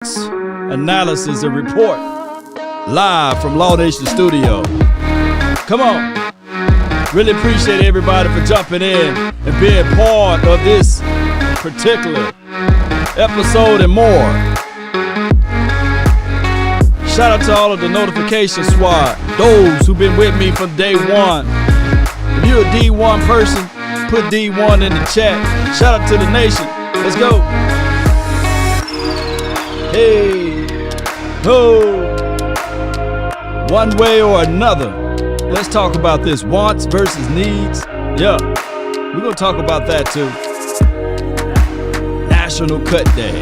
analysis and report live from Nation Studio. Come on. Really appreciate everybody for jumping in and being part of this particular episode and more. Shout out to all of the notification squad, those who've been with me from day one. If you're a D1 person, put D1 in the chat. Shout out to the nation. Let's go. Hey, ho. One way or another, let's talk about this. Wants versus needs. Yeah, we're going to talk about that too. National Cut Day.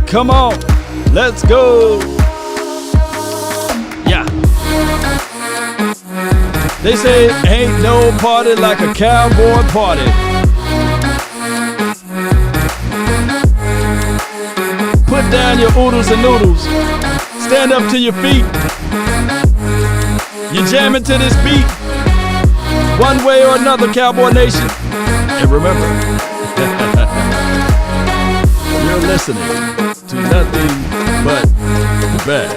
Come on, let's go. Yeah. They say ain't no party like a cowboy party. Put down your oodles and noodles. Stand up to your feet. You jamming to this beat. One way or another, Cowboy Nation. And remember, you're listening to nothing but the best.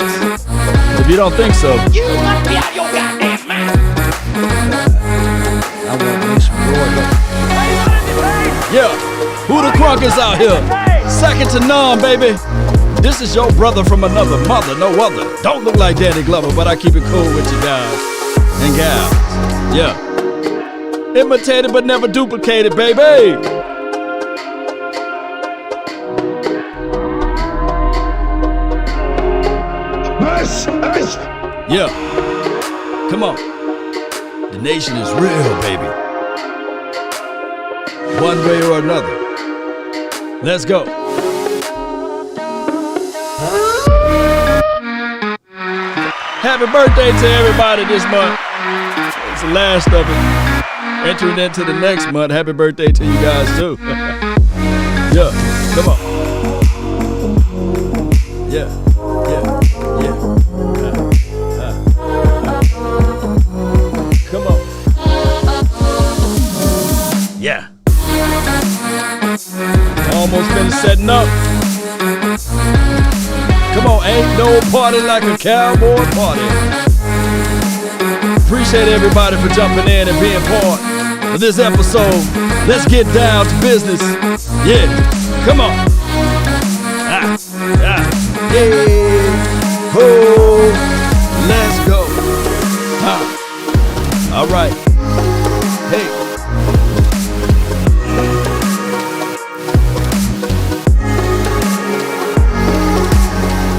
If you don't think so, you must be out of your goddamn mind. I want me some Roy. Yeah, who the crunk is out here? Second to none, baby. This is your brother from another mother, no other. Don't look like Danny Glover, but I keep it cool with you guys and gals. Yeah. Imitated but never duplicated, baby. Yeah. Come on. The nation is real, baby. One way or another. Let's go. Happy birthday to everybody this month. It's the last of it. Entering into the next month. Happy birthday to you guys too. Yeah, come on. Yeah, yeah, yeah. Come on. Yeah. Almost finished setting up. Come on, ain't no party like a cowboy party. Appreciate everybody for jumping in and being part of this episode. Let's get down to business. Yeah, come on. Hey, ho, let's go. All right. Hey.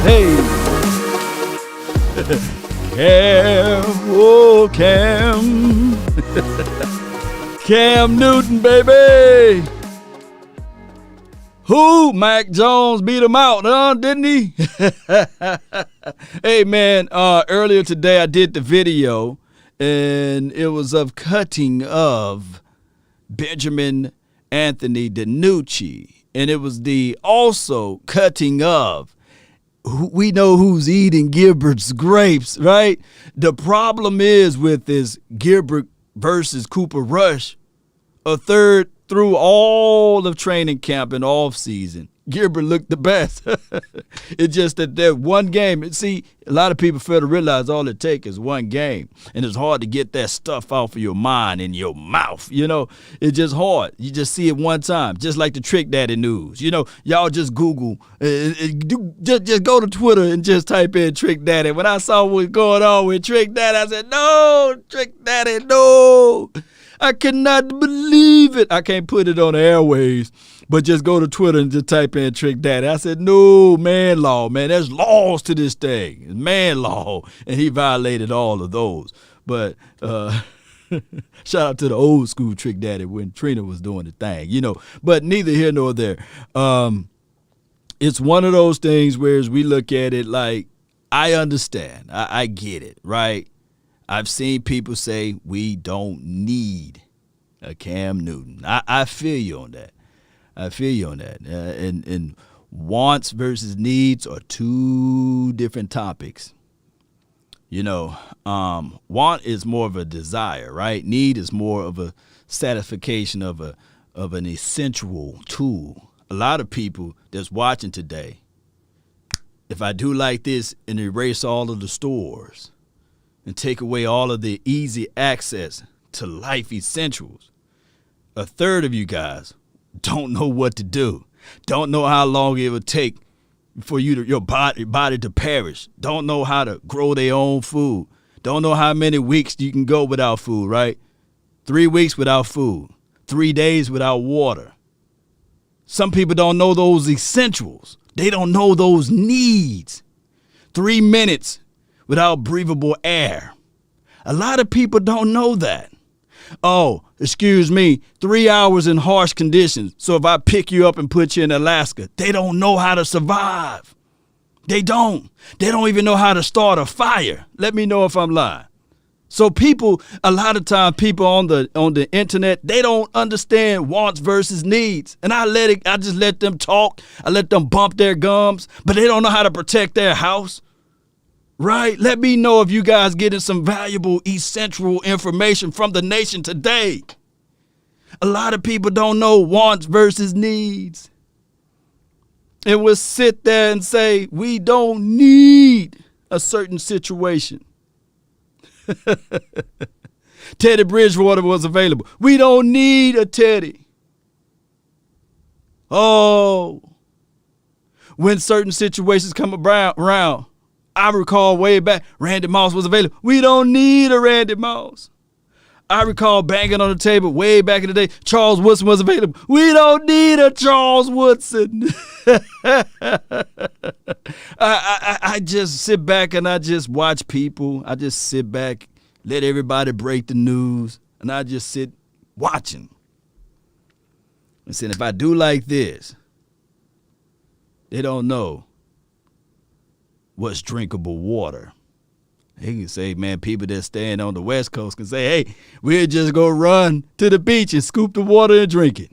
Hey, Cam, oh Cam, Cam Newton, baby. Who? Mac Jones beat him out, didn't he? Hey, man, earlier today I did the video, and it was of cutting of Benjamin Anthony DiNucci, and it was the also cutting of we know who's eating Gilbert's grapes, right? The problem is with this Gilbert versus Cooper Rush, a third through all of training camp and off season. Gilbert looked the best. It's just that one game. See, a lot of people fail to realize all it takes is one game. And it's hard to get that stuff off of your mind and your mouth. You know, it's just hard. You just see it one time, just like the Trick Daddy news. You know, y'all just Google, just go to Twitter and just type in Trick Daddy. When I saw what was going on with Trick Daddy, I said, no, Trick Daddy, no. I cannot believe it. I can't put it on the airwaves. But just go to Twitter and just type in Trick Daddy. I said, no, man law, man. There's laws to this thing. It's man law. And he violated all of those. But shout out to the old school Trick Daddy when Trina was doing the thing, you know. But neither here nor there. It's one of those things where as we look at it like, I understand. I get it, right? I've seen people say we don't need a Cam Newton. I feel you on that. I feel you on that. And wants versus needs are two different topics. You know, want is more of a desire, right? Need is more of a satisfaction of of an essential tool. A lot of people that's watching today, if I do like this and erase all of the stores and take away all of the easy access to life essentials, a third of you guys don't know what to do. Don't know how long it would take for your body to perish. Don't know how to grow their own food. Don't know how many weeks you can go without food, right? 3 weeks without food. 3 days without water. Some people don't know those essentials. They don't know those needs. 3 minutes without breathable air. A lot of people don't know that. Oh, excuse me, 3 hours in harsh conditions. So if I pick you up and put you in Alaska, they don't know how to survive. They don't. They don't even know how to start a fire. Let me know if I'm lying. So people, a lot of times people on the internet, they don't understand wants versus needs. And I just let them talk. I let them bump their gums, but they don't know how to protect their house. Right? Let me know if you guys getting some valuable, essential information from the nation today. A lot of people don't know wants versus needs. And we'll sit there and say, we don't need a certain situation. Teddy Bridgewater was available. We don't need a Teddy. Oh, when certain situations come around, I recall way back, Randy Moss was available. We don't need a Randy Moss. I recall banging on the table way back in the day, Charles Woodson was available. We don't need a Charles Woodson. I just sit back and I just watch people. I just sit back, let everybody break the news, and I just sit watching. And said, if I do like this, they don't know what's drinkable water. He can say, man, people that stand on the West Coast can say, hey, we'll just go run to the beach and scoop the water and drink it.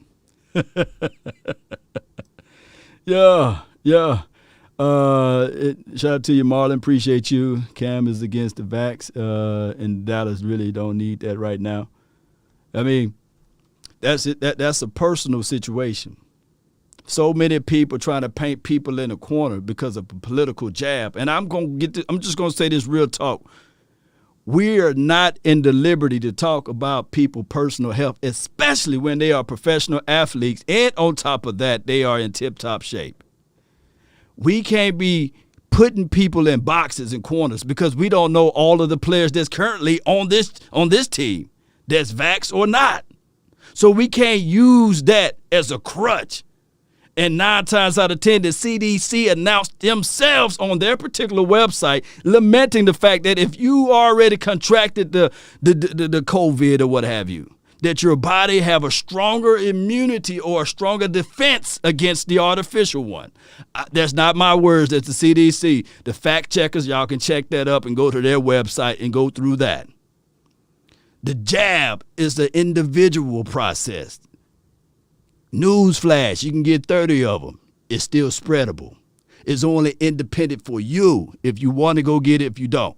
Yeah. Shout out to you, Marlon. Appreciate you. Cam is against the vax, and Dallas really don't need that right now. I mean, that's it. That's a personal situation. So many people trying to paint people in a corner because of a political jab. And I'm just going to say this real talk. We are not in the liberty to talk about people's personal health, especially when they are professional athletes. And on top of that, they are in tip-top shape. We can't be putting people in boxes and corners because we don't know all of the players that's currently on this team that's vaxxed or not. So we can't use that as a crutch. And 9 times out of 10, the CDC announced themselves on their particular website, lamenting the fact that if you already contracted the COVID or what have you, that your body have a stronger immunity or a stronger defense against the artificial one. That's not my words. That's the CDC. The fact checkers, y'all can check that up and go to their website and go through that. The jab is the individual process. Newsflash, you can get 30 of them. It's still spreadable. It's only independent for you if you want to go get it, if you don't.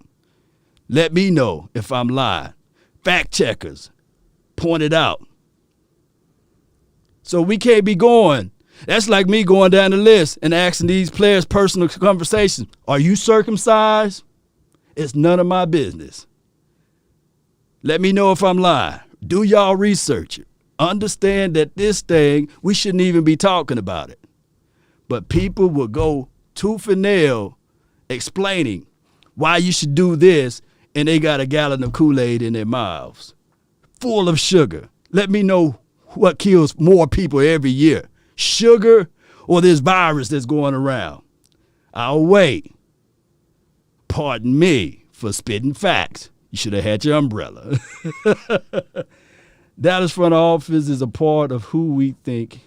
Let me know if I'm lying. Fact checkers, point it out. So we can't be going. That's like me going down the list and asking these players personal conversations. Are you circumcised? It's none of my business. Let me know if I'm lying. Do y'all research it. Understand that this thing, we shouldn't even be talking about it. But people will go tooth and nail explaining why you should do this, and they got a gallon of Kool-Aid in their mouths, full of sugar. Let me know what kills more people every year, sugar or this virus that's going around. I'll wait. Pardon me for spitting facts. You should have had your umbrella. Dallas front office is a part of who we think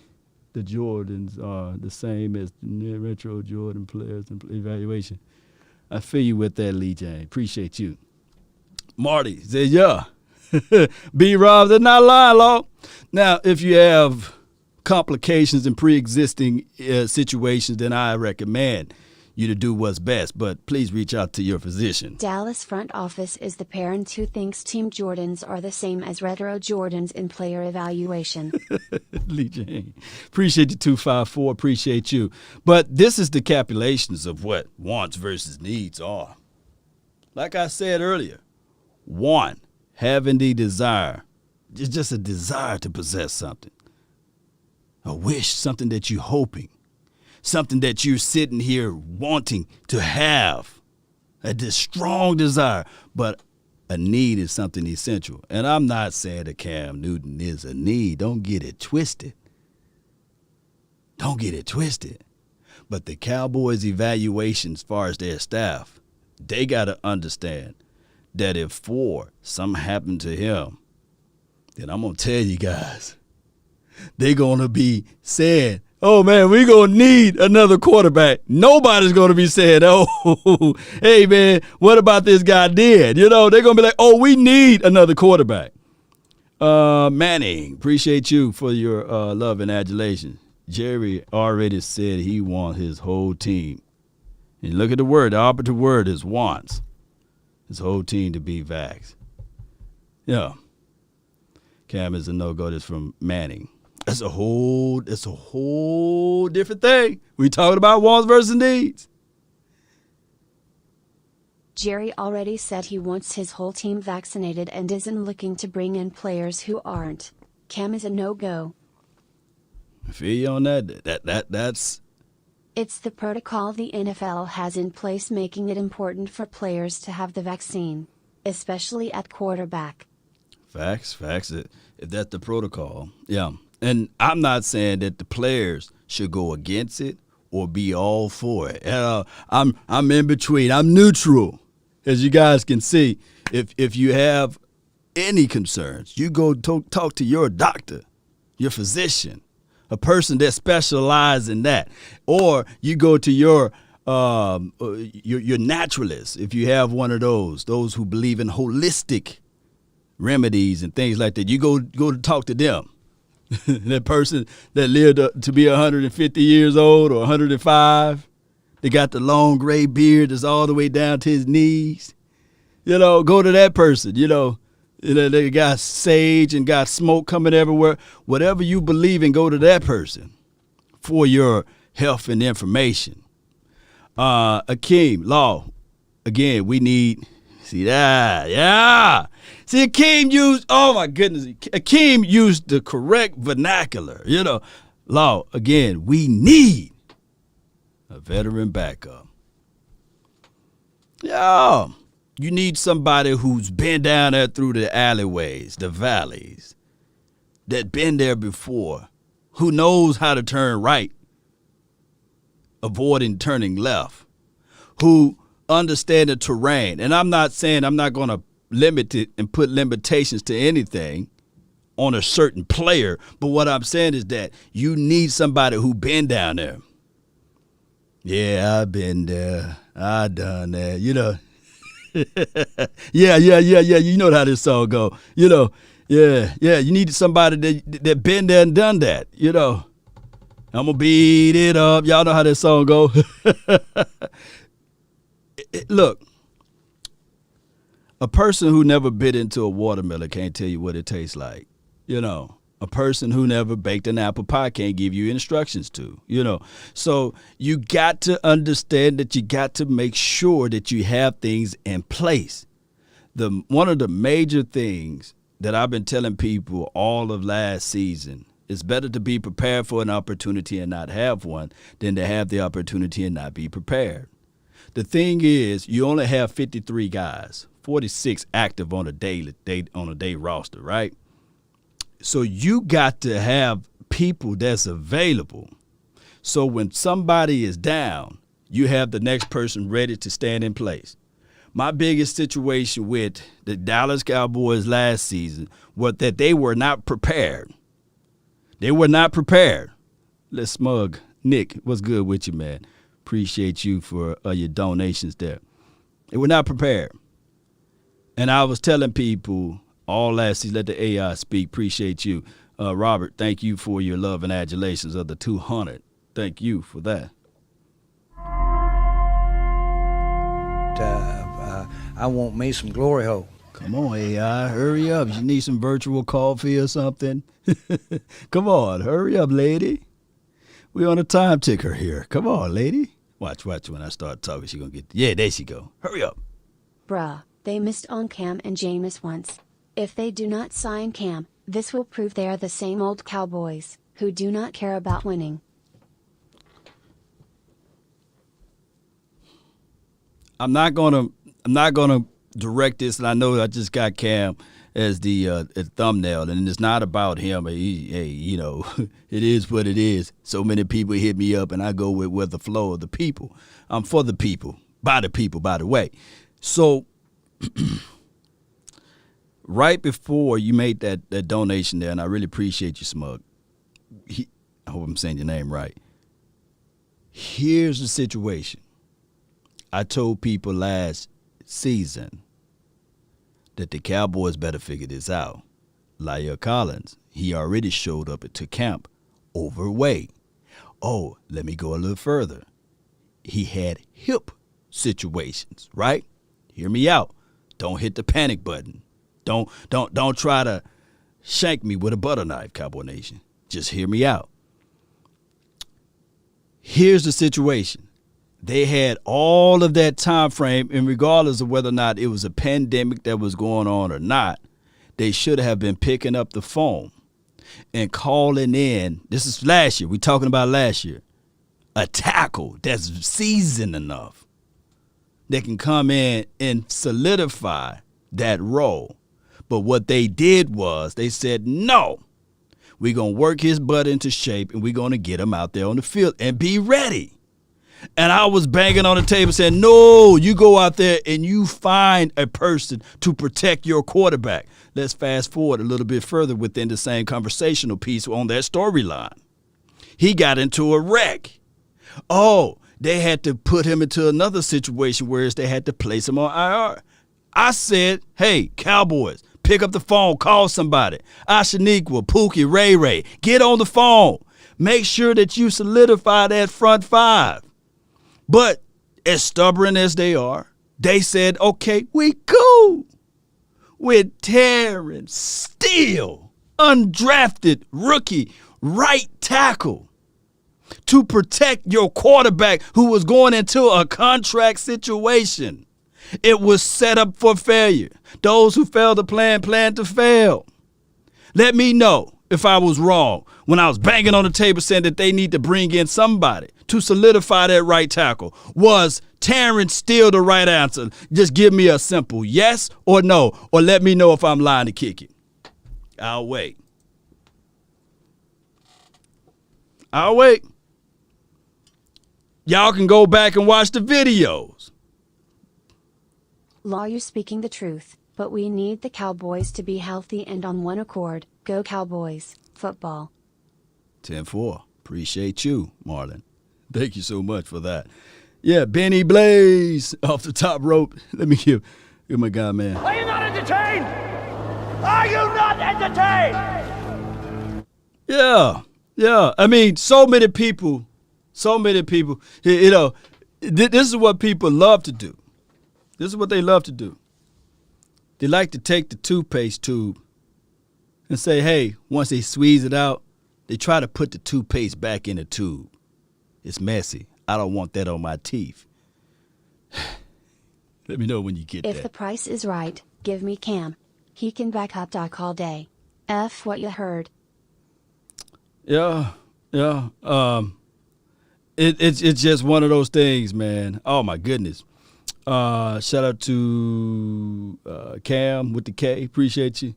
the Jordans are, the same as the retro Jordan players and evaluation. I feel you with that, Lee Jane. Appreciate you. Marty says, yeah. B-Rob, they're not lying, Law. Now, if you have complications and pre-existing situations, then I recommend you to do what's best, but please reach out to your physician. Dallas front office is the parent who thinks Team Jordans are the same as retro Jordans in player evaluation. Lee Jane. Appreciate you, 254. Appreciate you. But this is the calculations of what wants versus needs are. Like I said earlier, want, having the desire, it's just a desire to possess something. A wish, something that you're hoping. Something that you're sitting here wanting to have, a strong desire, but a need is something essential. And I'm not saying that Cam Newton is a need. Don't get it twisted. Don't get it twisted. But the Cowboys' evaluation as far as their staff, they got to understand that if something happened to him, then I'm going to tell you guys, they're going to be saying, oh, man, we're going to need another quarterback. Nobody's going to be saying, oh, hey, man, what about this guy did? They're going to be like, oh, we need another quarterback. Manning, appreciate you for your love and adulation. Jerry already said he wants his whole team. And look at the word. The operative word is wants. His whole team to be vaxxed. Yeah. Cam is a no-go. This from Manning. It's a whole different thing. We talking about wants versus needs. Jerry already said he wants his whole team vaccinated and isn't looking to bring in players who aren't. Cam is a no-go. I feel you on that. That's... It's the protocol the NFL has in place, making it important for players to have the vaccine, especially at quarterback. Facts. If that's the protocol, yeah. And I'm not saying that the players should go against it or be all for it. I'm in between. I'm neutral, as you guys can see. If you have any concerns, you go talk to your doctor, your physician, a person that specializes in that, or you go to your naturalist if you have one of those who believe in holistic remedies and things like that. You go to talk to them. That person that lived to be 150 years old or 105, they got the long gray beard that's all the way down to his knees. Go to that person. They got sage and got smoke coming everywhere. Whatever you believe in, go to that person for your health and information. Akeem, Law, again, we need, see that, yeah. See, Akeem used, oh my goodness, Akeem used the correct vernacular. Law, again, we need a veteran backup. Yeah, you need somebody who's been down there through the alleyways, the valleys, that been there before, who knows how to turn right, avoiding turning left, who understand the terrain. And I'm not saying I'm not going to limit it and put limitations to anything on a certain player, but what I'm saying is that you need somebody who been down there. Yeah, I've been there. I done that. Yeah. You know how this song go. Yeah. You need somebody that been there and done that. I'm gonna beat it up. Y'all know how this song go. Look, a person who never bit into a watermelon can't tell you what it tastes like. A person who never baked an apple pie can't give you instructions to, So you got to understand that you got to make sure that you have things in place. One of the major things that I've been telling people all of last season, it's better to be prepared for an opportunity and not have one than to have the opportunity and not be prepared. The thing is, you only have 53 guys, 46 active on a day roster, right? So you got to have people that's available. So when somebody is down, you have the next person ready to stand in place. My biggest situation with the Dallas Cowboys last season was that they were not prepared. They were not prepared. Let's smug. Nick, what's good with you, man? Appreciate you for your donations there. They were not prepared. And I was telling people all last season, let the AI speak. Appreciate you. Robert, thank you for your love and adulations of the 200. Thank you for that. I want me some glory hole. Come on, AI, hurry up. You need some virtual coffee or something? Come on, hurry up, lady. We on a time ticker here. Come on, lady. Watch. When I start talking, she gonna get... Yeah, there she go. Hurry up. Bruh, they missed on Cam and Jameis once. If they do not sign Cam, this will prove they are the same old Cowboys, who do not care about winning. I'm not gonna direct this, and I know I just got Cam as the thumbnail, and it's not about him. Hey, it is what it is. So many people hit me up, and I go with the flow of the people. I'm for the people, by the way. So right before you made that donation there, and I really appreciate you, Smug. I hope I'm saying your name right. Here's the situation. I told people last season that the Cowboys better figure this out. La'el Collins, he already showed up to camp overweight. Oh, let me go a little further. He had hip situations, right? Hear me out. Don't hit the panic button. Don't try to shank me with a butter knife, Cowboy Nation. Just hear me out. Here's the situation. They had all of that time frame, and regardless of whether or not it was a pandemic that was going on or not, they should have been picking up the phone and calling in. This is last year. We're talking about last year. A tackle that's seasoned enough that can come in and solidify that role. But what they did was they said, no, we're going to work his butt into shape, and we're going to get him out there on the field and be ready. And I was banging on the table saying, no, you go out there and you find a person to protect your quarterback. Let's fast forward a little bit further within the same conversational piece on that storyline. He got into a wreck. Oh, they had to put him into another situation where they had to place him on IR. I said, hey, Cowboys, pick up the phone, call somebody. Ashaniqua, Pookie, Ray, get on the phone. Make sure that you solidify that front five. But as stubborn as they are, they said, okay, we cool with Terrence Steele, undrafted rookie right tackle, to protect your quarterback who was going into a contract situation. It was set up for failure. Those who failed to plan to fail. Let me know if I was wrong when I was banging on the table saying that they need to bring in somebody to solidify that right tackle. Was Terrence Steele the right answer? Just give me a simple yes or no, or let me know if I'm lying to kick it. I'll wait. Y'all can go back and watch the videos. Law, you're speaking the truth, but we need the Cowboys to be healthy and on one accord. Go Cowboys, football. 10-4. Appreciate you, Marlon. Thank you so much for that. Yeah, Benny Blaze off the top rope. Let me give my guy, man. Are you not entertained? Are you not entertained? Yeah. I mean, so many people, you know, this is what people love to do. This is what they love to do. They like to take the toothpaste tube and say, hey, once they squeeze it out, they try to put the toothpaste back in the tube. It's messy. I don't want that on my teeth. Let me know when you get that. If the price is right, give me Cam. He can back up Doc all day. F what you heard. Yeah. It's just one of those things, man. Oh, my goodness. Shout out to Cam with the K. Appreciate you.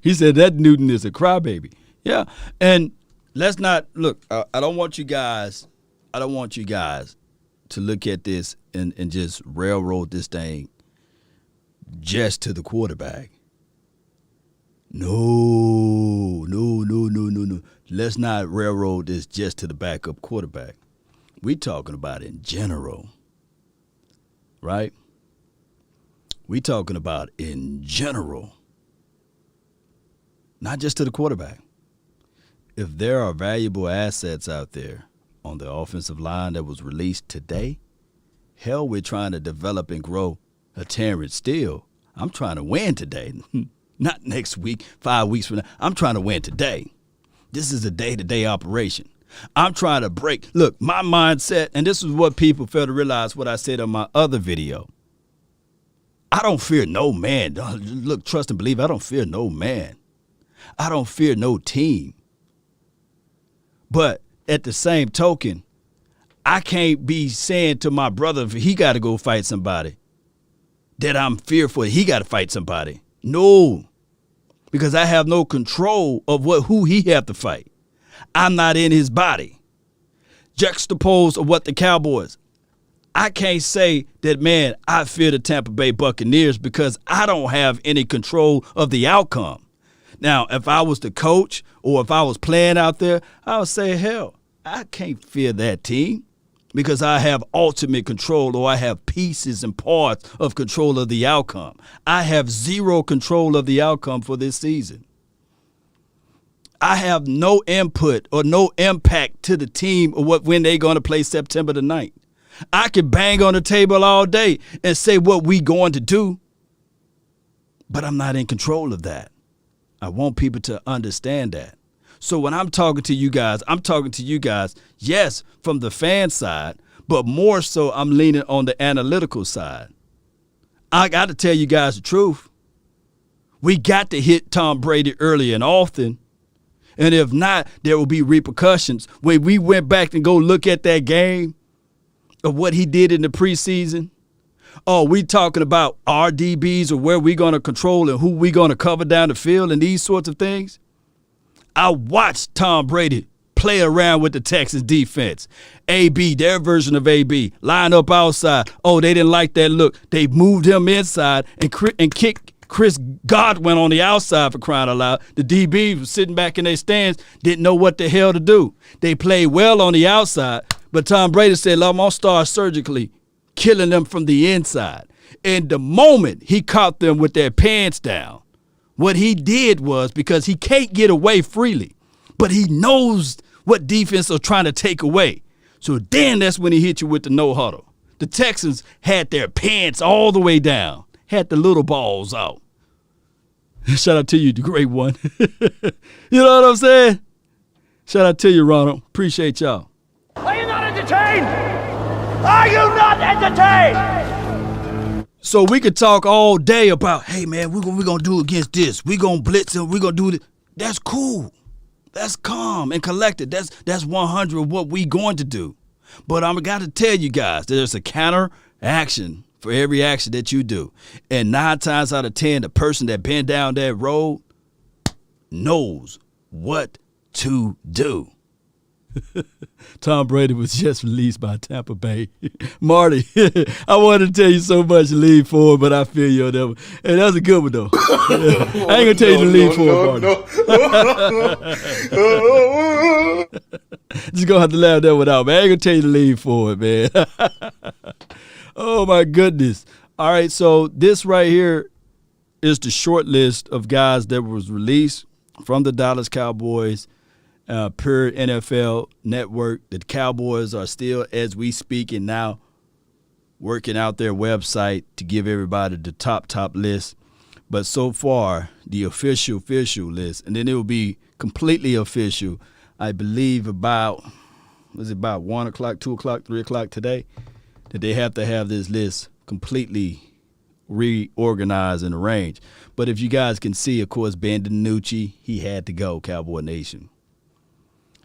He said that Newton is a crybaby. Yeah, and let's not look. I don't want you guys to look at this and just railroad this thing just to the quarterback. No. Let's not railroad this just to the backup quarterback. We talking about in general, right? We talking about in general, not just to the quarterback. If there are valuable assets out there on the offensive line that was released today, hell, we're trying to develop and grow a Terrence Steele. I'm trying to win today. Not next week, 5 weeks from now. I'm trying to win today. This is a day-to-day operation. I'm trying to break. Look, my mindset, and this is what people fail to realize what I said on my other video. I don't fear no man. Look, trust and believe, I don't fear no man. I don't fear no team. But at the same token, I can't be saying to my brother if he got to go fight somebody that I'm fearful he got to fight somebody. No, because I have no control of who he have to fight. I'm not in his body. Juxtaposed of what the Cowboys. I can't say that, man, I fear the Tampa Bay Buccaneers because I don't have any control of the outcome. Now, if I was the coach or if I was playing out there, I would say, hell, I can't fear that team because I have ultimate control, or I have pieces and parts of control of the outcome. I have zero control of the outcome for this season. I have no input or no impact to the team or when they're going to play September the 9th. I can bang on the table all day and say what we going to do, but I'm not in control of that. I want people to understand that. So when I'm talking to you guys, yes, from the fan side, but more so I'm leaning on the analytical side. I got to tell you guys the truth. We got to hit Tom Brady early and often. And if not, there will be repercussions. When we went back and go look at that game of what he did in the preseason, oh, we talking about our DBs or where we going to control and who we going to cover down the field and these sorts of things. I watched Tom Brady play around with the Texas defense. AB, their version of AB, line up outside. Oh, they didn't like that look. They moved him inside and kicked Chris Godwin on the outside, for crying out loud. The DBs were sitting back in their stands, didn't know what the hell to do. They played well on the outside, but Tom Brady said, I'm going to start surgically killing them from the inside. And the moment he caught them with their pants down, what he did was, because he can't get away freely, but he knows what defense are trying to take away. So then that's when he hit you with the no huddle. The Texans had their pants all the way down, had the little balls out. Shout out to you, the great one. You know what I'm saying? Shout out to you, Ronald. Appreciate y'all. Are you not entertained? Are you not entertained? So we could talk all day about, hey, man, we're gonna do against this. We're going to blitz and we're going to do this. That's cool. That's calm and collected. That's 100 of what we going to do. But I'm got to tell you guys, there's a counter action for every action that you do. And 9 times out of 10, the person that been down that road knows what to do. Tom Brady was just released by Tampa Bay. Marty, I wanted to tell you so much to leave forward, but I feel you on that one. Hey, that's a good one, though. I ain't going to tell you to leave forward, Marty. Just going to have to laugh that one out, man. I ain't going to tell you to leave forward, man. Oh, my goodness. All right, so this right here is the short list of guys that was released from the Dallas Cowboys per NFL Network. The Cowboys are still, as we speak, and now working out their website to give everybody the top list. But so far, the official list, and then it will be completely official, I believe about 1 o'clock, 2 o'clock, 3 o'clock today, that they have to have this list completely reorganized and arranged. But if you guys can see, of course, Ben DiNucci, he had to go, Cowboy Nation.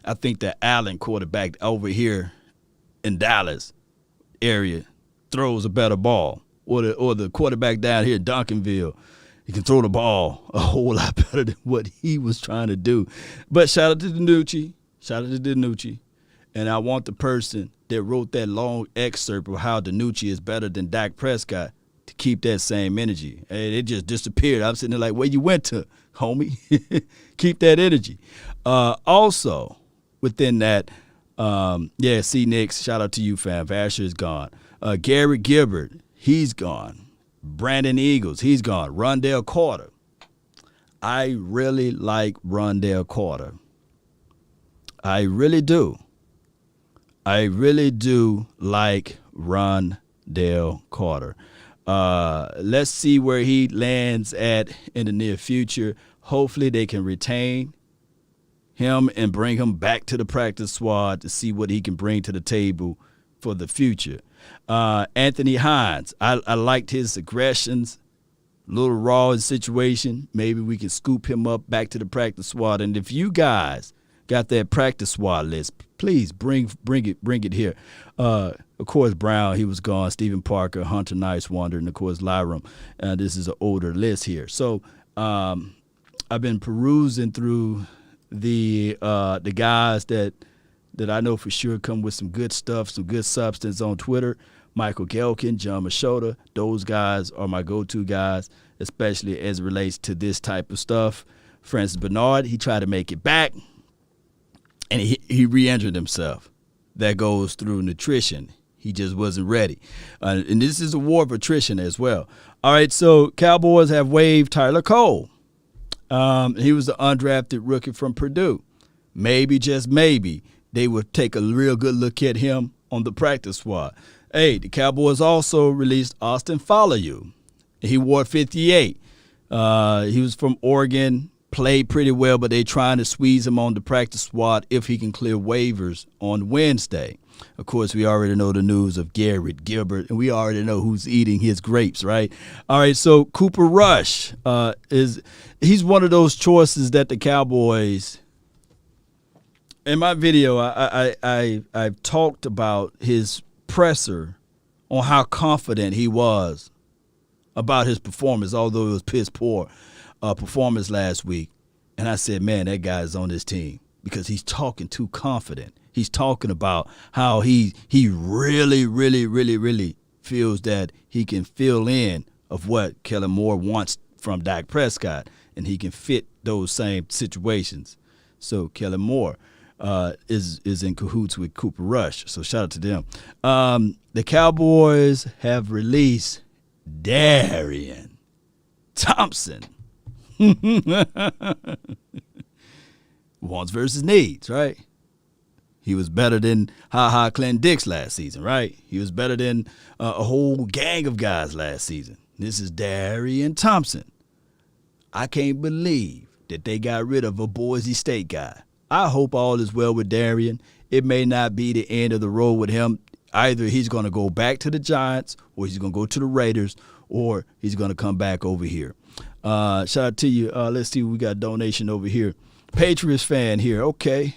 I think that Allen quarterback over here in Dallas area throws a better ball. Or the quarterback down here in Duncanville, he can throw the ball a whole lot better than what he was trying to do. But shout out to DiNucci. And I want the person that wrote that long excerpt of how DiNucci is better than Dak Prescott to keep that same energy. And it just disappeared. I'm sitting there like, where you went to, homie? Keep that energy. Also, within that, C. Nix, shout out to you, fam. Vasher is gone. Gary Gilbert, he's gone. Brandon Eagles, he's gone. Rondell Carter. I really like Rondell Carter. I really do. I really do like Rondell Carter. Let's see where he lands at in the near future. Hopefully they can retain him and bring him back to the practice squad to see what he can bring to the table for the future. Anthony Hines, I liked his aggressions, a little raw in situation. Maybe we can scoop him up back to the practice squad. And if you guys got that practice squad list, please bring it here. Of course, Brown, he was gone. Stephen Parker, Hunter Nice Wonder, and of course Lyram. This is an older list here. So I've been perusing through the guys that I know for sure come with some good stuff, some good substance on Twitter. Michael Gelkin, John Machota, those guys are my go-to guys, especially as it relates to this type of stuff. Francis Bernard, he tried to make it back, and he re-injured himself. That goes through nutrition. He just wasn't ready. And this is a war of attrition as well. All right, so Cowboys have waived Tyler Cole. He was the undrafted rookie from Purdue. Maybe, just maybe, they would take a real good look at him on the practice squad. Hey, the Cowboys also released Austin Faoliu. He wore 58. He was from Oregon, played pretty well, but they're trying to squeeze him on the practice squad if he can clear waivers on Wednesday. Of course, we already know the news of Garrett Gilbert, and we already know who's eating his grapes, right? All right, so Cooper Rush he's one of those choices that the Cowboys. In my video, I've talked about his presser on how confident he was about his performance, although it was piss poor performance last week. And I said, man, that guy's on this team because he's talking too confident. He's talking about how he really, really, really, really feels that he can fill in of what Kellen Moore wants from Dak Prescott, and he can fit those same situations. So Kellen Moore is in cahoots with Cooper Rush. So shout out to them. The Cowboys have released Darian Thompson. Wants versus needs, right? He was better than Ha Clinton Dix last season, right? He was better than a whole gang of guys last season. This is Darian Thompson. I can't believe that they got rid of a Boise State guy. I hope all is well with Darian. It may not be the end of the road with him. Either he's going to go back to the Giants, or he's going to go to the Raiders, or he's going to come back over here. Shout out to you. Let's see, we got a donation over here. Patriots fan here. Okay.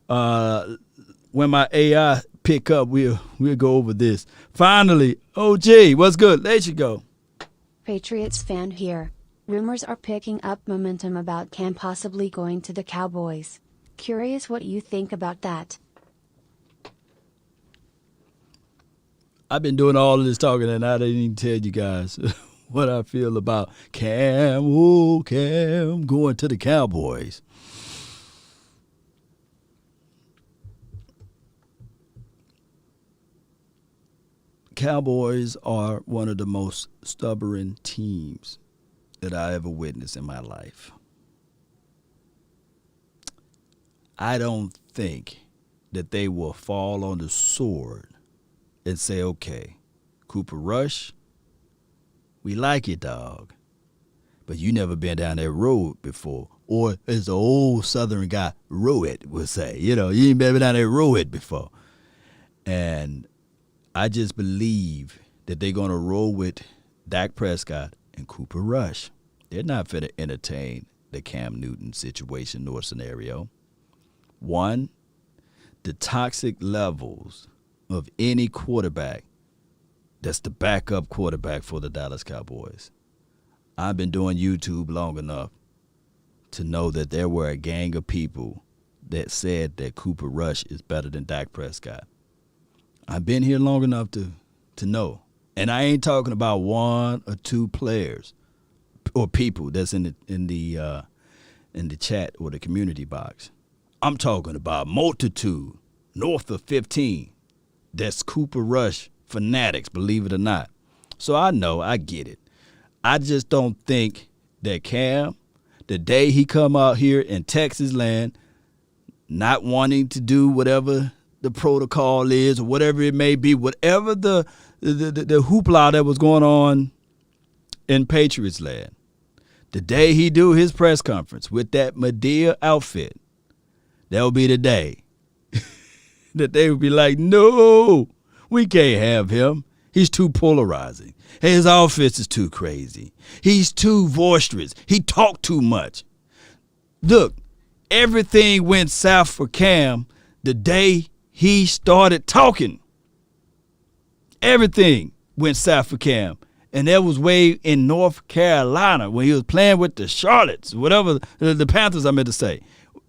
When my AI pick up, we'll go over this. Finally, OG, what's good? There you go. Patriots fan here. Rumors are picking up momentum about Cam possibly going to the Cowboys. Curious what you think about that. I've been doing all of this talking and I didn't even tell you guys what I feel about Cam going to the Cowboys. Cowboys are one of the most stubborn teams that I ever witnessed in my life. I don't think that they will fall on the sword and say, okay, Cooper Rush, we like you, dog, but you never been down that road before. Or as the old Southern guy, Road, would say, you ain't been down that road before. And I just believe that they're going to roll with Dak Prescott and Cooper Rush. They're not fit to entertain the Cam Newton situation nor scenario. One, the toxic levels of any quarterback that's the backup quarterback for the Dallas Cowboys. I've been doing YouTube long enough to know that there were a gang of people that said that Cooper Rush is better than Dak Prescott. I've been here long enough to know. And I ain't talking about one or two players or people that's in the chat or the community box. I'm talking about multitude, north of 15. That's Cooper Rush fanatics, believe it or not. So I know, I get it. I just don't think that Cam, the day he come out here in Texas land, not wanting to do whatever the protocol is or whatever it may be, whatever the hoopla that was going on in Patriots land, the day he do his press conference with that Madea outfit, that will be the day that they would be like, no, we can't have him. He's too polarizing. His outfits is too crazy. He's too boisterous. He talked too much. Look, everything went south for Cam the day he started talking. Everything went south for Cam. And that was way in North Carolina when he was playing with the Charlottes, whatever, the Panthers, I meant to say.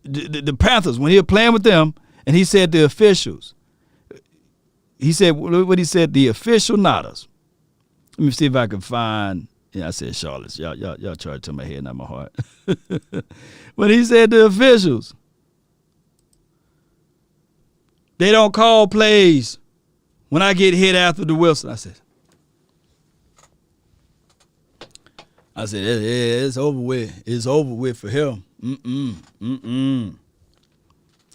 The Panthers, when he was playing with them, and he said the officials, he said, what he said, the official nodders. Let me see if I can find, I said Charlottes. Y'all try to my head, not my heart. When he said the officials, they don't call plays when I get hit after the Wilson. I said, it's over with. It's over with for him.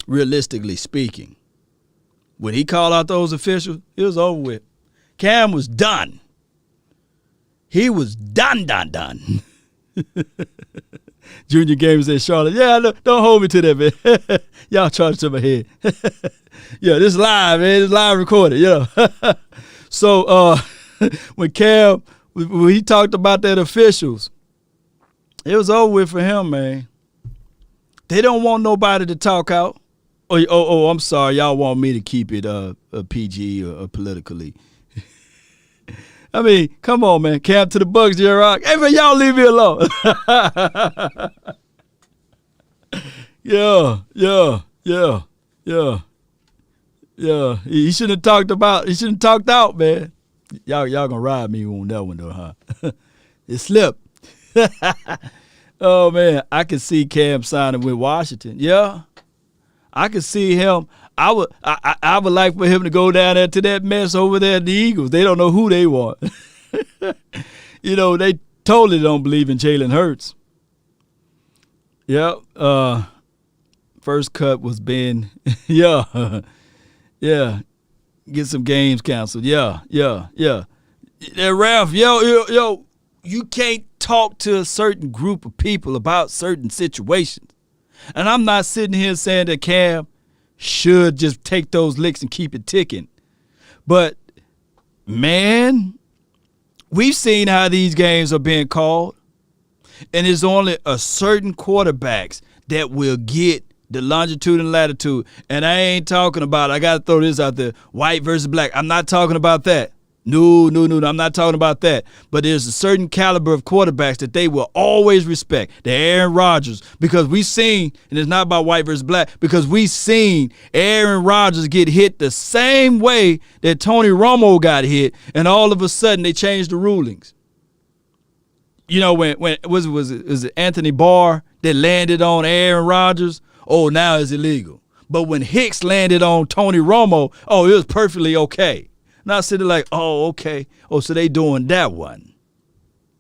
Realistically speaking, when he called out those officials, it was over with. Cam was done. He was done. Junior Games in Charlotte. Yeah, don't hold me to that, man. Y'all charge to my head. Yeah, this is live, man. It's live recorded, So when Cam, when he talked about that officials, it was over with for him, man. They don't want nobody to talk out. Oh, I'm sorry. Y'all want me to keep it PG or politically. I mean, come on, man. Cam to the Bucks, J-Rock. Hey, man, y'all leave me alone. Yeah. He shouldn't have talked out, man. Y'all gonna ride me on that one, though, huh? It slipped. Oh, man. I can see Cam signing with Washington. Yeah. I could see him. I would like for him to go down there to that mess over there at the Eagles. They don't know who they want. They totally don't believe in Jalen Hurts. Yep. First cut was Ben. Yeah. Get some games canceled. Yeah. That ref, yo, you can't talk to a certain group of people about certain situations. And I'm not sitting here saying that Cam should just take those licks and keep it ticking. But, man, we've seen how these games are being called. And it's only a certain quarterbacks that will get the longitude and latitude. And I ain't talking about, I got to throw this out there, white versus black. I'm not talking about that. No, I'm not talking about that. But there's a certain caliber of quarterbacks that they will always respect. The Aaron Rodgers, because we seen, and it's not about white versus black, because we seen Aaron Rodgers get hit the same way that Tony Romo got hit, and all of a sudden they changed the rulings. When was it Anthony Barr that landed on Aaron Rodgers? Oh, now it's illegal. But when Hicks landed on Tony Romo, oh, it was perfectly okay. Not sitting like, oh, okay. Oh, so they doing that one.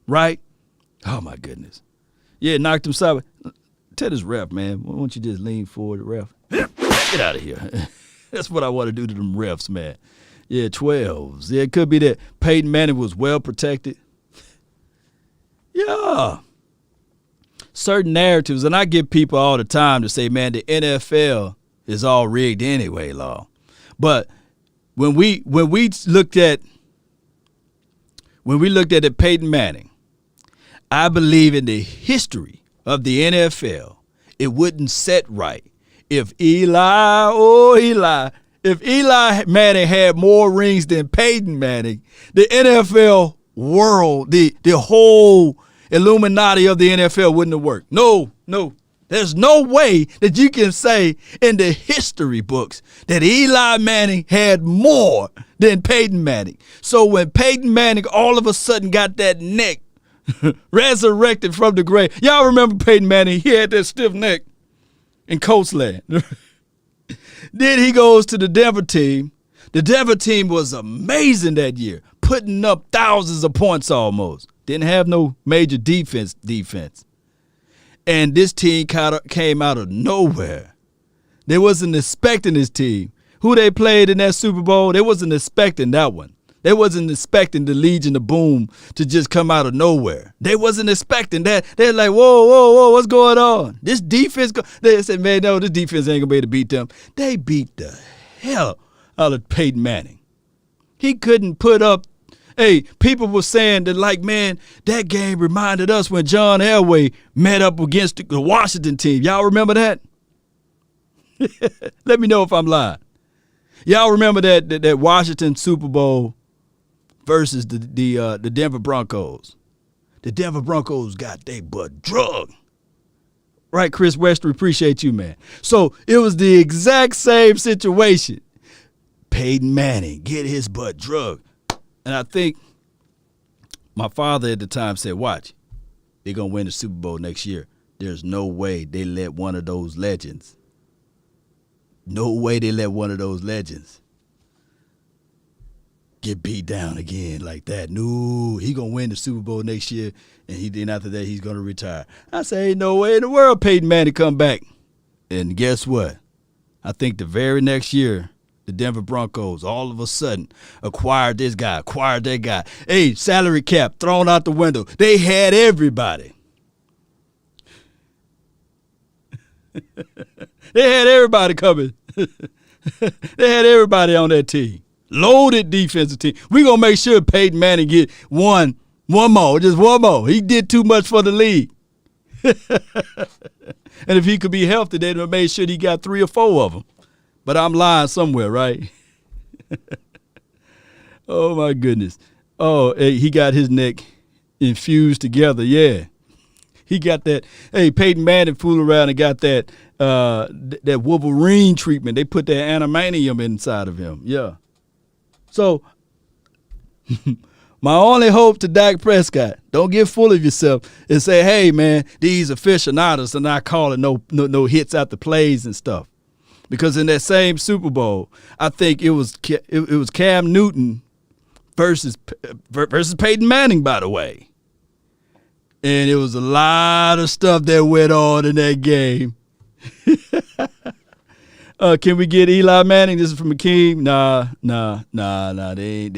Right? Oh, my goodness. Yeah, knocked him sideways. Tell this ref, man, why don't you just lean forward, ref? Get out of here. That's what I want to do to them refs, man. Yeah, 12s. Yeah, it could be that Peyton Manning was well protected. Yeah. Certain narratives, and I get people all the time to say, man, the NFL is all rigged anyway, law. But when we looked at it, Peyton Manning, I believe in the history of the NFL, it wouldn't set right if Eli Manning had more rings than Peyton Manning. The NFL world, the whole Illuminati of the NFL wouldn't have worked. No. There's no way that you can say in the history books that Eli Manning had more than Peyton Manning. So when Peyton Manning all of a sudden got that neck resurrected from the grave, y'all remember Peyton Manning? He had that stiff neck in Coastland. Then he goes to the Denver team. The Denver team was amazing that year, putting up thousands of points almost. Didn't have no major defense. And this team came out of nowhere. They wasn't expecting this team, who they played in that Super Bowl, they wasn't expecting that one. They wasn't expecting the Legion of Boom to just come out of nowhere. They wasn't expecting that. They're like, whoa, what's going on? This defense, they said, man, no, this defense ain't going to be able to beat them. They beat the hell out of Peyton Manning. He couldn't put up. Hey, people were saying that, like, man, that game reminded us when John Elway met up against the Washington team. Y'all remember that? Let me know if I'm lying. Y'all remember that Washington Super Bowl versus the Denver Broncos? The Denver Broncos got their butt drugged. Right, Chris Wester, appreciate you, man. So it was the exact same situation. Peyton Manning get his butt drugged. And I think my father at the time said, watch, they're going to win the Super Bowl next year. There's no way they let one of those legends. No way they let one of those legends get beat down again like that. No, he going to win the Super Bowl next year, and then after that, he's going to retire. I say, ain't no way in the world Peyton Manning come back. And guess what? I think the very next year, the Denver Broncos all of a sudden acquired this guy, acquired that guy. Hey, salary cap thrown out the window. They had everybody. They had everybody coming. They had everybody on that team. Loaded defensive team. We're going to make sure Peyton Manning get one more, just one more. He did too much for the league. And if he could be healthy, they'd have made sure he got 3 or 4 of them. But I'm lying somewhere, right? Oh, my goodness. Oh, hey, he got his neck infused together. Yeah. He got that. Hey, Peyton Manning fooled around and got that Wolverine treatment. They put that animanium inside of him. Yeah. So my only hope to Dak Prescott, don't get full of yourself and say, hey, man, these aficionados are not calling no hits after plays and stuff. Because in that same Super Bowl, I think it was Cam Newton versus Peyton Manning, by the way. And it was a lot of stuff that went on in that game. Can we get Eli Manning? This is from Akeem. Nah. They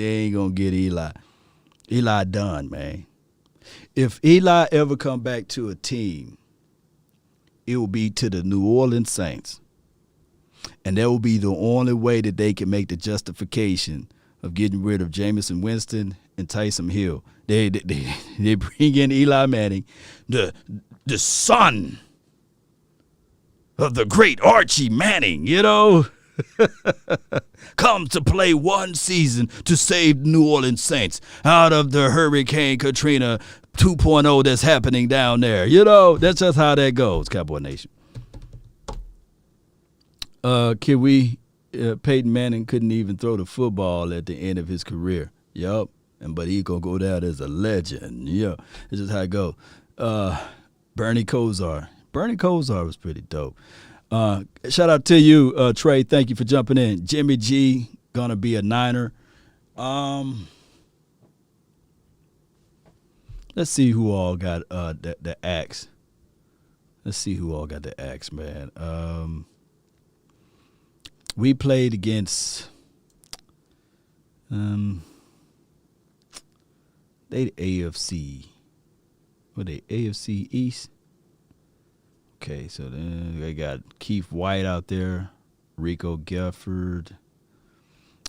ain't gonna get Eli. Eli done, man. If Eli ever come back to a team, it will be to the New Orleans Saints. And that will be the only way that they can make the justification of getting rid of Jameson Winston and Taysom Hill. They bring in Eli Manning, the son of the great Archie Manning, you know, comes to play one season to save the New Orleans Saints out of the Hurricane Katrina 2.0 that's happening down there. You know, that's just how that goes, Cowboy Nation. Peyton Manning couldn't even throw the football at the end of his career. Yup. But he gonna go down as a legend. Yeah. This is how it goes. Bernie Kosar. Bernie Kosar was pretty dope. Shout out to you, Trey. Thank you for jumping in. Jimmy G gonna be a Niner. Let's see who all got the axe. Let's see who all got the axe, man. We played against they the AFC. What they AFC East? Okay, so then they got Keith White out there, Rico Gifford,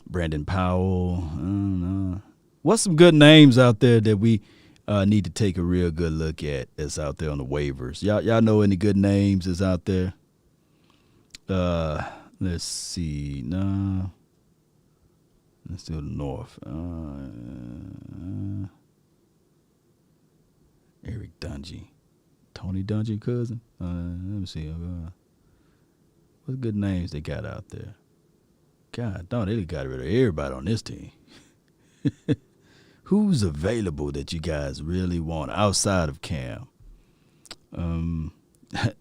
Brandon Powell. I don't know. What's some good names out there that we need to take a real good look at that's out there on the waivers? Y'all know any good names that's out there? Let's see. No. Let's do the North. Eric Dungy. Tony Dungy cousin? Let me see. What good names they got out there? God, don't they got rid of everybody on this team. Who's available that you guys really want outside of Cam? I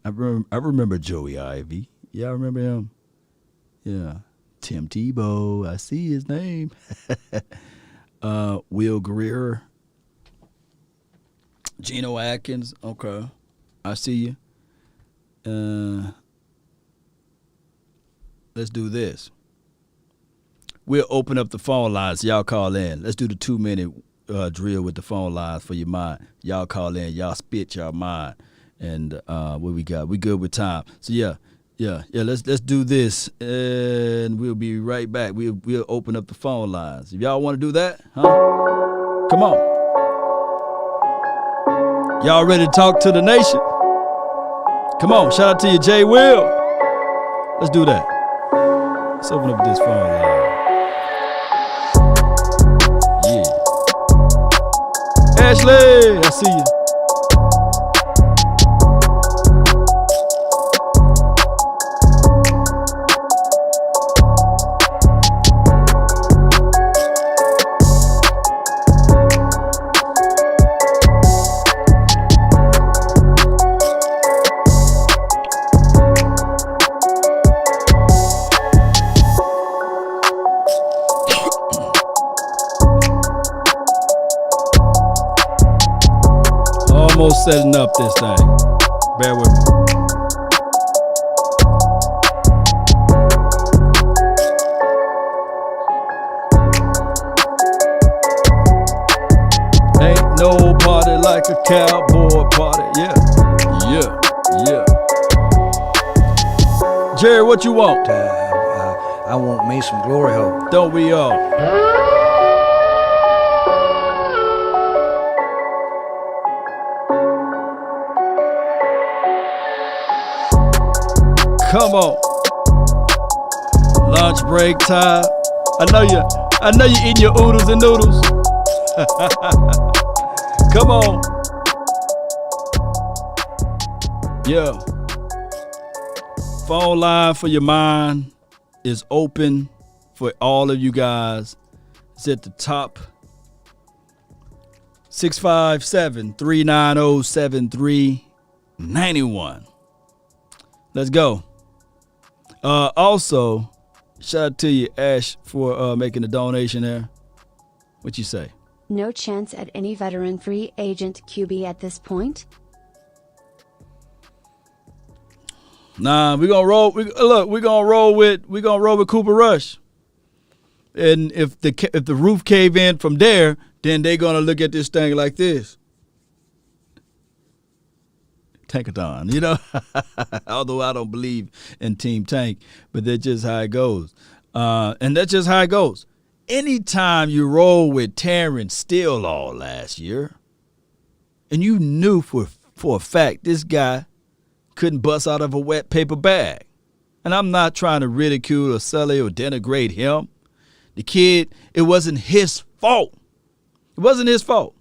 remember Joey Ivy. Y'all remember him? Yeah. Tim Tebow. I see his name. Will Greer. Geno Atkins. Okay. I see you. let's do this. We'll open up the phone lines. Y'all call in. Let's do the 2-minute drill with the phone lines for your mind. Y'all call in. Y'all spit your mind. And what we got? We good with time. So yeah. Let's do this, and we'll be right back. We'll open up the phone lines. If y'all want to do that, huh? Come on. Y'all ready to talk to the nation? Come on. Shout out to you, Jay Will. Let's do that. Let's open up this phone line. Yeah. Ashley, I see you. Almost setting up this thing. Bear with me. Ain't no party like a cowboy party. Yeah. Jerry, what you want? I want me some glory hole. Don't we all? Come on. Lunch break time. I know you eating your oodles and noodles. Come on. Yeah. Phone line for your mind is open for all of you guys. It's at the top. 657-390-7391. Let's go. Also, shout out to you, Ash, for making a donation there. What you say? No chance at any veteran free agent QB at this point? Nah, we're gonna roll. We're gonna roll with Cooper Rush. And if the roof cave in from there, then they're gonna look at this thing like this. Tankathon, you know. Although I don't believe in Team Tank, but that's just how it goes. And that's just how it goes. Anytime you roll with Terrence Steele all last year, and you knew for a fact this guy couldn't bust out of a wet paper bag. And I'm not trying to ridicule or sully or denigrate him. The kid, it wasn't his fault. It wasn't his fault.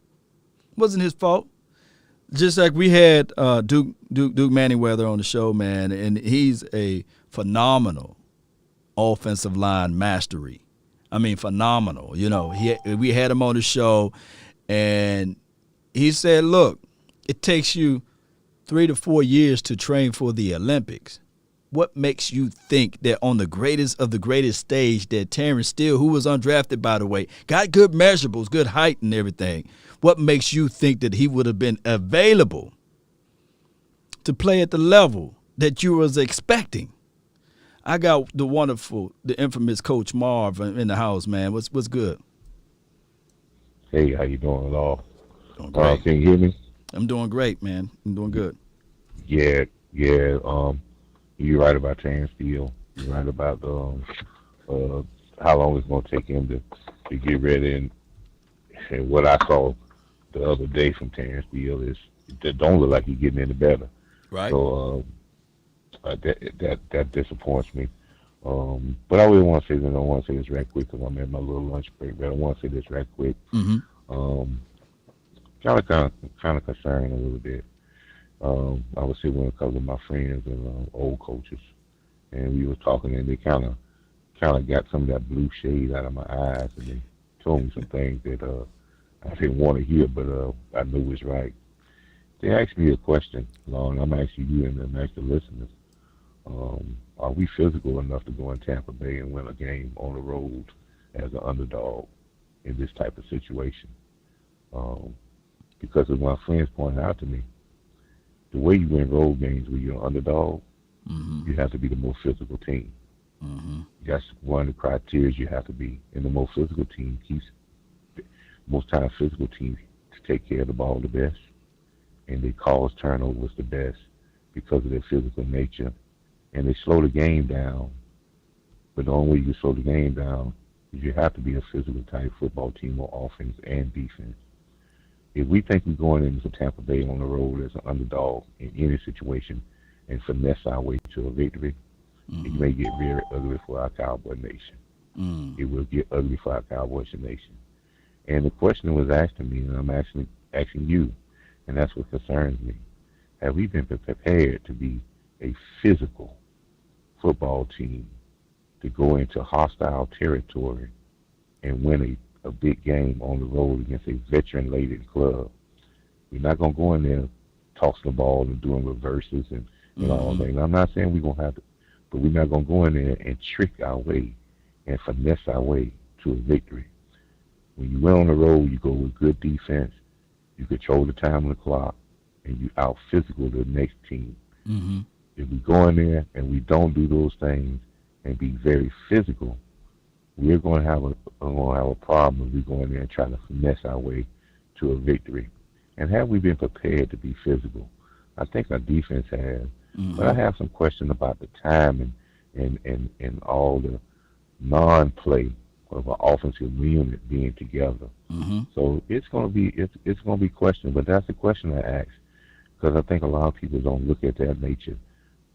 Just like we had Duke Manyweather on the show, man, and he's a phenomenal offensive line mastery. I mean, phenomenal. You know, we had him on the show, and he said, look, it takes you 3 to 4 years to train for the Olympics. What makes you think that on the greatest of the greatest stage that Terrence Steele, who was undrafted, by the way, got good measurables, good height and everything, what makes you think that he would have been available to play at the level that you was expecting? I got the infamous Coach Marv in the house, man. What's good? Hey, how you doing at all? Doing great. Can you hear me? I'm doing great, man. I'm doing good. Yeah. You're right about Terrence Steele. You're right about how long it's going to take him to get ready. And what I saw the other day from Terrence Steele is it don't look like he's getting any better. Right. So that disappoints me. But I really want to say this. I want to say this right quick because I'm at my little lunch break. But I want to say this right quick. Mm-hmm. Kind of concerned a little bit. I was sitting with a couple of my friends and old coaches, and we was talking, and they kind of got some of that blue shade out of my eyes, and they told me some things that I didn't want to hear, but I knew was right. They asked me a question, Long. I'm asking you and I'm asking the listeners. Are we physical enough to go in Tampa Bay and win a game on the road as an underdog in this type of situation? Because as my friends pointed out to me, the way you win road games when you're an underdog, mm-hmm. you have to be the more physical team. That's one of the criteria you have to be. And the most physical team most times physical teams take care of the ball the best, and they cause turnovers the best because of their physical nature. And they slow the game down. But the only way you can slow the game down is you have to be a physical type football team on offense and defense. If we think we're going into Tampa Bay on the road as an underdog in any situation and finesse our way to a victory, it may get very ugly for our Cowboy Nation. It will get ugly for our Cowboys Nation. And the question was asked to me, and I'm asking you, and that's what concerns me. Have we been prepared to be a physical football team to go into hostile territory and win a big game on the road against a veteran-laden club? We're not going to go in there tossing the ball and doing reverses and all that. And I'm not saying we're going to have to, but we're not going to go in there and trick our way and finesse our way to a victory. When you win on the road, you go with good defense, you control the time on the clock, and you out-physical the next team. If we go in there and we don't do those things and be very physical, we're going to have a problem if we go in there and try to finesse our way to a victory. And have we been prepared to be physical? I think our defense has. But I have some question about the time and all the non-play of an offensive unit being together. So it's going to be questioned. But that's the question I ask, because I think a lot of people don't look at that nature.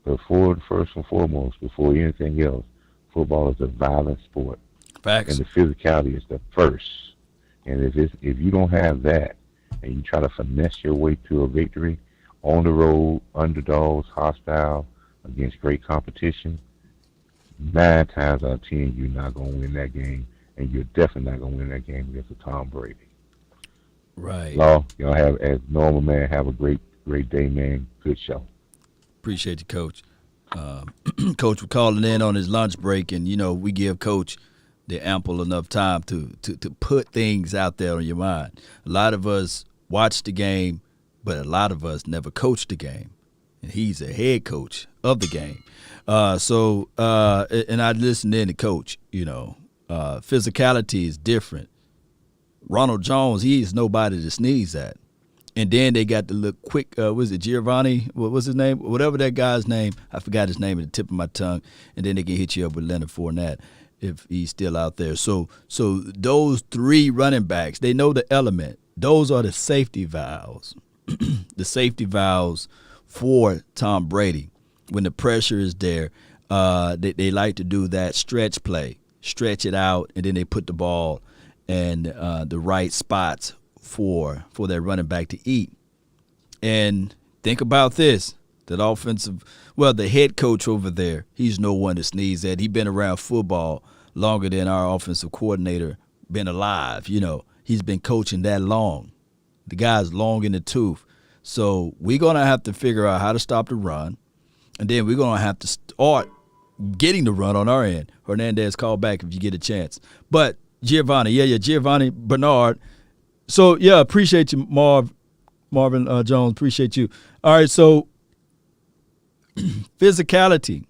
But first and foremost, before anything else, football is a violent sport. Facts. And the physicality is the first. And if you don't have that, and you try to finesse your way to a victory on the road, underdogs, hostile, against great competition, 9 times out of 10 you're not going to win that game, and you're definitely not going to win that game against a Tom Brady. Right. Law, y'all have, as normal, man, have a great day, man. Good show. Appreciate you, Coach. Coach was calling in on his lunch break, and, we give Coach the ample enough time to put things out there on your mind. A lot of us watch the game, but a lot of us never coach the game. And he's a head coach of the game. And I listened in to Coach, physicality is different. Ronald Jones, he is nobody to sneeze at. And then they got the look quick, was it Giovanni? What was his name? Whatever that guy's name. I forgot his name at the tip of my tongue. And then they can hit you up with Leonard Fournette if he's still out there. So those 3 running backs, they know the element. Those are the safety valves. The safety valves for Tom Brady. When the pressure is there, they like to do that stretch play. Stretch it out, and then they put the ball in the right spots for their running back to eat. And think about this. The head coach over there, he's no one to sneeze at. He's been around football longer than our offensive coordinator been alive. He's been coaching that long. The guy's long in the tooth. So we're going to have to figure out how to stop the run. And then we're going to have to start getting the run on our end. Hernandez, call back if you get a chance. But Giovanni Bernard. So, appreciate you, Marvin Jones. Appreciate you. All right, so physicality.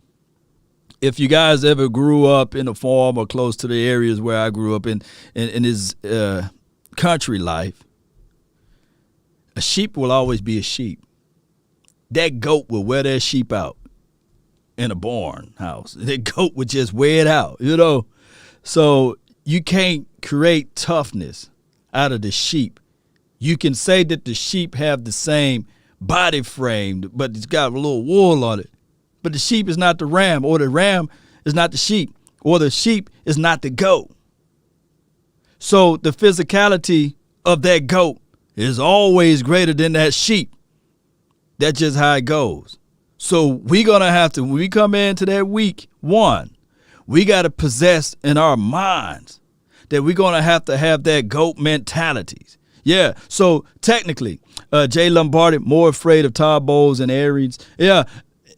If you guys ever grew up in a farm or close to the areas where I grew up in his country life, a sheep will always be a sheep. That goat will wear that sheep out in a barn house. That goat would just wear it out, So you can't create toughness out of the sheep. You can say that the sheep have the same body frame, but it's got a little wool on it. But the sheep is not the ram, or the ram is not the sheep, or the sheep is not the goat. So the physicality of that goat is always greater than that sheep. That's just how it goes. So we're going to have to, when we come into that week 1, we got to possess in our minds that we're going to have that GOAT mentalities. Yeah, so technically, Jay Lombardi, more afraid of Todd Bowles and Aries. Yeah,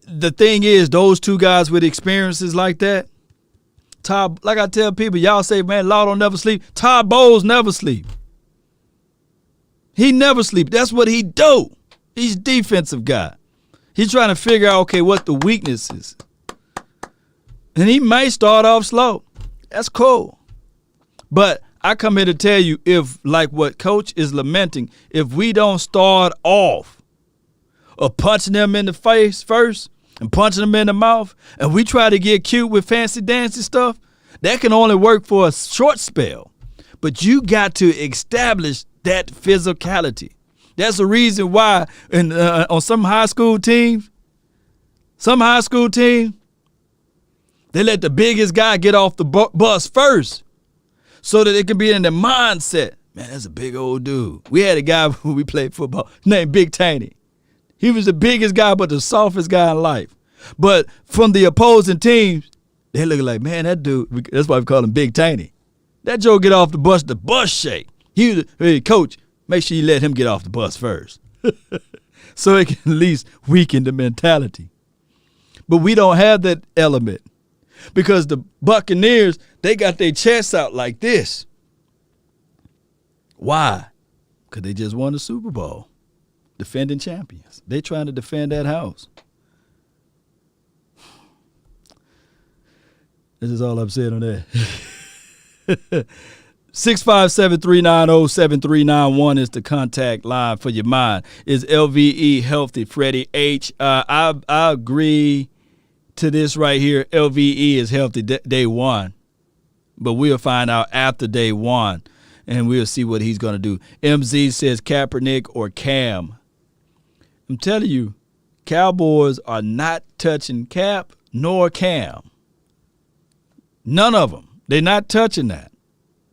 the thing is, those 2 guys with experiences like that, Todd, like I tell people, y'all say, man, Law don't never sleep. Todd Bowles never sleep. He never sleep. That's what he do. He's a defensive guy. He's trying to figure out, okay, what the weakness is. And he may start off slow. That's cool. But I come here to tell you, if, like what Coach is lamenting, if we don't start off of punching them in the face first and punching them in the mouth, and we try to get cute with fancy dancy stuff, that can only work for a short spell. But you got to establish that physicality. That's the reason why on some high school teams, they let the biggest guy get off the bus first so that it can be in the mindset. Man, that's a big old dude. We had a guy who we played football named Big Taney. He was the biggest guy but the softest guy in life. But from the opposing teams, they look like, man, that dude, that's why we call him Big Taney. That Joe get off the bus shake. Hey, coach, make sure you let him get off the bus first. So it can at least weaken the mentality. But we don't have that element because the Buccaneers, they got their chests out like this. Why? Because they just won the Super Bowl. Defending champions. They trying to defend that house. This is all I'm saying on that. 657-390-7391 is the contact line for your mind. Is LVE healthy? Freddie H. I agree to this right here. LVE is healthy day one, but we'll find out after day one, and we'll see what he's going to do. MZ says Kaepernick or Cam. I'm telling you, Cowboys are not touching Cap nor Cam. None of them. They're not touching that.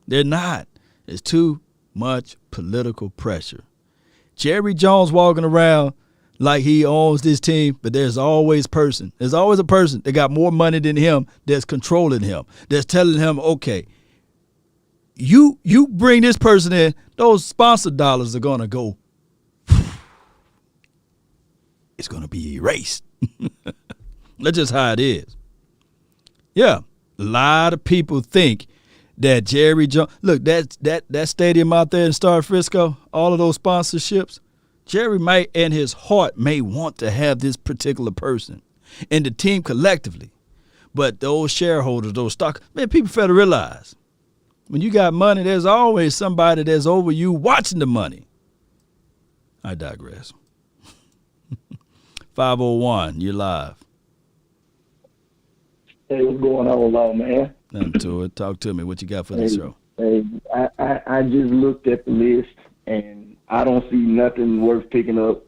They're not. It's too much political pressure. Jerry Jones walking around like he owns this team, but there's always a person that got more money than him that's controlling him, that's telling him, okay, you bring this person in, those sponsor dollars are going to go, it's going to be erased. That's just how it is. Yeah, a lot of people think that Jerry Jones, look, that stadium out there in Star Frisco, all of those sponsorships, Jerry might, in his heart, may want to have this particular person and the team collectively. But those shareholders, those stock, man, people fail to realize when you got money, there's always somebody that's over you watching the money. I digress. 501, you're live. Hey, what's going on, man? Nothing to it. Talk to me. What you got for this show? Hey, I just looked at the list, and I don't see nothing worth picking up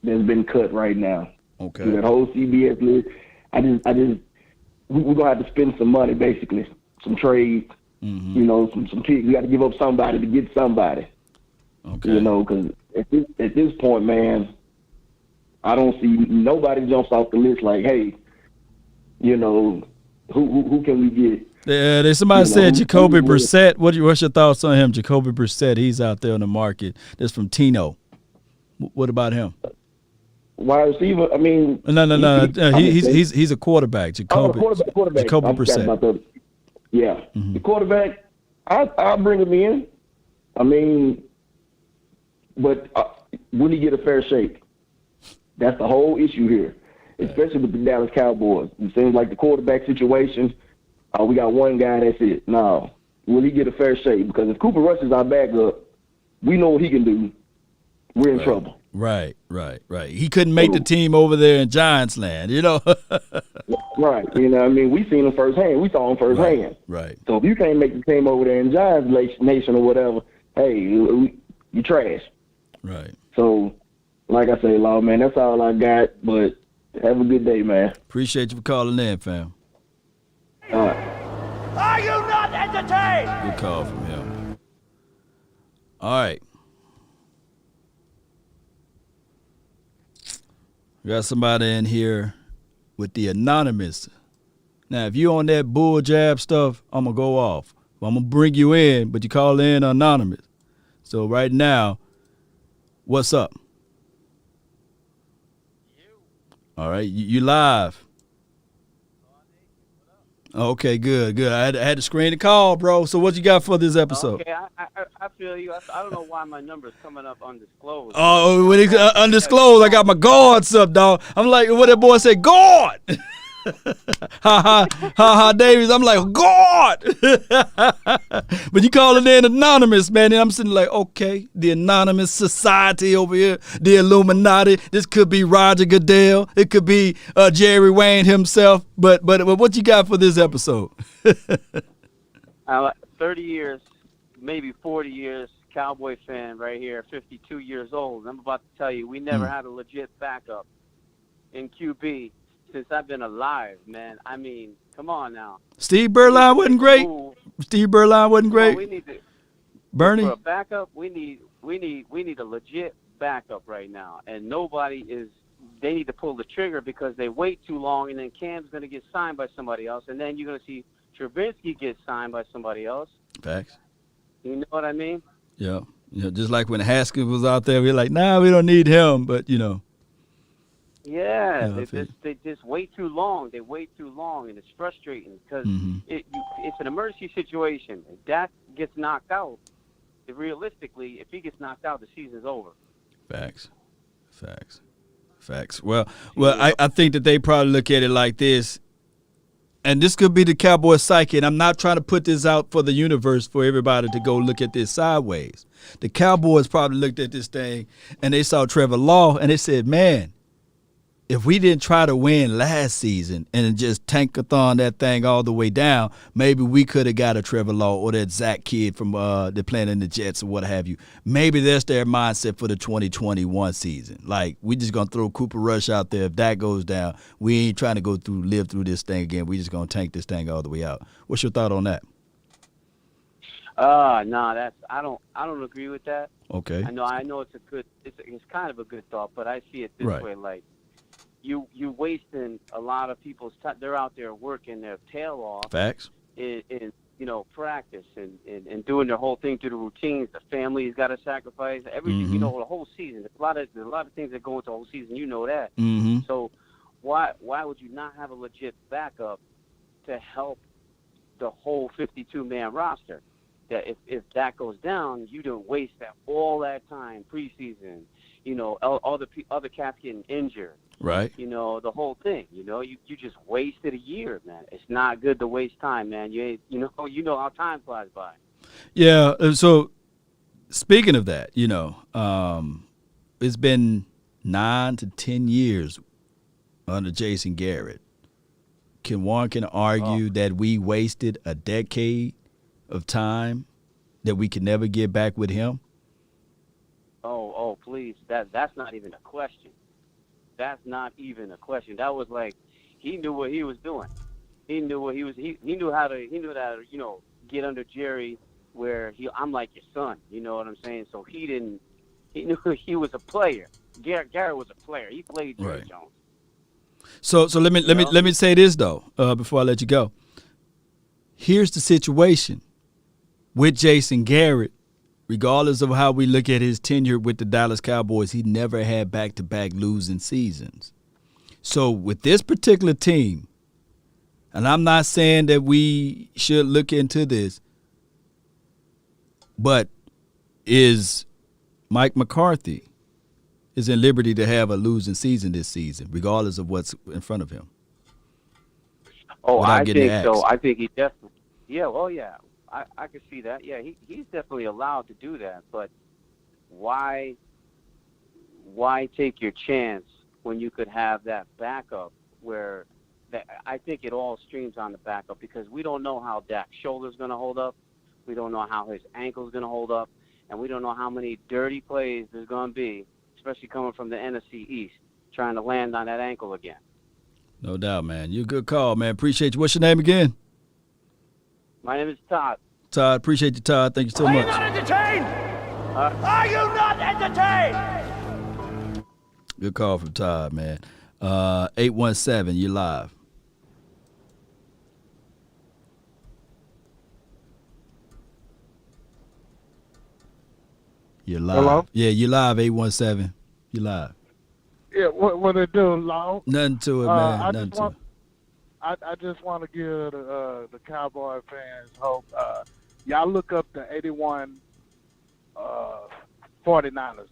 that's been cut right now. Okay. That whole CBS list, we're going to have to spend some money, basically, some trades, you know, some picks. We got to give up somebody to get somebody. Okay. You know, because at this point, man, I don't see nobody jumps off the list like, hey, you know, who can we get? Yeah, there's somebody said Jacoby Brissett. What's your thoughts on him? Jacoby Brissett, he's out there on the market. That's from Tino. What about him? Wide receiver, I mean. No. He's a quarterback. Jacoby Brissett. Yeah, the quarterback, I'll bring him in. I mean, but will he get a fair shake? That's the whole issue here, especially with the Dallas Cowboys. It seems like the quarterback situation, we got one guy, that's it. No. Will he get a fair shake? Because if Cooper Rush is our backup, we know what he can do. We're in trouble. Right. He couldn't make the team over there in Giants land, you know. Right. You know what I mean? We seen him firsthand. We saw him firsthand. Right. So if you can't make the team over there in Giants Nation or whatever, hey, you trash. Right. So, like I say, Law, man, that's all I got. But have a good day, man. Appreciate you for calling in, fam. All right. Are you not entertained? Good call from him. All right. We got somebody in here with the anonymous. Now, if you on that bull jab stuff, I'm going to go off. I'm going to bring you in, but you call in anonymous. So right now, what's up? All right, you live. Okay, good. I had to screen the call, bro. So what you got for this episode? Okay, I feel you. I don't know why my number's coming up undisclosed. Oh, when it's undisclosed, I got my guards up, dog. I'm like, what that boy say, guard. Ha ha, Davies. I'm like, God. But you calling in anonymous, man. And I'm sitting like, okay, the anonymous society over here, the Illuminati. This could be Roger Goodell. It could be Jerry Wayne himself. But what you got for this episode? 30 years, maybe 40 years, Cowboy fan right here, 52 years old. I'm about to tell you, we never had a legit backup in QB since I've been alive, man. I mean, come on now. Steve Berline wasn't great. Steve Berline wasn't great. We need to, Bernie? for a backup, we need a legit backup right now. And they need to pull the trigger because they wait too long, and then Cam's going to get signed by somebody else, and then you're going to see Trubisky get signed by somebody else. Facts. You know what I mean? Yeah. Just like when Haskins was out there, we we're like, nah, we don't need him, but Yeah, they just wait too long. They wait too long, and it's frustrating because it's an emergency situation. If Dak gets knocked out, realistically, if he gets knocked out, the season's over. Facts. Well, I think that they probably look at it like this, and this could be the Cowboys' psyche, and I'm not trying to put this out for the universe for everybody to go look at this sideways. The Cowboys probably looked at this thing, and they saw Trevor Law, and they said, man, if we didn't try to win last season and just tankathon that thing all the way down, maybe we could have got a Trevor Law or that Zach kid from the playing in the Jets or what have you. Maybe that's their mindset for the 2021 season. Like, we just going to throw Cooper Rush out there. If that goes down, we ain't trying to live through this thing again. We just going to tank this thing all the way out. What's your thought on that? No, I don't agree with that. Okay. I know it's kind of a good thought, but I see it this way, like, you wasting a lot of people's time. They're out there working their tail off. Facts. In practice and doing their whole thing through the routines. The family's got to sacrifice everything. The whole season. There's a lot of things that go into the whole season. You know that. So why would you not have a legit backup to help the whole 52-man roster? That if that goes down, you don't waste all that time preseason. All the other cats getting injured. Right. The whole thing. You just wasted a year, man. It's not good to waste time, man. You know how time flies by. Yeah. So speaking of that, it's been 9 to 10 years under Jason Garrett. One can argue that we wasted a decade of time that we could never get back with him? Oh, please. That's not even a question. That's not even a question. That was like, he knew what he was doing. He knew how to get under Jerry where I'm like your son. You know what I'm saying? So he knew he was a player. Garrett was a player. He played Jerry Jones. So let me say this though, before I let you go. Here's the situation with Jason Garrett. Regardless of how we look at his tenure with the Dallas Cowboys, he never had back-to-back losing seasons. So with this particular team, and I'm not saying that we should look into this, but is Mike McCarthy is in liberty to have a losing season this season, regardless of what's in front of him? I think so. I think he definitely. Yeah. Oh, yeah. I could see that. Yeah, he's definitely allowed to do that. But why take your chance when you could have that backup where I think it all streams on the backup because we don't know how Dak's shoulder's going to hold up. We don't know how his ankle's going to hold up. And we don't know how many dirty plays there's going to be, especially coming from the NFC East, trying to land on that ankle again. No doubt, man. You're a good call, man. Appreciate you. What's your name again? My name is Todd. Todd, appreciate you, Todd. Thank you so much. Are you not entertained? Are you not entertained? Good call from Todd, man. 817, you live. You're live. Hello? Yeah, you live, 817. You live. Yeah, what they do, Long? Nothing to it, man. I just want to give the Cowboy fans hope. Y'all look up the 81 49ers.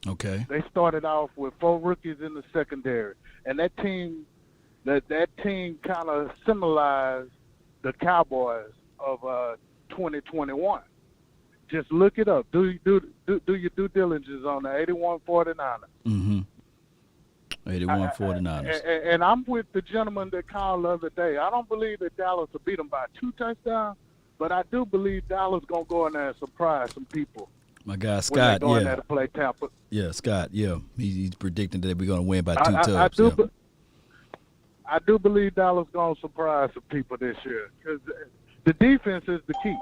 Okay. They started off with 4 rookies in the secondary. And that team that team kind of symbolized the Cowboys of 2021. Just look it up. Do your due diligence on the 81 49ers. Mm-hmm. 81 49ers. And I'm with the gentleman that called the other day. I don't believe that Dallas will beat them by 2 touchdowns, but I do believe Dallas going to go in there and surprise some people. My guy Scott, when they go in there to play Tampa. Yeah, Scott, yeah. He's predicting that we're going to win by 2 touchdowns. I do believe Dallas going to surprise some people this year because the defense is the key.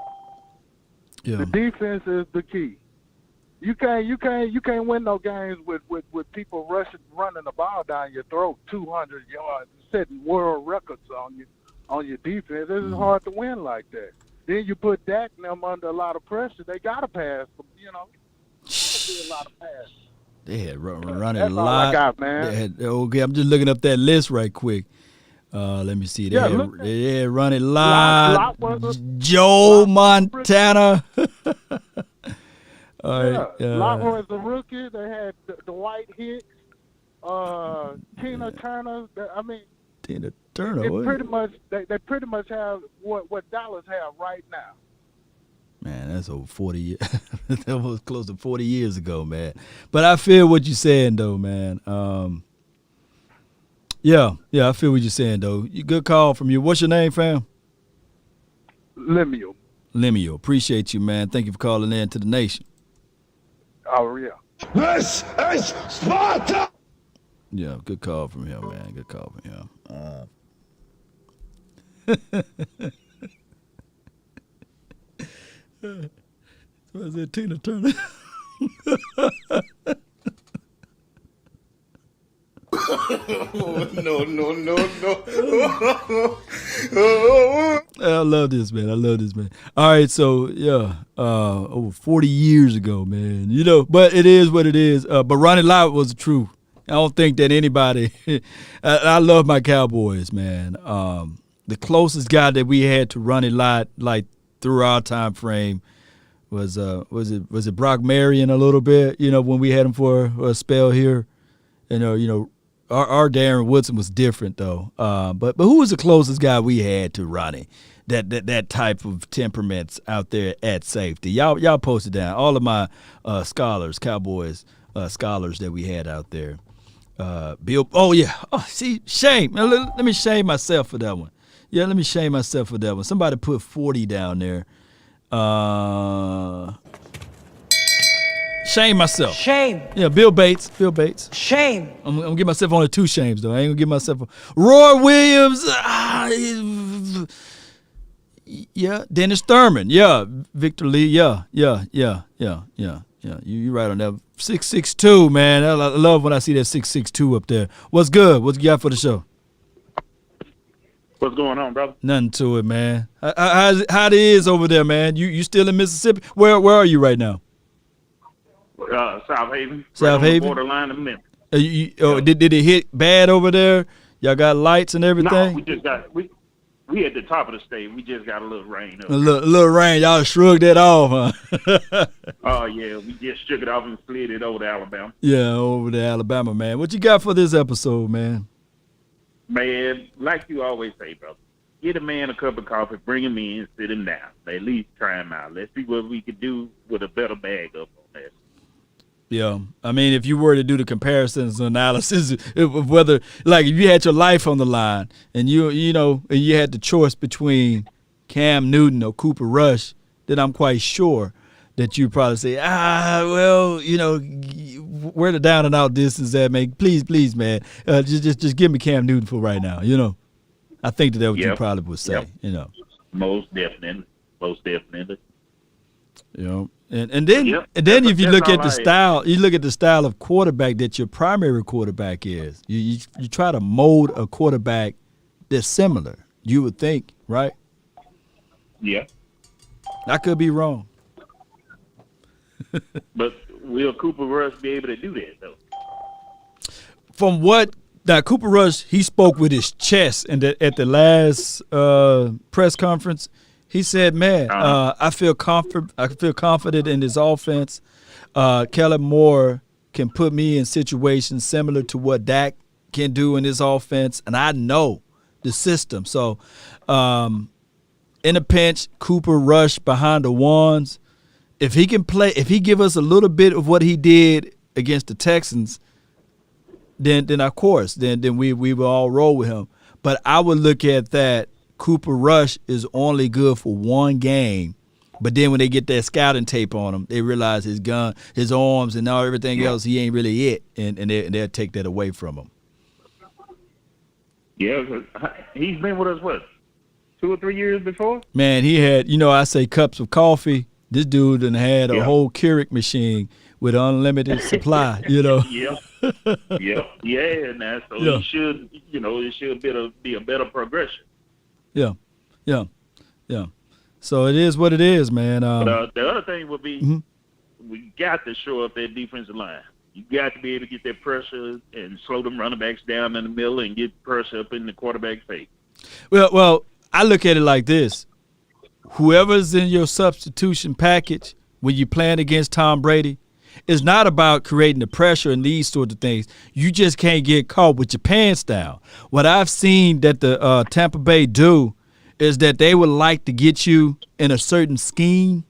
Yeah. The defense is the key. You can't win no games with people running the ball down your throat 200 yards, setting world records on your defense. It's hard to win like that. Then you put Dak and them under a lot of pressure. They got to pass, you know. Be a lot of passes. They had running That's a all lot. I got, man. Okay, I'm just looking up that list right quick. Let me see. They had running a lot. Joe Montana. All right. Lott was a rookie. They had Dwight Hicks, Tina Turner. I mean, Tina Turner. They pretty much have what Dallas have right now. Man, that's over 40 years. That was close to 40 years ago, man. But I feel what you're saying, though, man. Yeah, I feel what you're saying, though. Good call from you. What's your name, fam? Lemuel. Appreciate you, man. Thank you for calling in to the Nation. Oh, yeah. This is Sparta! Yeah, good call from him, man. Good call from him. Was it Tina Turner? No. I love this, man. All right, so, yeah, over 40 years ago, man. You know, but it is what it is. But Ronnie Lott was the truth. I don't think that anybody I love my Cowboys, man. The closest guy that we had to Ronnie Lott, like, through our time frame was it Brock Marion a little bit, you know, when we had him for a spell here. You know, our Darren Woodson was different though. But who was the closest guy we had to Ronnie? That type of temperaments out there at safety. Y'all posted down all of my scholars, Cowboys scholars that we had out there. Bill. Oh yeah. Oh, see, shame. Let me shame myself for that one. Yeah, let me shame myself for that one. Somebody put 40 down there. Shame myself. Shame. Yeah, Bill Bates. Shame. I'm gonna give myself only 2 shames though. I ain't gonna give myself Roy Williams. Yeah, Dennis Thurman. Yeah, Victor Lee. Yeah. You're right on that. 662, man. I love when I see that 662 up there. What's good? What you got for the show? What's going on, brother? Nothing to it, man. How it is over there, man? You still in Mississippi? Where are you right now? South Haven. South right Haven. On the borderline of Memphis. Did it hit bad over there? Y'all got lights and everything? No, we just got we at the top of the state. We just got a little rain. A little rain. Y'all shrugged that off, huh? Oh yeah, we just shook it off and slid it over to Alabama. Yeah, over to Alabama, man. What you got for this episode, man? Man, like you always say, brother, get a man a cup of coffee, bring him in, sit him down. At least try him out. Let's see what we could do with a better bag up on that. Yeah, I mean, if you were to do the comparisons analysis of whether, like, if you had your life on the line and you know, and you had the choice between Cam Newton or Cooper Rush, then I'm quite sure that you'd probably say, well, you know, where the down and out distance at, man? Please, man, just give me Cam Newton for right now. You know, I think that's what you probably would say. You know, most definitely. You know, and then if you look at the style, you look at the style of quarterback that your primary quarterback is. You try to mold a quarterback that's similar. You would think, right? Yeah. I could be wrong. But will Cooper Rush be able to do that, though? From what Cooper Rush, he spoke with his chest at the last press conference. He said, "Man, I feel confident in his offense. Kellen Moore can put me in situations similar to what Dak can do in this offense, and I know the system. So in a pinch, Cooper Rush behind the ones. If he can play, if he give us a little bit of what he did against the Texans, then of course, then we will all roll with him. But I would look at that. Cooper Rush is only good for one game, but then when they get that scouting tape on him, they realize his gun, his arms, and everything else, he ain't really it, and they'll take that away from him. Yeah, he's been with us, what, 2 or 3 years before? Man, he had, I say cups of coffee. This dude done had a whole Keurig machine with unlimited supply, Yeah. And that's so he should, it should be a better progression. Yeah. So it is what it is, man. But the other thing would be we got to show up that defensive line. You got to be able to get that pressure and slow them running backs down in the middle and get pressure up in the quarterback's face. Well, I look at it like this. Whoever's in your substitution package when you're playing against Tom Brady, it's not about creating the pressure and these sorts of things. You just can't get caught with your pants down. What I've seen that the Tampa Bay do is that they would like to get you in a certain scheme,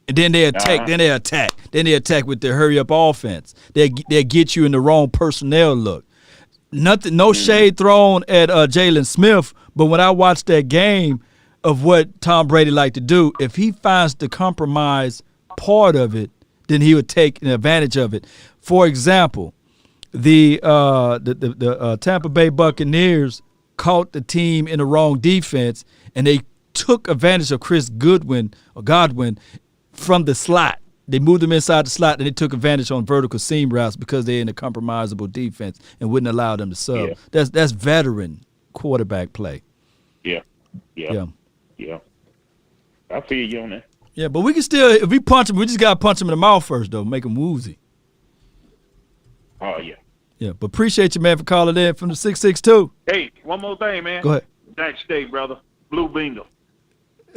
and then they attack. Then they attack with their hurry-up offense. They get you in the wrong personnel look. No shade thrown at Jalen Smith, but when I watched that game of what Tom Brady like to do, if he finds the compromise part of it, then he would take advantage of it. For example, the Tampa Bay Buccaneers caught the team in the wrong defense, and they took advantage of Chris Godwin from the slot. They moved him inside the slot, and they took advantage on vertical seam routes because they're in a compromisable defense and wouldn't allow them to sub. Yeah. That's veteran quarterback play. Yeah. I feel you on that. Yeah, but we can still, if we punch him, we just got to punch him in the mouth first, though, make him woozy. Oh, yeah. Yeah, but appreciate you, man, for calling in from the 662. Hey, one more thing, man. Go ahead. Jackson State, brother. Blue Bingo.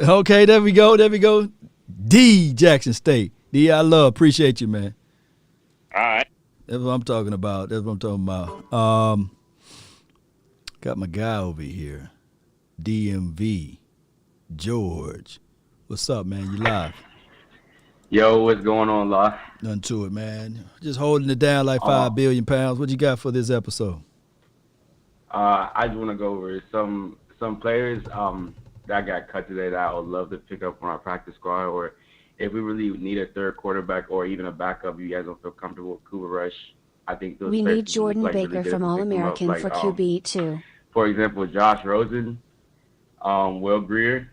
Okay, there we go. D Jackson State. D, I love. Appreciate you, man. All right. That's what I'm talking about. Got my guy over here. DMV. George. What's up, man? You live? Yo, what's going on, La? Nothing to it, man. Just holding it down like 5 billion pounds. What you got for this episode? I just want to go over some players that got cut today that I would love to pick up on our practice squad, or if we really need a third quarterback or even a backup, you guys don't feel comfortable with Cooper Rush. I think those we need Jordan Baker really from All-American for QB too. For example, Josh Rosen, Will Greer.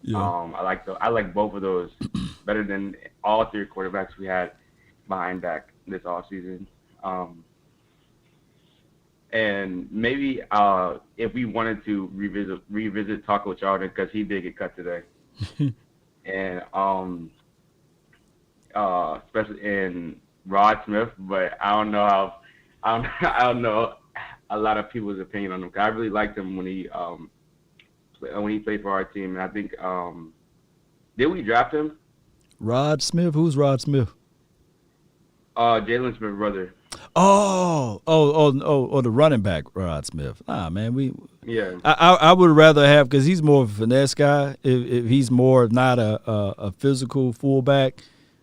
Yeah. I like both of those better than all 3 quarterbacks we had behind back this offseason. And maybe if we wanted to revisit Taco Charlton, because he did get cut today, and especially in Rod Smith, but I don't know a lot of people's opinion on him. I really liked him when he played for our team, and I think did we draft him? Rod Smith? Who's Rod Smith? Jalen Smith's brother. Oh, the running back, Rod Smith. Man, yeah. I would rather have, because he's more of a finesse guy. If he's more not a physical fullback,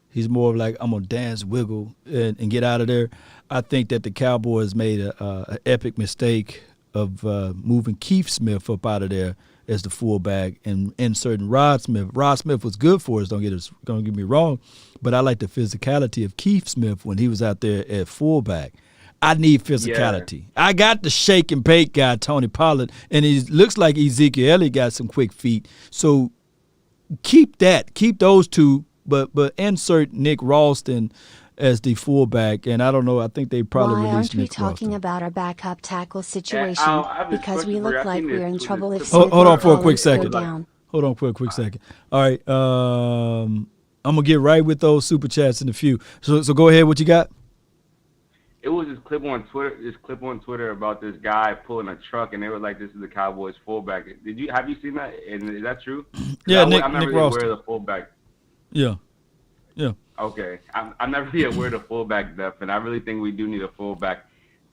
he's more of like, I'm gonna dance, wiggle, and get out of there. I think that the Cowboys made an epic mistake of moving Keith Smith up out of there as the fullback and inserting Rod Smith. Rod Smith was good for us, don't get me wrong, but I like the physicality of Keith Smith when he was out there at fullback. I need physicality. Yeah. I got the shake and bake guy, Tony Pollard, and he looks like Ezekiel Elliott got some quick feet. So keep those two, but insert Nick Ralston as the fullback, and I don't know. I think they probably released Nick Ralston. Why aren't we talking about our backup tackle situation? Because we look like we're in trouble if Hold on for a quick second. Hold on for a quick second. All right, I'm gonna get right with those super chats in a few. So go ahead. What you got? It was this clip on Twitter about this guy pulling a truck, and they were like, "This is the Cowboys fullback." Have you seen that? And is that true? Yeah, I'm Nick really Ralston. aware of the fullback. Yeah. Okay, I'm not really aware of the fullback depth, and I really think we do need a fullback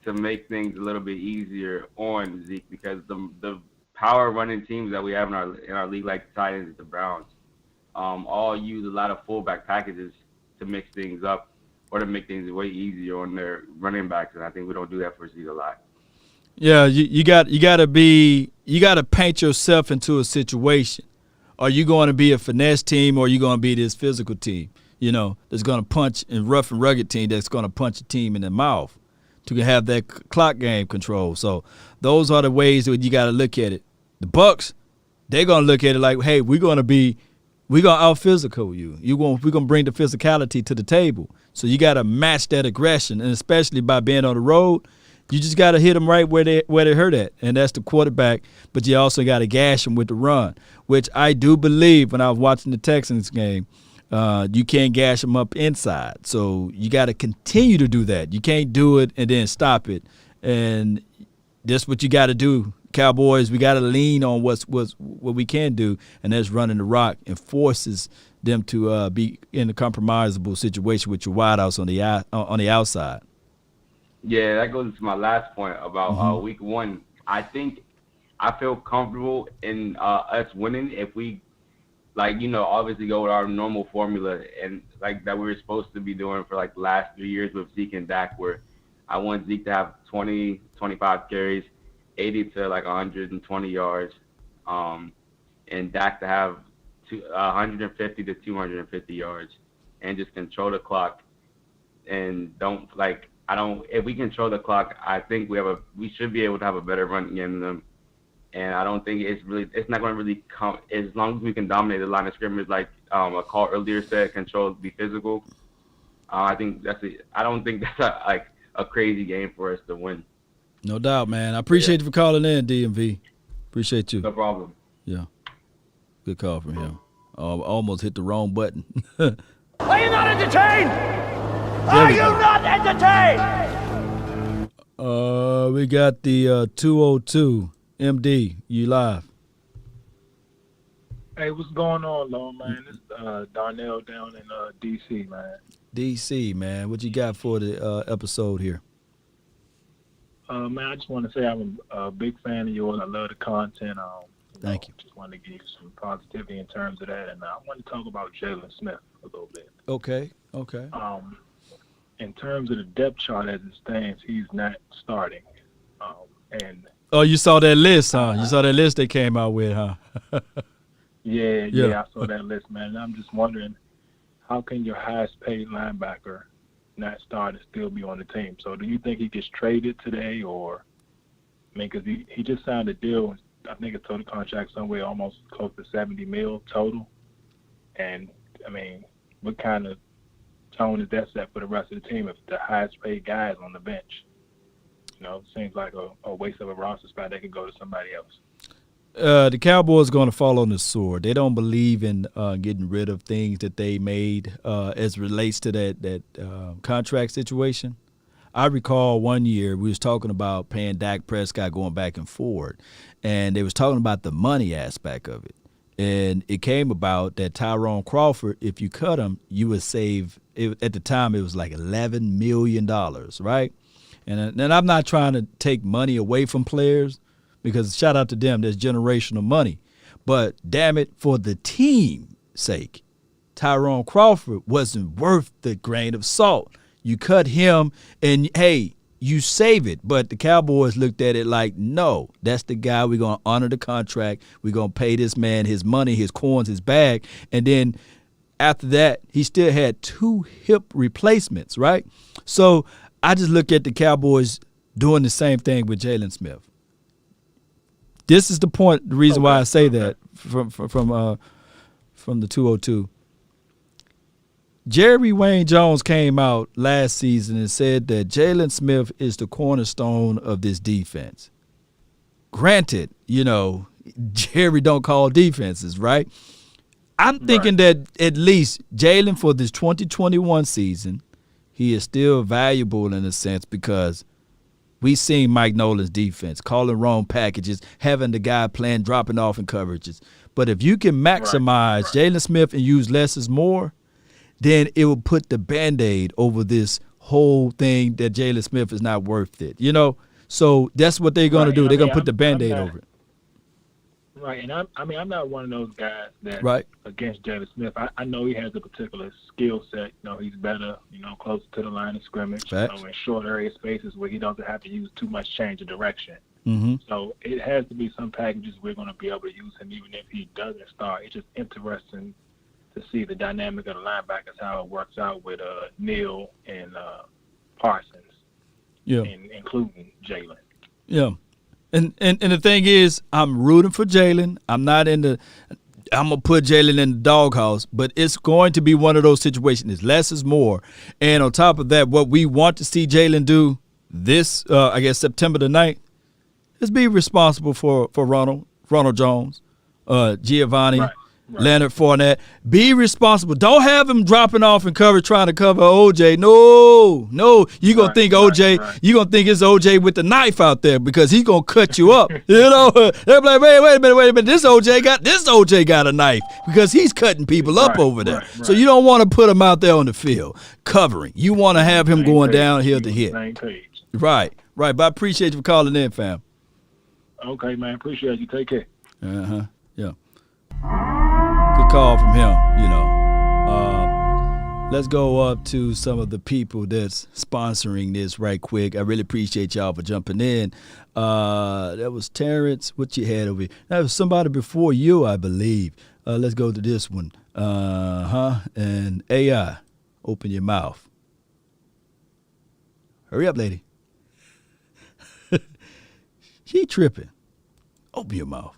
to make things a little bit easier on Zeke because the power running teams that we have in our league, like the Titans, the Browns, all use a lot of fullback packages to mix things up or to make things way easier on their running backs, and I think we don't do that for Zeke a lot. Yeah, you got to paint yourself into a situation. Are you going to be a finesse team or are you going to be this physical team? You know, that's going to punch and rough and rugged team that's going to punch a team in the mouth to have that clock game control. So those are the ways that you got to look at it. The Bucks, they're going to look at it like, hey, we're going to out physical you. We're going to bring the physicality to the table. So you got to match that aggression, and especially by being on the road, you just got to hit them right where they hurt at, and that's the quarterback. But you also got to gash them with the run, which I do believe when I was watching the Texans game, you can't gash them up inside. So you got to continue to do that. You can't do it and then stop it. And that's what you got to do. Cowboys, we got to lean on what we can do, and that's running the rock and forces them to be in a compromisable situation with your wideouts on the outside. Yeah, that goes to my last point about week one. I feel comfortable in us winning if we, obviously go with our normal formula and like that we were supposed to be doing for like the last 3 years with Zeke and Dak, where I want Zeke to have 20, 25 carries, 80 to like 120 yards, and Dak to have 150 to 250 yards, and just control the clock and if we control the clock, I think we should be able to have a better run game than them. And I don't think it's not going to really come as long as we can dominate the line of scrimmage, like a call earlier said, control, be physical. I think I don't think that's a crazy game for us to win. No doubt, man. I appreciate you for calling in, DMV. Appreciate you. No problem. Yeah. Good call from him. Almost hit the wrong button. Are you not entertained? Are you not entertained? We got the 202 MD. You live? Hey, what's going on, Lo, man? It's Darnell down in D.C., man. D.C., man. What you got for the episode here? Man, I just want to say I'm a big fan of yours. I love the content. Thank you. Just want to give you some positivity in terms of that, and I want to talk about Jalen Smith a little bit. Okay. In terms of the depth chart as it stands, he's not starting. Oh, you saw that list, huh? You saw that list they came out with, huh? Yeah, I saw that list, man. And I'm just wondering, how can your highest paid linebacker not start and still be on the team? So do you think he gets traded today, or, because he just signed a deal, I think a total contract somewhere almost close to $70 million total. And, what kind of tone is that set for the rest of the team if the highest paid guy is on the bench? It seems like a waste of a roster spot that could go to somebody else. The Cowboys are going to fall on the sword. They don't believe in getting rid of things that they made as relates to that contract situation. I recall one year we was talking about paying Dak Prescott going back and forward, and they was talking about the money aspect of it. And it came about that Tyrone Crawford, if you cut him, you would save, at the time it was like $11 million, right? And I'm not trying to take money away from players, because shout out to them, there's generational money. But damn it, for the team's sake, Tyrone Crawford wasn't worth the grain of salt. You cut him and, hey, you save it. But the Cowboys looked at it like, no, that's the guy. We're going to honor the contract. We're going to pay this man his money, his coins, his bag. And then after that, he still had 2 hip replacements, right? So I just look at the Cowboys doing the same thing with Jalen Smith. This is the point, the reason why I say that from the 202. Jerry Wayne Jones came out last season and said that Jalen Smith is the cornerstone of this defense. Granted, Jerry don't call defenses, right? I'm thinking that at least Jalen for this 2021 season, he is still valuable in a sense because we seen Mike Nolan's defense, calling wrong packages, having the guy playing, dropping off in coverages. But if you can maximize Jalen Smith and use less is more, then it will put the Band-Aid over this whole thing that Jalen Smith is not worth it. You know, so that's what they're going to do. They're going to put the Band-Aid over it. Right, and I'm not one of those guys that against Jalen Smith. I know he has a particular skill set. You know, he's better, you know, closer to the line of scrimmage, you know, in short area spaces where he doesn't have to use too much change of direction. Mm-hmm. So it has to be some packages we're going to be able to use him even if he doesn't start. It's just interesting to see the dynamic of the linebackers, how it works out with Neal and Parsons, including Jalen. Yeah. And the thing is, I'm rooting for Jalen. I'm going to put Jalen in the doghouse, but it's going to be one of those situations. It's less is more. And on top of that, what we want to see Jalen do this, I guess, September the 9th, is be responsible for Ronald Jones, Giovanni, Leonard Fournette. Be responsible. Don't have him dropping off in cover trying to cover OJ. No. You're going to think OJ, you're going to think it's OJ with the knife out there because he's going to cut you up. You know, they're like, wait a minute. This OJ got a knife because he's cutting people up over there. So you don't want to put him out there on the field covering. You want to have him going downhill to hit. Right. But I appreciate you for calling in, fam. Okay, man. Appreciate you. Take care. Yeah. Good call from him, you know. Let's go up to some of the people that's sponsoring this right quick. I really appreciate y'all for jumping in. That was Terrence. What you had over here? That was somebody before you, I believe. Let's go to this one. And AI, open your mouth. Hurry up, lady. She tripping. Open your mouth.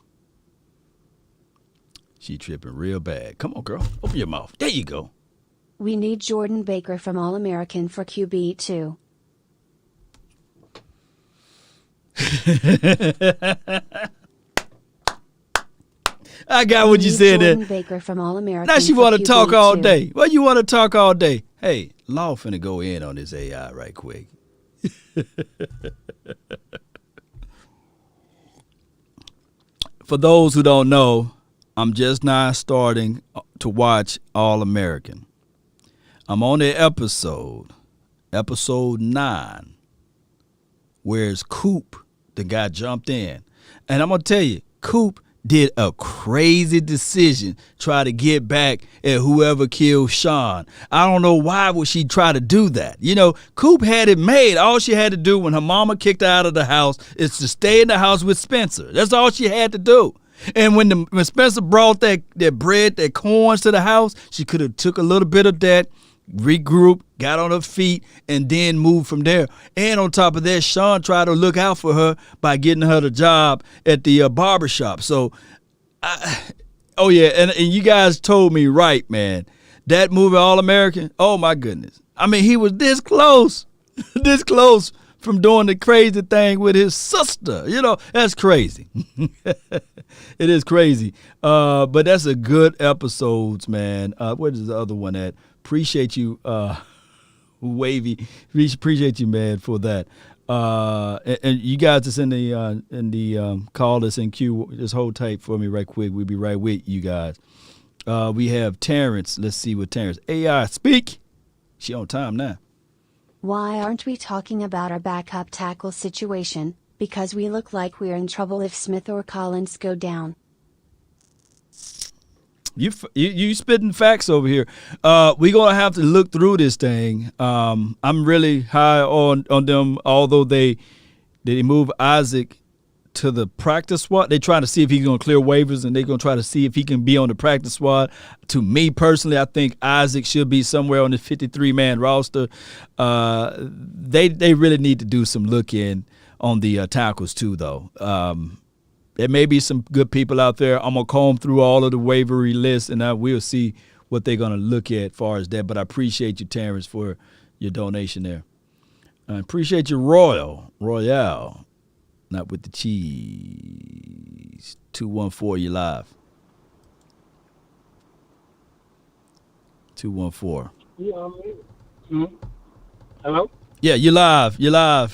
She tripping real bad. Come on, girl. Open your mouth. There you go. We need Jordan Baker from All-American for QB 2. I got what you said there. Jordan Baker from All-American. Now she want to talk all day. Well, you want to talk all day. Hey, Law finna go in on this AI right quick. For those who don't know, I'm just now starting to watch All-American. I'm on the episode 9, where it's Coop, the guy jumped in. And I'm going to tell you, Coop did a crazy decision, try to get back at whoever killed Sean. I don't know why would she try to do that. You know, Coop had it made. All she had to do when her mama kicked her out of the house is to stay in the house with Spencer. That's all she had to do. And when Spencer brought that bread, that corns to the house, she could have took a little bit of that, regrouped, got on her feet, and then moved from there. And on top of that, Sean tried to look out for her by getting her the job at the barbershop. So, and you guys told me right, man. That movie, All-American, oh, my goodness. I mean, he was this close from doing the crazy thing with his sister. You know, that's crazy. It is crazy. But that's a good episodes, man. Where is the other one at? Appreciate you, Wavy. Appreciate you, man, for that. And you guys that's in the call that's in queue, just hold tight for me right quick. We'll be right with you guys. We have Terrence. Let's see what Terrence. AI, speak. She on time now. Why aren't we talking about our backup tackle situation? Because we look like we're in trouble if Smith or Collins go down. You spitting facts over here. We're gonna have to look through this thing. I'm really high on them, although they move Isaac to the practice squad. They're trying to see if he's gonna clear waivers, and they're gonna try to see if he can be on the practice squad. To me personally, I think Isaac should be somewhere on the 53-man roster. They really need to do some look in on the tackles too, though. There may be some good people out there. I'm going to comb through all of the waiver lists, and I will see what they're going to look at as far as that. But I appreciate you, Terrence, for your donation there. I appreciate you, Royale, not with the cheese. 214, you live. 214. Yeah, hello? Yeah, you live. Yeah.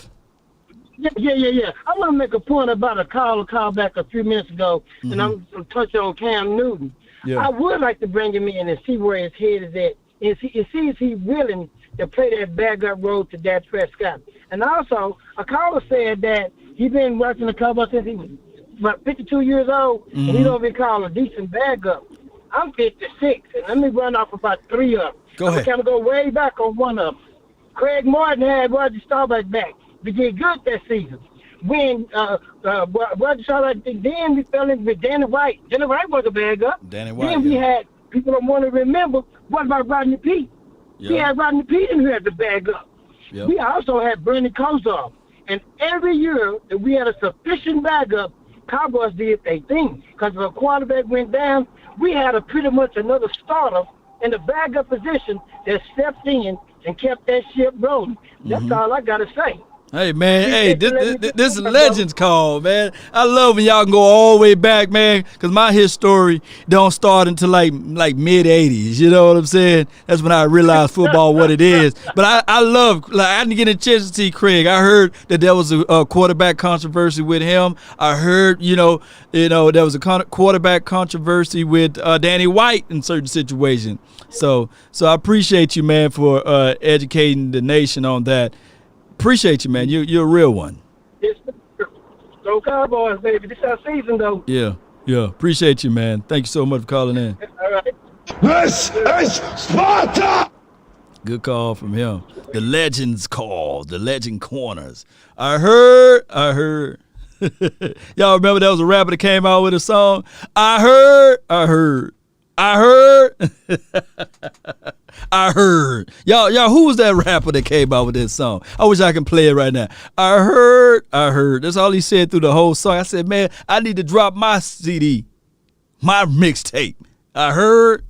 I want to make a point about a call back a few minutes ago, and I'm going to touch on Cam Newton. Yeah. I would like to bring him in and see where his head is at, and see if he's willing to play that backup role to Dak Prescott. And also, a caller said that he's been watching the Cowboys since he was about 52 years old, and he don't even call a decent backup. I'm 56, and let me run off about 3 of them. Go ahead. I'm going to go way back on one of them. Craig Martin had Roger Staubach back. We did good that season. When Roger Staubach, then we fell in with Danny White. Danny White was a backup. Danny White, Then we had, people don't want to remember, what about Rodney Peete? We had Rodney Peete in here as the backup. Yep. We also had Bernie Kosar. And every year that we had a sufficient backup, Cowboys did their thing. Because if a quarterback went down, we had pretty much another starter in the backup position that stepped in and kept that ship rolling. That's all I got to say. Hey, man, this is Legends Call, man. I love when y'all can go all the way back, man, because my history don't start until like mid-'80s, you know what I'm saying? That's when I realized football what it is. But I love, I didn't get a chance to see Craig. I heard that there was a quarterback controversy with him. I heard, there was a quarterback controversy with Danny White in certain situations. So I appreciate you, man, for educating the nation on that. Appreciate you, man. You're a real one. Yes, go Cowboys, baby. This our season, though. Yeah. Appreciate you, man. Thank you so much for calling in. All right. This is Sparta! Good call from him. The Legends Call, the Legend Corners. I heard. Y'all remember there was a rapper that came out with a song? I heard. I heard. Y'all, who was that rapper that came out with this song? I wish I could play it right now. I heard. That's all he said through the whole song. I said, man, I need to drop my CD, my mixtape. I heard.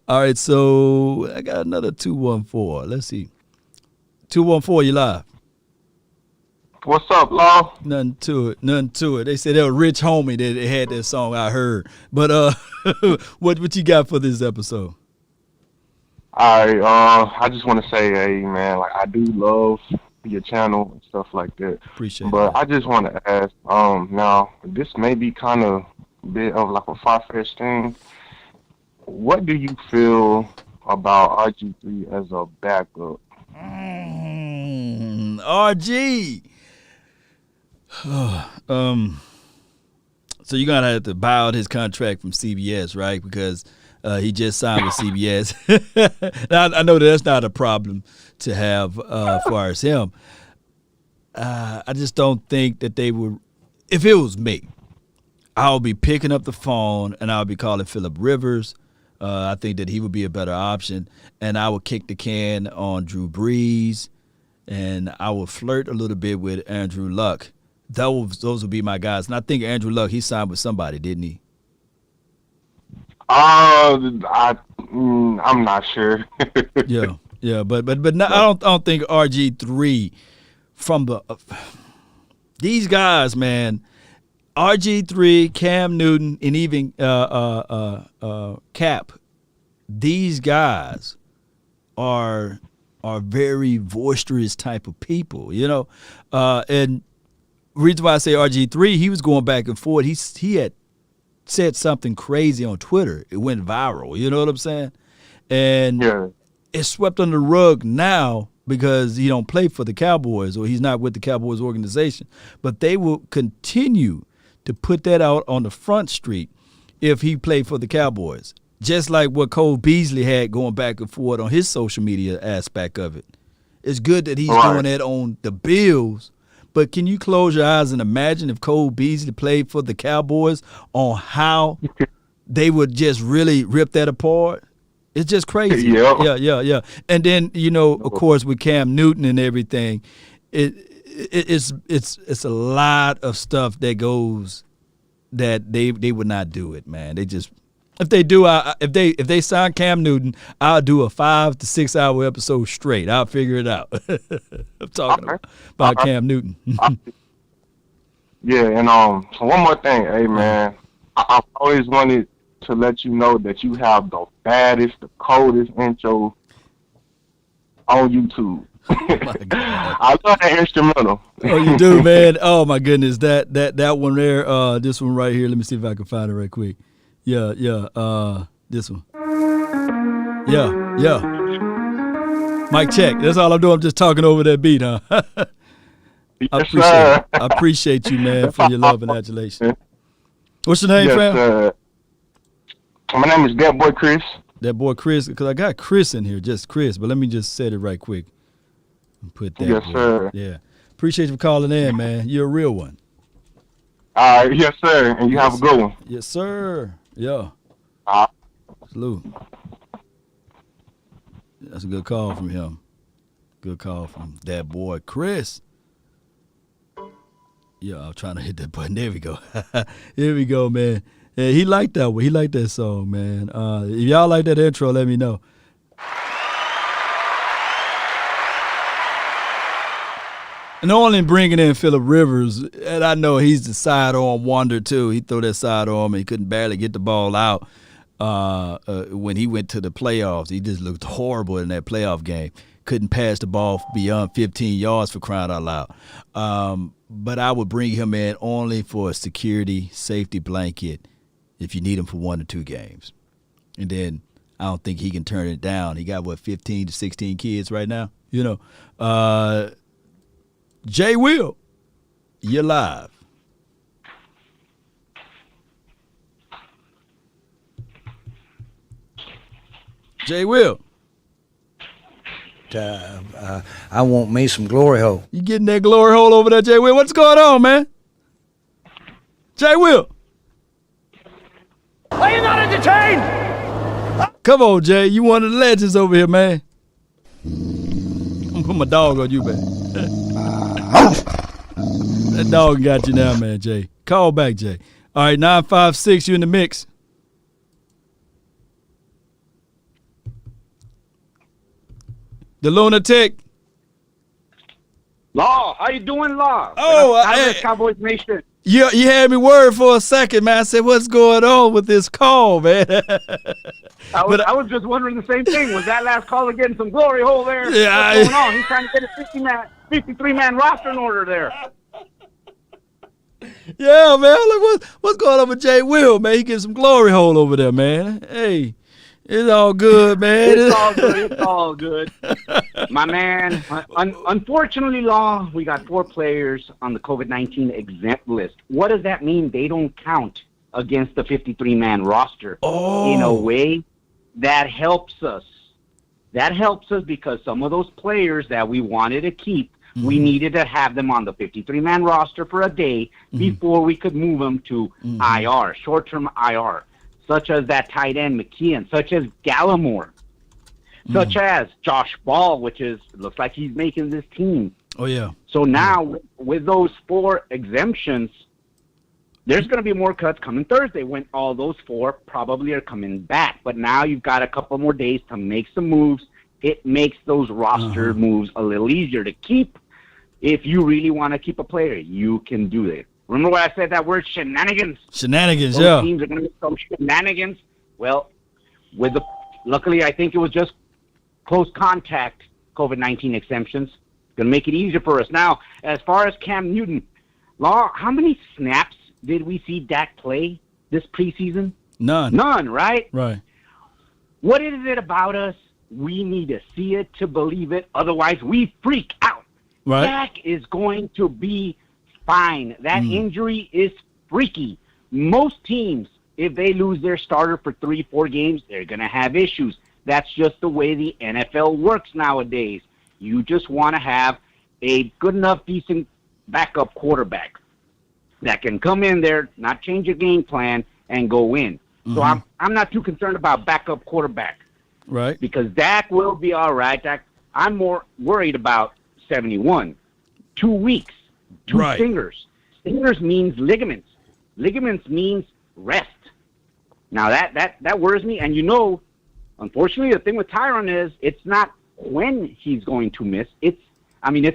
All right, so I got another 214. Let's see. 214, you live. What's up, Law? Nothing to it. They said they were rich homie that they had that song. I heard. But what you got for this episode? All right, I just want to say, hey man, like I do love your channel and stuff like that. Appreciate it. But I just want to ask, now this may be kind of a bit of like a far-fetched thing. What do you feel about RG3 as a backup? RG. So you're gonna have to buy out his contract from CBS, right? Because he just signed with CBS. Now, I know that's not a problem to have as far as him. I just don't think that they would. If it was me, I'll be picking up the phone and I'll be calling Phillip Rivers. I think that he would be a better option, and I would kick the can on Drew Brees, and I would flirt a little bit with Andrew Luck. Those would be my guys. And I think Andrew Luck, he signed with somebody, didn't he? I'm not sure. yeah, but no, I don't think RG3 from the these guys, man. RG3, Cam Newton, and even Cap. These guys are very boisterous type of people, and reason why I say RG3, he was going back and forth. He had said something crazy on Twitter. It went viral. You know what I'm saying? And it's swept under the rug now because he don't play for the Cowboys or he's not with the Cowboys organization. But they will continue to put that out on the front street if he played for the Cowboys. Just like what Cole Beasley had going back and forth on his social media aspect of it. It's good that he's doing that on the Bills. But can you close your eyes and imagine if Cole Beasley played for the Cowboys on how they would just really rip that apart? It's just crazy. Yeah. And then, of course, with Cam Newton and everything, it's a lot of stuff that goes that they would not do it, man. They just if they do, if they sign Cam Newton, I'll do a 5 to 6 hour episode straight. I'll figure it out. I'm talking about Cam Newton. Yeah, and so one more thing, hey man, I've always wanted to let you know that you have the baddest, the coldest intro on YouTube. I love that instrumental. Oh, you do, man. Oh my goodness, that one there. This one right here. Let me see if I can find it right quick. Yeah. This one. Yeah. Mic check. That's all I'm doing. I'm just talking over that beat, huh? I appreciate you, man, for your love and adulation. What's your name, fam? Sir. My name is That Boy Chris. That boy Chris, because I got Chris in here, just Chris, but let me just set it right quick and put that. Yes, sir. Yeah. Appreciate you for calling in, man. You're a real one. Yes, sir. And you have a good one. Yes, sir. Yeah. Salute. That's a good call from him. Good call from that boy Chris. Yeah, I'm trying to hit that button. There we go. Here we go, man. Yeah, he liked that one. He liked that song, man. If y'all like that intro, let me know. And only bringing in Phillip Rivers, and I know he's the sidearm wonder too. He threw that sidearm and he couldn't barely get the ball out when he went to the playoffs. He just looked horrible in that playoff game. Couldn't pass the ball beyond 15 yards for crying out loud. But I would bring him in only for a security, safety blanket if you need him for 1 or 2 games. And then I don't think he can turn it down. He got, 15 to 16 kids right now? Jay Will, you're live. Jay Will. I want me some glory hole. You getting that glory hole over there, Jay Will? What's going on, man? Jay Will. Are you not entertained? Come on, Jay. You one of the legends over here, man. I'm gonna put my dog on you, man. That dog got you now, man, Jay. Call back, Jay. All right, 956, you in the mix. The lunatic. Law, how you doing, Law? Oh, Cowboys Nation. You had me worried for a second, man. I said, what's going on with this call, man? I was just wondering the same thing. Was that last caller getting some glory hole there? Yeah. What's going on? He's trying to get a 53-man roster in order there. Yeah, man. Like, what's going on with Jay Will, man? He getting some glory hole over there, man. Hey, it's all good, man. It's all good. It's all good. My man, unfortunately, Law, we got 4 players on the COVID-19 exempt list. What does that mean? They don't count against the 53-man roster. Oh. In a way, that helps us. That helps us because some of those players that we wanted to keep, we needed to have them on the 53-man roster for a day before we could move them to IR, short-term IR, such as that tight end McKeon, such as Gallimore, such as Josh Ball, which looks like he's making this team. Oh, yeah. So now with those 4 exemptions, there's going to be more cuts coming Thursday when all those 4 probably are coming back. But now you've got a couple more days to make some moves. It makes those roster moves a little easier to keep. If you really want to keep a player, you can do it. Remember when I said that word shenanigans? Shenanigans, Those yeah. teams are going to make some shenanigans. Well, luckily, I think it was just close contact COVID-19 exemptions. Going to make it easier for us. Now, as far as Cam Newton, Law, how many snaps did we see Dak play this preseason? None. None, right? Right. What is it about us? We need to see it to believe it. Otherwise, we freak out. Right. Dak is going to be fine. That injury is freaky. Most teams, if they lose their starter for 3-4 games, they're going to have issues. That's just the way the NFL works nowadays. You just want to have a good enough, decent backup quarterback that can come in there, not change your game plan, and go in. So I'm not too concerned about backup quarterback. Right. Because Dak will be all right. I'm more worried about 71. 2 weeks. 2 stingers. Stingers means ligaments. Ligaments means rest. Now that worries me. And unfortunately, the thing with Tyron is it's not when he's going to miss. It's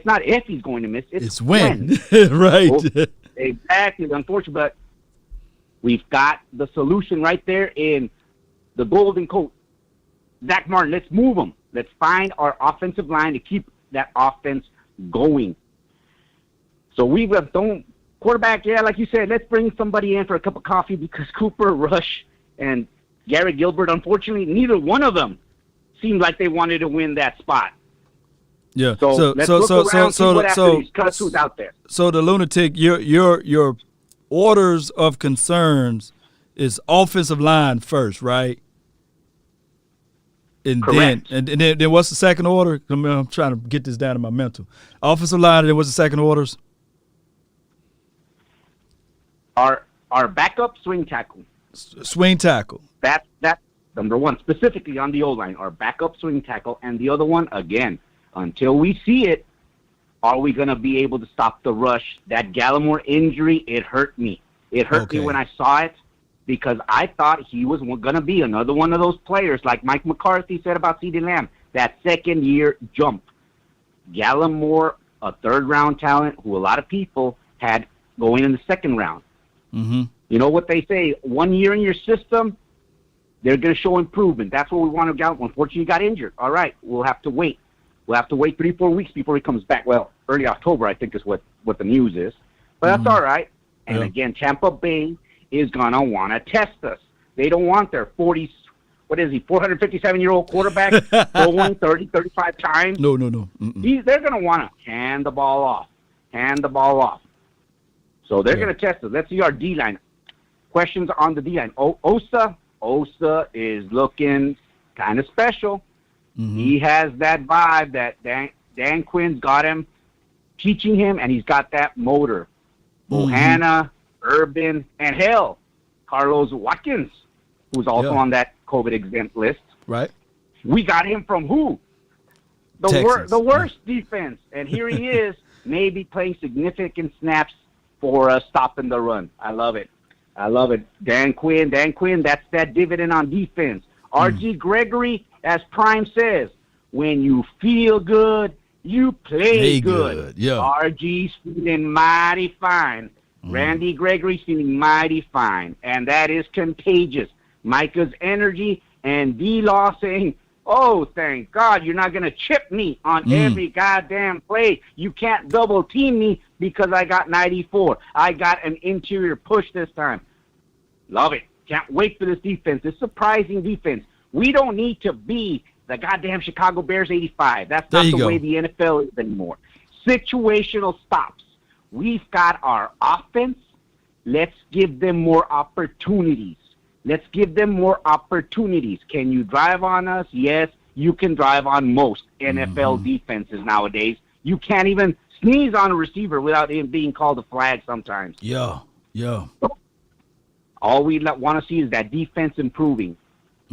not if he's going to miss. It's when. Right. So, exactly. Unfortunately, but we've got the solution right there in the golden coat. Zach Martin, let's move him. Let's find our offensive line to keep that offense going. So we've done quarterback, like you said, let's bring somebody in for a cup of coffee because Cooper Rush and Garrett Gilbert, unfortunately, neither one of them seemed like they wanted to win that spot. Yeah. So let's look around, see what after these cuts who's out there. So the lunatic, your orders of concerns is offensive line first, right? And Correct. then what's the second order? I'm trying to get this down in my mental. Offensive line, and then what's the second orders? Our backup swing tackle. Swing tackle. That's number one, specifically on the O-line, our backup swing tackle. And the other one, again, until we see it, are we going to be able to stop the rush? That Gallimore injury, it hurt me. It hurt me when I saw it because I thought he was going to be another one of those players, like Mike McCarthy said about CeeDee Lamb, that second-year jump. Gallimore, a third-round talent who a lot of people had going in the second round. Mm-hmm. You know what they say, 1 year in your system, they're going to show improvement. That's what we want to get. Unfortunately, he got injured. All right, we'll have to wait. We'll have to wait 3-4 weeks before he comes back. Well, early October, I think, is what the news is. But that's all right. And again, Tampa Bay is going to want to test us. They don't want their 457-year-old quarterback throwing 30, 35 times. No. They're going to want to hand the ball off. So they're going to test us. Let's see our D-line. Questions on the D-line. Osa is looking kind of special. Mm-hmm. He has that vibe that Dan Quinn's got him, teaching him, and he's got that motor. Bohanna, Urban, and hell, Carlos Watkins, who's also on that COVID exempt list. Right. We got him from who? The worst defense. And here he is, maybe playing significant snaps for stopping the run. I love it. Dan Quinn, that's that dividend on defense. R.G. Gregory, as Prime says, when you feel good, you play good. Yeah. R.G.'s feeling mighty fine. Randy Gregory's feeling mighty fine. And that is contagious. Micah's energy and D-Law saying, oh, thank God you're not going to chip me on every goddamn play. You can't double team me because I got 94. I got an interior push this time. Love it. Can't wait for this defense. This surprising defense. We don't need to be the goddamn Chicago Bears 85. That's not the way the NFL is anymore. Situational stops. We've got our offense. Let's give them more opportunities. Can you drive on us? Yes, you can drive on most NFL defenses nowadays. You can't even sneeze on a receiver without him being called a flag sometimes. Yeah. All we want to see is that defense improving.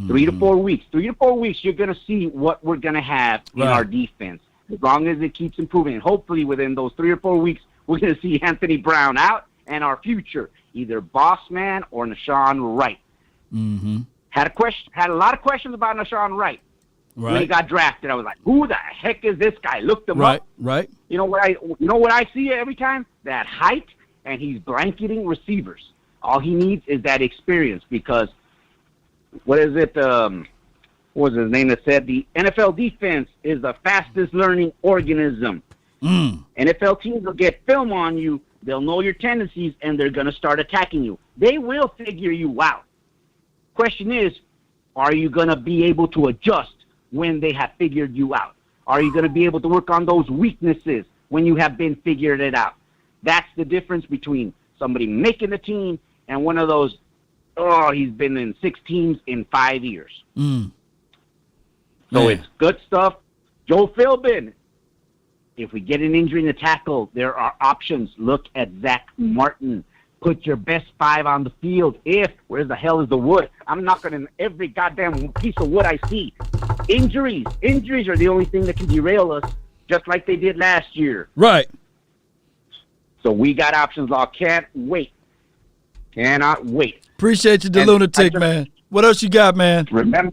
3 to 4 weeks. 3 to 4 weeks, you're going to see what we're going to have in our defense. As long as it keeps improving. And hopefully within those 3 or 4 weeks, we're going to see Anthony Brown out and our future, either Bossman or Nashawn Wright. Mm-hmm. Had a lot of questions about Nashawn Wright. When he got drafted, I was like, who the heck is this guy? Looked him up. Right. You know what I see every time? That height, and he's blanketing receivers. All he needs is that experience because what is it? What was his name that said the NFL defense is the fastest learning organism. NFL teams will get film on you. They'll know your tendencies, and they're going to start attacking you. They will figure you out. Question is, are you going to be able to adjust when they have figured you out? Are you going to be able to work on those weaknesses when you have been figured it out? That's the difference between somebody making the team and one of those, he's been in 6 teams in 5 years. So it's good stuff. Joe Philbin, if we get an injury in the tackle, there are options. Look at Zach Martin. Put your best 5 on the field. Where the hell is the wood? I'm knocking in every goddamn piece of wood I see. Injuries are the only thing that can derail us, just like they did last year. Right. So we got options, Law. Can't wait. Cannot wait. Appreciate you, the lunatic, man. What else you got, man? Remember,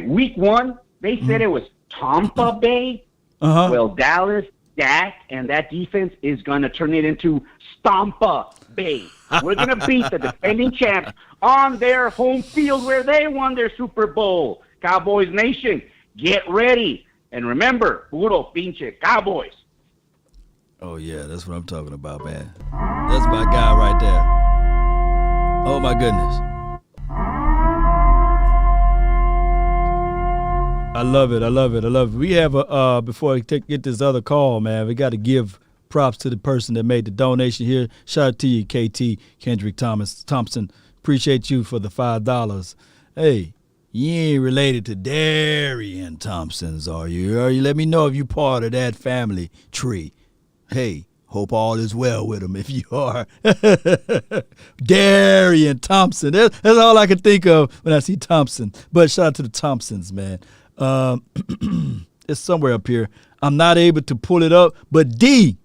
week 1, they said it was Tampa Bay. Well, Dallas, Dak, and that defense is going to turn it into Stampa Bay. We're going to beat the defending champs on their home field where they won their Super Bowl. Cowboys Nation, get ready. And remember, puro pinche Cowboys. Oh, yeah, that's what I'm talking about, man. That's my guy right there. Oh, my goodness. I I love it. I love it. I love it. We have before I get this other call, man, we got to give props to the person that made the donation here. Shout out to you, KT Kendrick Thompson. Appreciate you for the $5. Hey, you ain't related to Darian Thompsons, are you? Let me know if you part of that family tree. Hey, hope all is well with him if you are. Darian Thompson. That's all I can think of when I see Thompson. But shout out to the Thompsons, man. It's somewhere up here. I'm not able to pull it up. But D,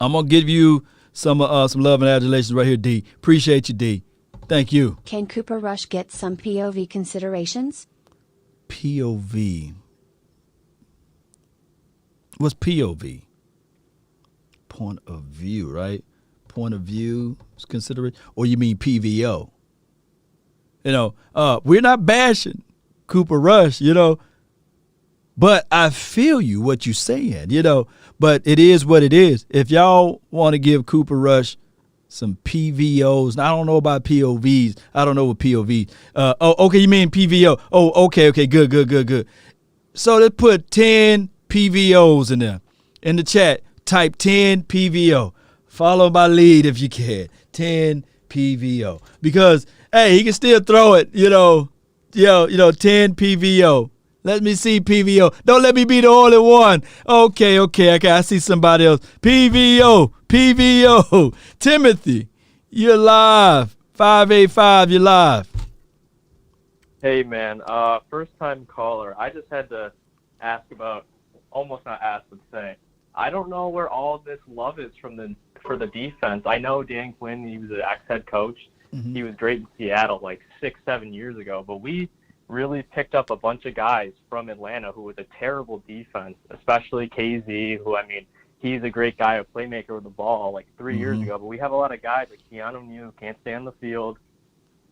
I'm going to give you some love and adulation right here, D. Appreciate you, D. Thank you. Can Cooper Rush get some POV considerations? POV. What's POV? Point of view, right? Point of view is considered, or you mean PVO? You know, we're not bashing Cooper Rush, you know, but I feel you what you're saying, you know, but it is what it is. If y'all want to give Cooper Rush some PVOs, I don't know about POVs. I don't know what POV. Okay, you mean PVO? Oh, okay, good. So let's put 10 PVOs in there in the chat. Type 10 PVO. Follow my lead if you can. 10 PVO. Because, hey, he can still throw it, 10 PVO. Let me see PVO. Don't let me be the only one. Okay. I see somebody else. PVO. Timothy, you're live. 585, you're live. Hey, man. First-time caller. I just had to ask about, almost not ask, but say, I don't know where all this love is for the defense. I know Dan Quinn, he was an ex-head coach. Mm-hmm. He was great in Seattle like 6-7 years ago, but we really picked up a bunch of guys from Atlanta who was a terrible defense, especially KZ, who, I mean, he's a great guy, a playmaker with the ball like 3 years ago, but we have a lot of guys like Keanu New, can't stay on the field.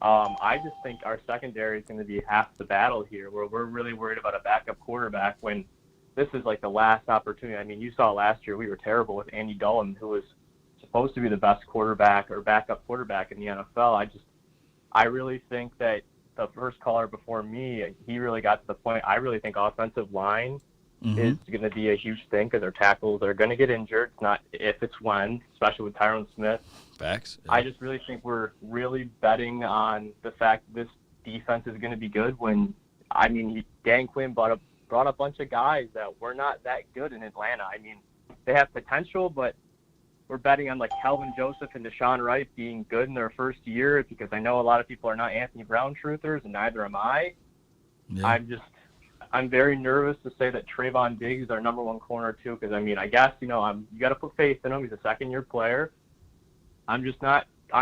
I just think our secondary is going to be half the battle here, where we're really worried about a backup quarterback when this is like the last opportunity. I mean, you saw last year we were terrible with Andy Dalton, who was supposed to be the best quarterback or backup quarterback in the NFL. I really think that the first caller before me, he really got to the point. I really think offensive line is going to be a huge thing because their tackles are going to get injured. It's not if, it's when, especially with Tyron Smith. Facts. Yeah. I just really think we're really betting on the fact this defense is going to be good when, I mean, Dan Quinn brought a bunch of guys that were not that good in Atlanta. I mean, they have potential, but we're betting on like Calvin Joseph and Deshaun Wright being good in their first year because I know a lot of people are not Anthony Brown truthers, and neither am I. Yeah. I'm very nervous to say that Trayvon Diggs is our number one corner too, because I mean, I guess you got to put faith in him. He's a second-year player. I'm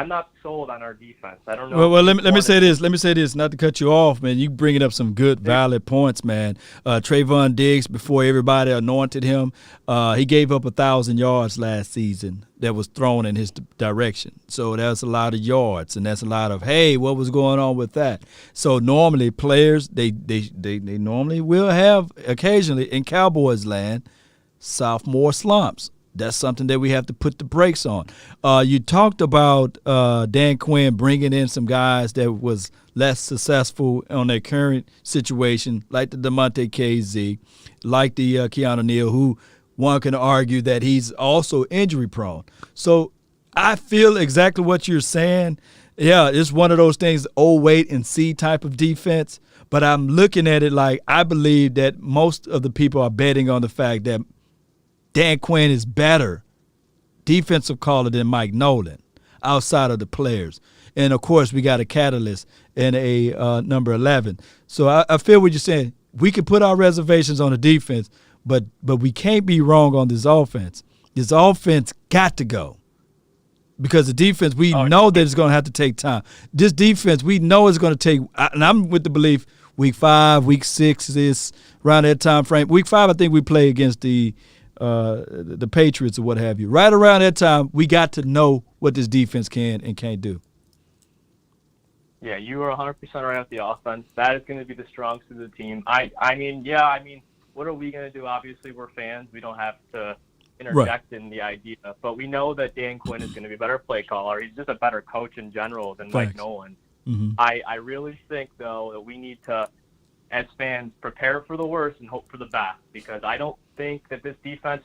not sold on our defense. I don't know. Well, let me say this. Let me say this. Not to cut you off, man. You bringing up some good, valid points, man. Trayvon Diggs, before everybody anointed him, he gave up 1,000 yards last season that was thrown in his direction. So that's a lot of yards, and that's a lot of, hey, what was going on with that? So normally players, they normally will have occasionally in Cowboys land sophomore slumps. That's something that we have to put the brakes on. You talked about Dan Quinn bringing in some guys that was less successful on their current situation, like the DeMonte KZ, like the Keanu Neal, who one can argue that he's also injury prone. So I feel exactly what you're saying. Yeah, it's one of those things, wait and see type of defense. But I'm looking at it like I believe that most of the people are betting on the fact that Dan Quinn is better defensive caller than Mike Nolan outside of the players. And, of course, we got a catalyst in a number 11. So I feel what you're saying. We can put our reservations on the defense, but we can't be wrong on this offense. This offense got to go because the defense, we know that it's going to have to take time. This defense, we know it's going to take – and I'm with the belief week 5, week 6 is around that time frame. Week 5, I think we play against the Patriots or what have you. Right around that time, we got to know what this defense can and can't do. Yeah, you are 100% right with the offense. That is going to be the strong suit of the team. I mean, what are we going to do? Obviously, we're fans. We don't have to interject in the idea. But we know that Dan Quinn is going to be a better play caller. He's just a better coach in general than Mike Nolan. Mm-hmm. I really think, though, that we need to as fans, prepare for the worst and hope for the best, because I don't think that this defense,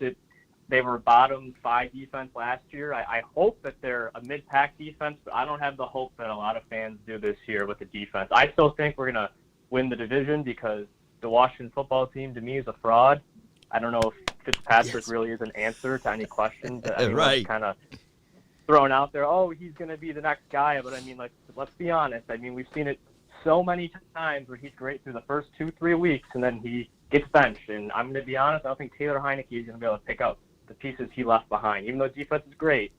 they were bottom 5 defense last year. I hope that they're a mid-pack defense, but I don't have the hope that a lot of fans do this year with the defense. I still think we're going to win the division because the Washington football team, to me, is a fraud. I don't know if Fitzpatrick really is an answer to any questions that anyone's kind of thrown out there. Oh, he's going to be the next guy. But, I mean, like, let's be honest. I mean, we've seen it so many times where he's great through the first 2-3 weeks, and then he gets benched. And I'm going to be honest, I don't think Taylor Heineke is going to be able to pick up the pieces he left behind. Even though defense is great,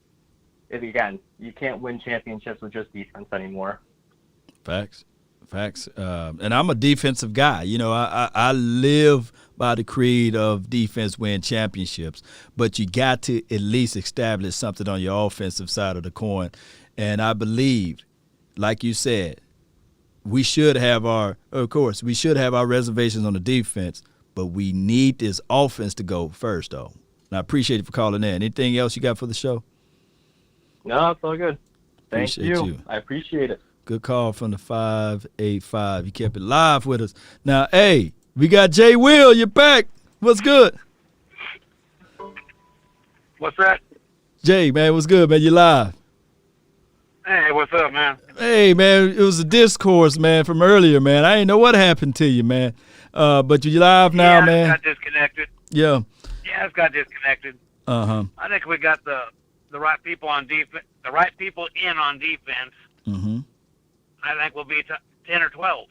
again, you can't win championships with just defense anymore. Facts. And I'm a defensive guy. You know, I live by the creed of defense win championships, but you got to at least establish something on your offensive side of the coin. And I believe, like you said, we should have our reservations on the defense, but we need this offense to go first, though. And I appreciate you for calling in. Anything else you got for the show? No, it's all good. Thank you. I appreciate it. Good call from the 585. You kept it live with us. Now, hey, we got Jay Will. You're back. What's good? What's that? Jay, man, what's good, man? You live. Hey, what's up, man? Hey, man, it was a discourse, man, from earlier, man. I didn't know what happened to you, man. But you live now, man? Yeah, I got disconnected. Yeah. Yeah, it's got disconnected. Uh-huh. I think we got the right people on defense, the right people in on defense. Mm-hmm. I think we'll be 10 or 12.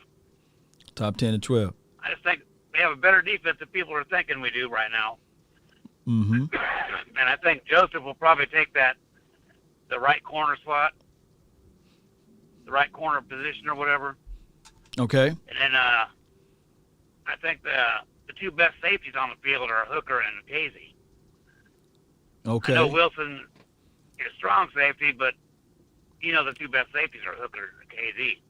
Top 10 and 12. I just think we have a better defense than people are thinking we do right now. Mm-hmm. And I think Joseph will probably take the right corner slot, the right corner position or whatever. Okay. And then I think the two best safeties on the field are Hooker and Casey. Okay. I know Wilson is strong safety, but you know the two best safeties are Hooker and Casey.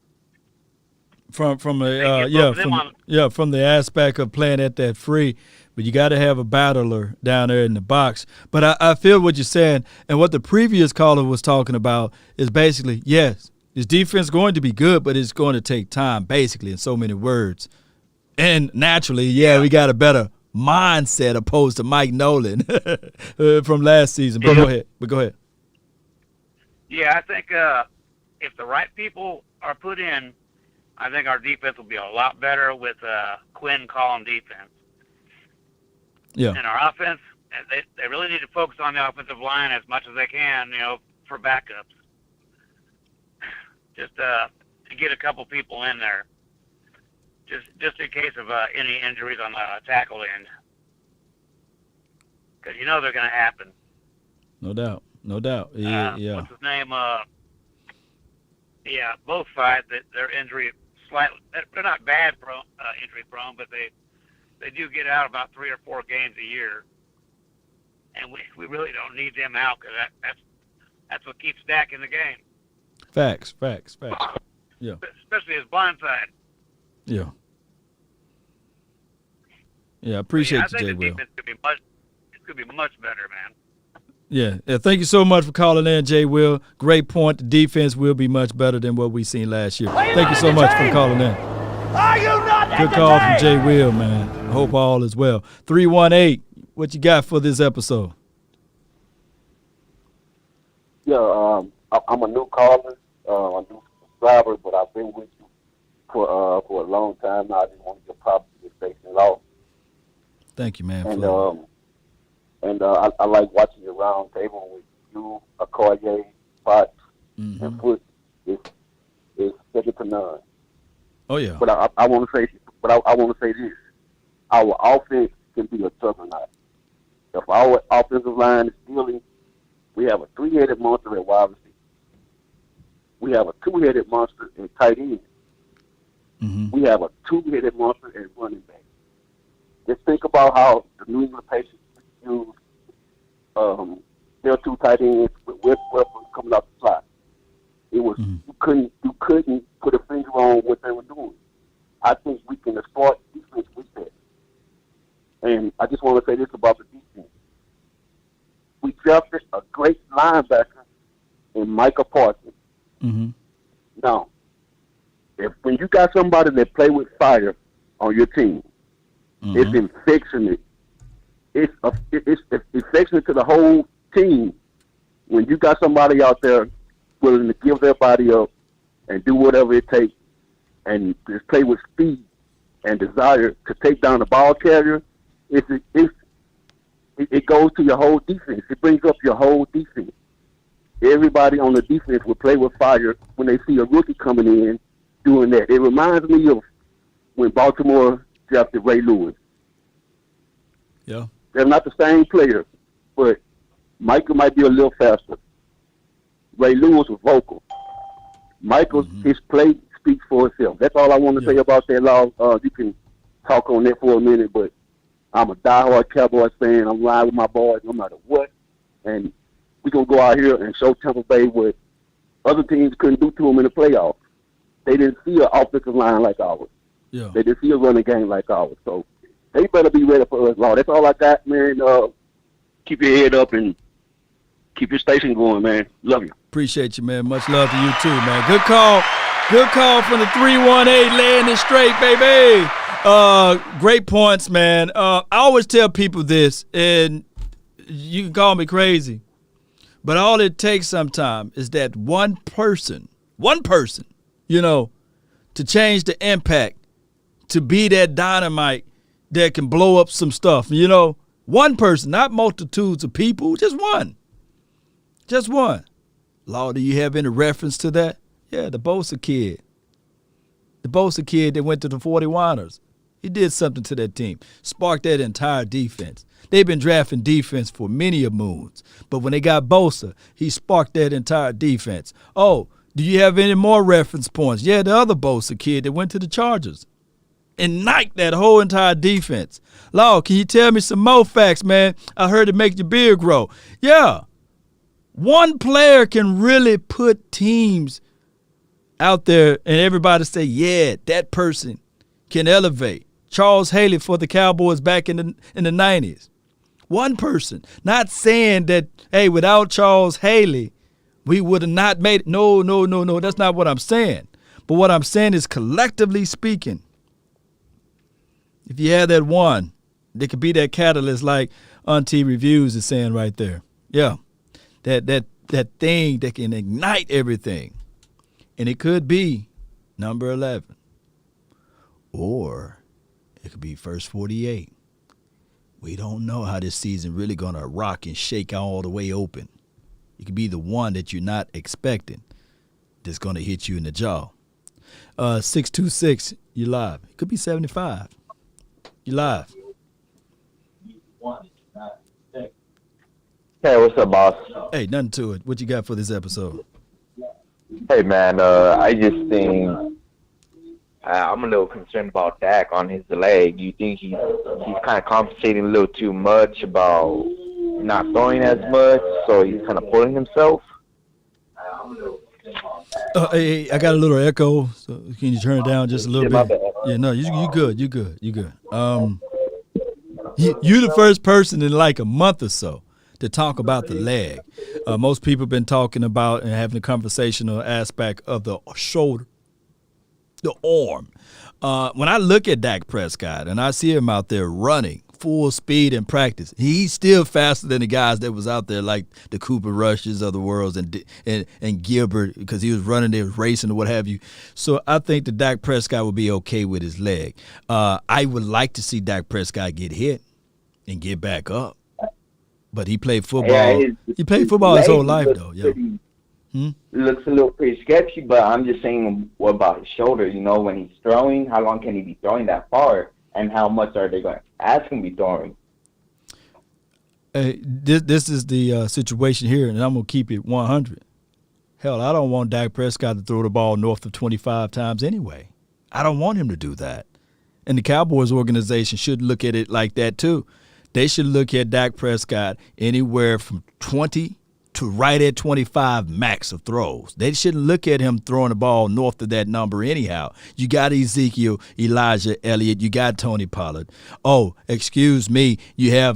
From the aspect of playing at that free, but you got to have a battler down there in the box. But I feel what you're saying, and what the previous caller was talking about is basically, yes, this defense is going to be good, but it's going to take time, basically, in so many words. And naturally, we got a better mindset opposed to Mike Nolan from last season. But go ahead. Yeah, I think if the right people are put in, I think our defense will be a lot better with Quinn calling defense. Yeah. And our offense, they really need to focus on the offensive line as much as they can, for backups. Just to get a couple people in there, just in case of any injuries on the tackle end, because they're going to happen. No doubt. Yeah. What's his name? Both sides, their injury slightly. They're not bad injury prone, but they do get out about 3 or 4 games a year, and we really don't need them out because that's what keeps Dak in the game. Facts. Yeah. Especially his blind side. Yeah. Yeah, I appreciate you, Jay Will. I think the defense could be much better, man. Yeah. Thank you so much for calling in, Jay Will. Great point. The defense will be much better than what we seen last year. Thank you so much for calling in. Are you not Good call from Jay Will, man. I hope all is well. 318, what you got for this episode? Yeah, I'm a new caller, a new subscriber, but I've been with you for a long time now. I just want to give props to your station law. Thank you, man. And I like watching your round table with you, Okoye, Potts, and Foot. It's second to none. Oh yeah. But I want to say this: our offense can be a juggernaut. If our offensive line is stealing, we have a 3-headed monster at wide receiver. We have a 2-headed monster in tight end. Mm-hmm. We have a 2-headed monster at running back. Just think about how the New England Patriots use their 2 tight ends with weapons coming out the slot. It was you couldn't put a finger on what they were doing. I think we can exploit defense with that. And I just want to say this about the defense. We drafted a great linebacker in Micah Parsons. Mm-hmm. Now, when you got somebody that play with fire on your team. It's infectionate. It's affectionate to the whole team. When you got somebody out there willing to give their body up and do whatever it takes and just play with speed and desire to take down the ball carrier, it goes to your whole defense. It brings up your whole defense. Everybody on the defense will play with fire when they see a rookie coming in doing that. It reminds me of when Baltimore drafted Ray Lewis. Yeah. They're not the same player, but Michael might be a little faster. Ray Lewis was vocal. Michael's his play speaks for itself. That's all I want to say about that, Law. You can talk on that for a minute, but I'm a diehard Cowboys fan. I'm riding with my boys no matter what. And we're going to go out here and show Tampa Bay what other teams couldn't do to them in the playoffs. They didn't see an offensive line like ours. Yeah. They didn't see a running game like ours. So they better be ready for us, Law. That's all I got, man. Keep your head up and keep your station going, man. Love you. Appreciate you, man. Much love to you, too, man. Good call. Good call from the 318, laying it straight, baby. Great points, man. I always tell people this, and you can call me crazy, but all it takes sometimes is that one person, to change the impact, to be that dynamite that can blow up some stuff. One person, not multitudes of people, just one. Just one. Law, do you have any reference to that? Yeah, the Bosa kid. The Bosa kid that went to the 49ers. He did something to that team. Sparked that entire defense. They've been drafting defense for many a moons. But when they got Bosa, he sparked that entire defense. Oh, do you have any more reference points? Yeah, the other Bosa kid that went to the Chargers. And knifed that whole entire defense. Law, can you tell me some more facts, man? I heard it make your beard grow. Yeah. One player can really put teams out there and everybody say, yeah, that person can elevate. Charles Haley for the Cowboys back in the 90s. One person. Not saying that, hey, without Charles Haley, we would have not made it. No. That's not what I'm saying. But what I'm saying is collectively speaking, if you have that one, there could be that catalyst like Auntie Reviews is saying right there. Yeah. That thing that can ignite everything. And it could be number 11. Or it could be first 48. We don't know how this season really going to rock and shake all the way open. It could be the one that you're not expecting that's going to hit you in the jaw. 626, you live. It could be 75. You live. Hey, what's up, boss? Hey, nothing to it. What you got for this episode? Hey, man, I just think I'm a little concerned about Dak on his leg. You think he's kind of compensating a little too much about not throwing as much, so he's kind of pulling himself? Hey, I got a little echo, so can you turn it down just a little bit? Yeah, no, you good. You good. You the first person in like a month or so to talk about the leg. Most people have been talking about and having a conversational aspect of the shoulder, the arm. When I look at Dak Prescott and I see him out there running full speed in practice, he's still faster than the guys that was out there like the Cooper Rushes of the world and Gilbert, because he was running there, racing or what have you. So I think that Dak Prescott would be okay with his leg. I would like to see Dak Prescott get hit and get back up. But he played football. He played football his whole life, though. Yeah. Looks a little pretty sketchy, but I'm just saying, what about his shoulder? When he's throwing, how long can he be throwing that far? And how much are they going to ask him to be throwing? This is the situation here, and I'm going to keep it 100. Hell, I don't want Dak Prescott to throw the ball north of 25 times anyway. I don't want him to do that. And the Cowboys organization should look at it like that, too. They should look at Dak Prescott anywhere from 20 to right at 25 max of throws. They shouldn't look at him throwing the ball north of that number anyhow. You got Ezekiel, Elijah Elliott, you got Tony Pollard. Oh, excuse me, they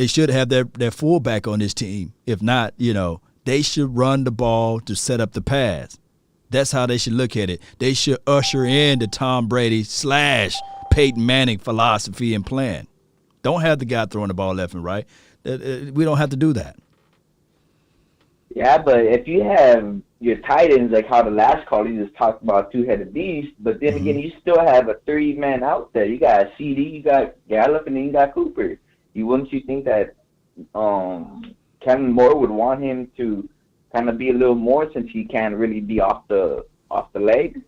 should have their fullback on this team. If not, they should run the ball to set up the pass. That's how they should look at it. They should usher in the Tom Brady / Peyton Manning philosophy and plan. Don't have the guy throwing the ball left and right. We don't have to do that. Yeah, but if you have your tight ends, like how the last call, you just talked about two-headed beast, but then again, you still have a three-man out there. You got CD, you got Gallup, and then you got Cooper. Wouldn't you think that Kevin Moore would want him to kind of be a little more since he can't really be off the leg?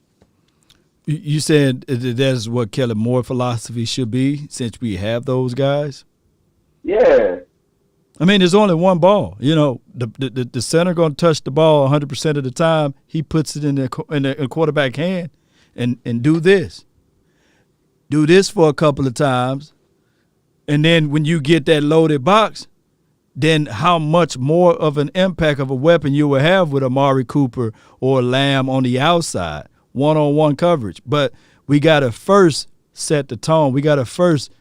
You said that's what Kellen Moore philosophy should be since we have those guys? Yeah. I mean, there's only one ball. You know, the center going to touch the ball 100% of the time. He puts it in the quarterback hand and do this. Do this for a couple of times. And then when you get that loaded box, then how much more of an impact of a weapon you will have with Amari Cooper or Lamb on the outside, one-on-one coverage. But we got to first set the tone. We got to first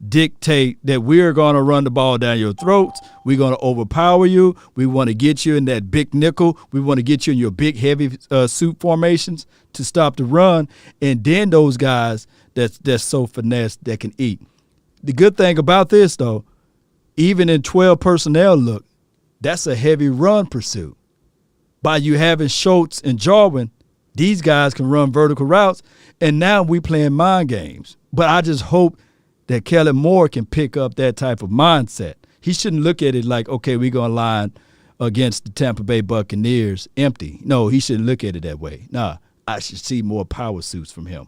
dictate that we're going to run the ball down your throats. We're going to overpower you. We want to get you in that big nickel. We want to get you in your big, heavy suit formations to stop the run. And then those guys that's so finesse that can eat. The good thing about this, though, even in 12 personnel look, that's a heavy run pursuit. By you having Schultz and Jarwin, these guys can run vertical routes, and now we playing mind games. But I just hope that Kellen Moore can pick up that type of mindset. He shouldn't look at it like, okay, we're going to line against the Tampa Bay Buccaneers empty. No, he shouldn't look at it that way. Nah, I should see more power suits from him.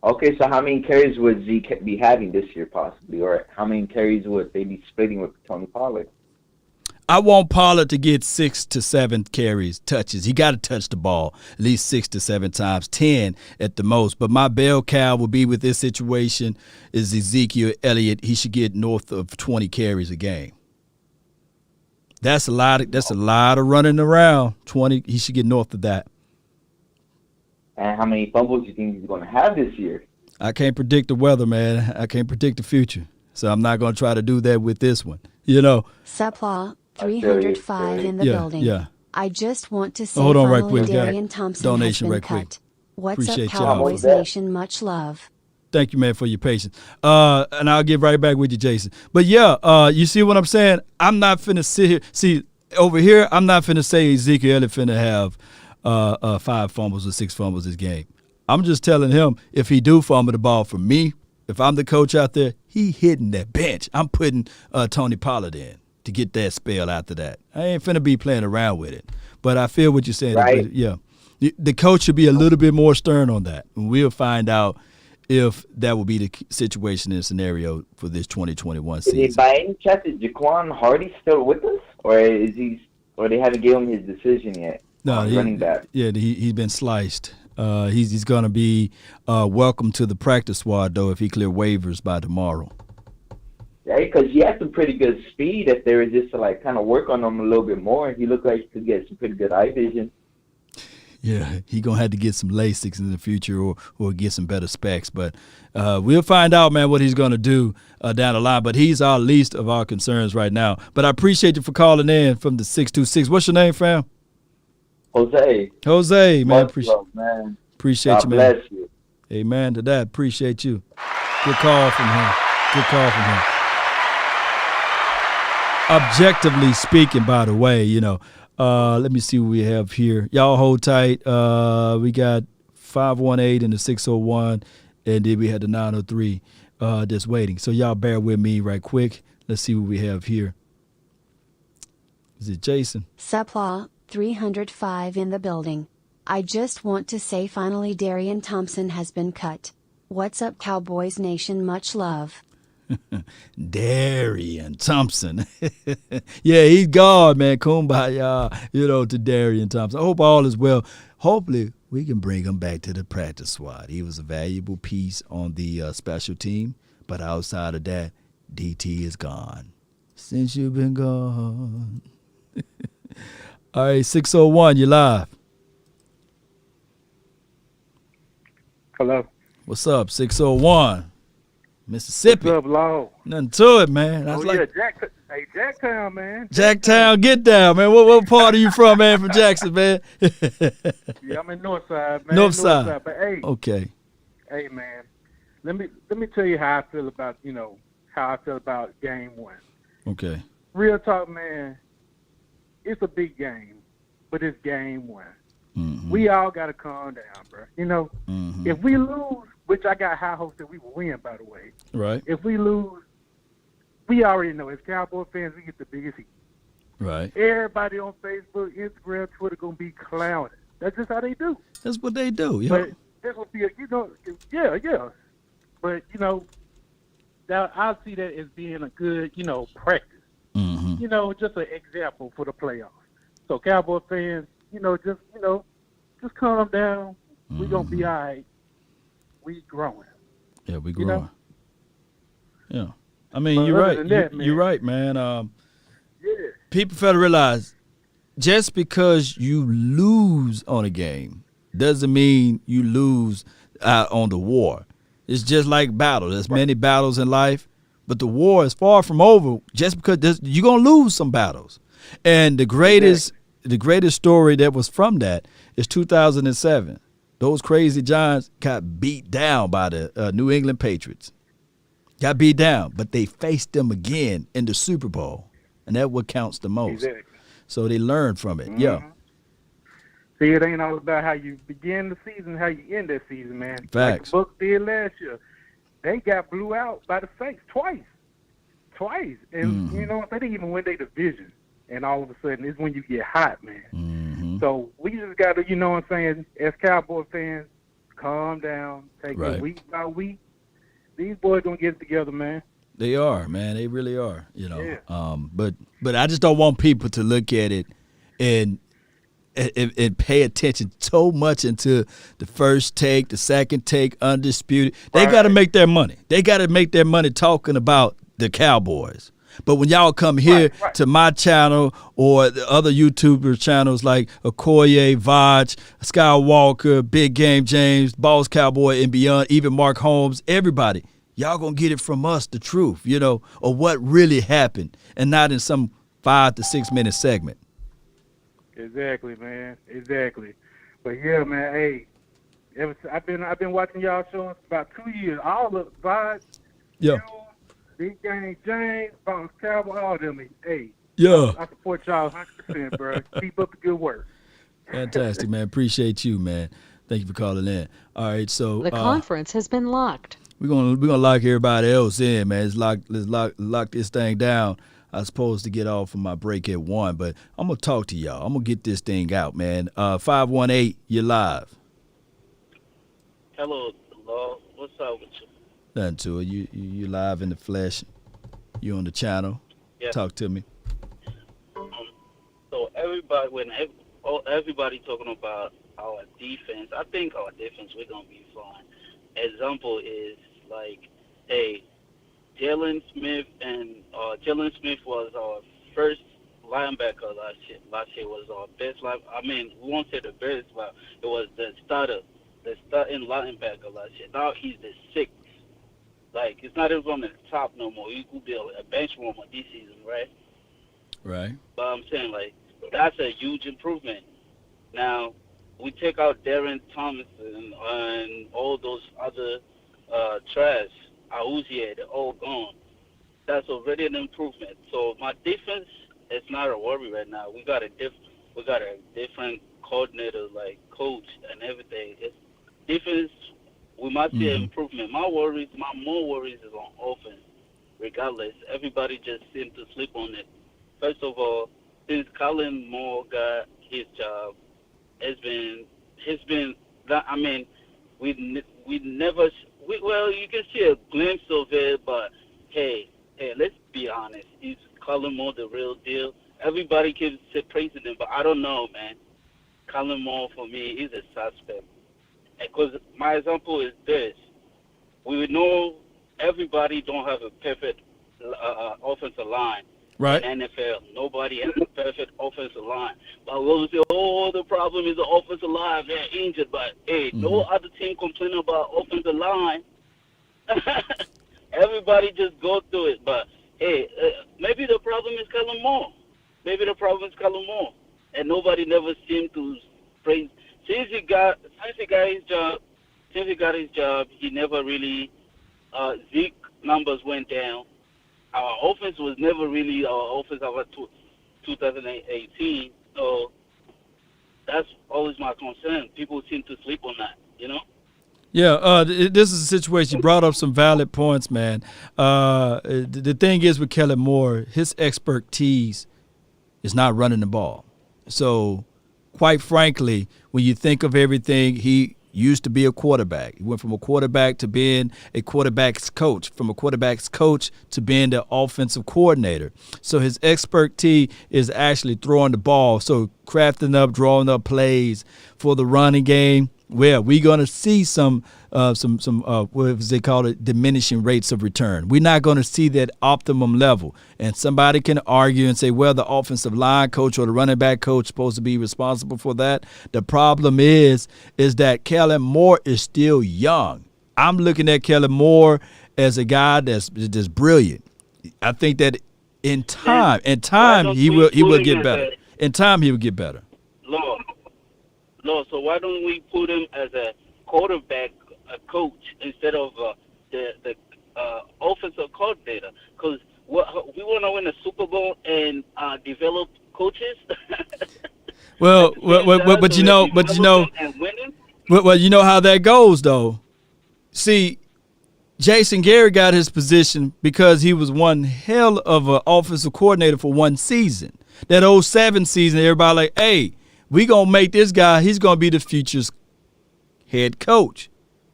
Okay, so how many carries would Zeke be having this year possibly, or how many carries would they be splitting with Tony Pollard? I want Pollard to get 6 to 7 carries, touches. He got to touch the ball at least 6 to 7 times, 10 at the most. But my bell cow will be with this situation is Ezekiel Elliott. He should get north of 20 carries a game. That's a lot of running around. 20, he should get north of that. And how many fumbles do you think he's going to have this year? I can't predict the weather, man. I can't predict the future. So I'm not going to try to do that with this one. You know. Supla 305 in the building. Yeah. I just want to say hold on right finally quick. Darian Thompson Donation has been right cut. quick. What's Appreciate up, y'all. Cowboys Nation? Much love. Thank you, man, for your patience. And I'll get right back with you, Jason. But, yeah, you see what I'm saying? I'm not finna sit here. See, over here, I'm not finna say Ezekiel Elliott finna have 5 fumbles or 6 fumbles this game. I'm just telling him if he do fumble the ball for me, if I'm the coach out there, he hitting that bench. I'm putting Tony Pollard in to get that spell after that. I ain't finna be playing around with it. But I feel what you're saying. Right. Yeah. The coach should be a little bit more stern on that. And we'll find out if that will be the situation and scenario for this 2021 season. By any chance, is Jaquan Hardy still with us? Or they haven't given him his decision yet? No, running back. Yeah, he's been sliced. He's going to be welcome to the practice squad, though, if he clear waivers by tomorrow. Yeah, because he has some pretty good speed. If they were just to like kind of work on him a little bit more, he looked like he could get some pretty good eye vision. Yeah, he going to have to get some LASIKs in the future or get some better specs. But we'll find out, man, what he's going to do down the line. But he's our least of our concerns right now. But I appreciate you for calling in from the 626. What's your name, fam? Jose, man. Man. Appreciate God you, man. Bless you. Amen to that. Appreciate you. Good call from him. Objectively speaking, by the way, you know, let me see what we have here. Y'all hold tight. We got 518 and the 601, and then we had the 903 just waiting. So y'all bear with me right quick. Let's see what we have here. Is it Jason? Supla 305 in the building. I just want to say finally Darian Thompson has been cut. What's up, Cowboys Nation? Much love. Darian Thompson. Yeah, he's God, man. Kumbaya, to Darian Thompson. I hope all is well. Hopefully, we can bring him back to the practice squad. He was a valuable piece on the special team, but outside of that, DT is gone. Since you've been gone. All right, 601, you live. Hello. What's up, 601? Mississippi. What's up, Law? Nothing to it, man. Jacktown, man. Jacktown, get down, man. What part are you from, man? From Jackson, man? Yeah, I'm in Northside, man. Northside. But hey. Okay. Hey, man. let me tell you how I feel about game one. Okay. Real talk, man. It's a big game, but it's game one. Mm-hmm. We all got to calm down, bro. Mm-hmm. If we lose, which I got high hopes that we will win, by the way. Right. If we lose, we already know as Cowboy fans, we get the biggest heat. Right. Everybody on Facebook, Instagram, Twitter gonna be clowning. That's just how they do. That's what they do. Yeah. But this will be, yeah. But that I see that as being a good, practice. Mm-hmm. Just an example for the playoffs. So Cowboy fans, just calm down. We gonna be all right. We growing. Yeah, we growing. Yeah. I mean, But you're other right. than that, You're right, man. Yeah. People fail to realize just because you lose on a game doesn't mean you lose out on the war. It's just like battle. There's many battles in life, but the war is far from over just because you're going to lose some battles. And the greatest story that was from that is 2007. Those crazy Giants got beat down by the New England Patriots. Got beat down, but they faced them again in the Super Bowl. And that's what counts the most. Exactly. So they learned from it. Mm-hmm. Yeah. See, it ain't all about how you begin the season, how you end that season, man. Facts. Like the Bucs did last year. They got blew out by the Saints twice. And, they didn't even win their division. And all of a sudden, it's when you get hot, man. Mm-hmm. So we just got to, as Cowboy fans, calm down, take it week by week. These boys going to get it together, man. They are, man. They really are, Yeah. But I just don't want people to look at it and pay attention so much into the first take, the second take, undisputed. They got to make their money. They got to make their money talking about the Cowboys. But when y'all come here to my channel or the other YouTuber channels like Okoye, Vaj, Skywalker, Big Game James, Boss Cowboy and beyond, even Mark Holmes, everybody, y'all going to get it from us, the truth, or what really happened, and not in some 5 to 6 minute segment. Exactly, man. Exactly. But yeah, man. Hey, I've been watching y'all shows for about 2 years. All the vibes. Yeah. Big Game James, Boss Cowboy, all them. Hey. Yeah. I support y'all 100%, bro. Keep up the good work. Fantastic, man. Appreciate you, man. Thank you for calling in. All right, so The conference has been locked. We're gonna lock everybody else in, man. Let's lock this thing down. I was supposed to get off of my break at 1, but I'm gonna talk to y'all. I'm gonna get this thing out, man. 518, you're live. Hello, Lord. What's up with you? Nothing to it. You live in the flesh. You on the channel. Yeah. Talk to me. So everybody talking about our defense, I think our defense we're gonna be fine. Example is like, hey, Jalen Smith was our first linebacker last year. Last year was our best we won't say the best, but it was the starting linebacker last year. Now he's the sixth. Like, it's not even on the top no more. He could be a bench warmer this season, right? Right. But I'm saying, like, that's a huge improvement. Now, we take out Darren Thomason and all those other trash. Auzier, they're all gone. That's already an improvement. So my defense is not a worry right now. We got a different coordinator, like coach and everything. It's defense. We might see an improvement. My more worries is on offense. Regardless, everybody just seems to sleep on it. First of all, since Colin Moore got his job, you can see a glimpse of it, but hey, let's be honest. Is Colin Moore the real deal? Everybody keeps praising him, but I don't know, man. Colin Moore, for me, is a suspect. Because my example is this. We know everybody don't have a perfect offensive line. Right. In NFL, nobody has a perfect offensive line. But we'll say, the problem is the offensive line. They're injured. But, hey, no other team complain about offensive line. Everybody just go through it. But, hey, maybe the problem is Kellen Moore. And nobody never seemed to praise. Since he got his job, he never really Zeke numbers went down. Our offense was never really our offense of 2018. So that's always my concern. People seem to sleep on that, you know? Yeah, this is a situation. You brought up some valid points, man. The thing is with Kellen Moore, his expertise is not running the ball. So, quite frankly, when you think of everything, he used to be a quarterback. He went from a quarterback to being a quarterback's coach, from a quarterback's coach to being the offensive coordinator. So his expertise is actually throwing the ball, so crafting up, drawing up plays for the running game. Well, we're going to see some what they call it, diminishing rates of return. We're not going to see that optimum level. And somebody can argue and say, well, the offensive line coach or the running back coach is supposed to be responsible for that. The problem is that Kellen Moore is still young. I'm looking at Kellen Moore as a guy that's just brilliant. I think that in time he will get better. In time he will get better. No, so why don't we put him as a quarterback coach instead of the offensive coordinator? Because we want to win a Super Bowl and develop coaches. Well, you know how that goes, though. See, Jason Garrett got his position because he was one hell of an offensive coordinator for one season. That 2007 season, everybody like, hey, we going to make this guy, he's going to be the future's head coach.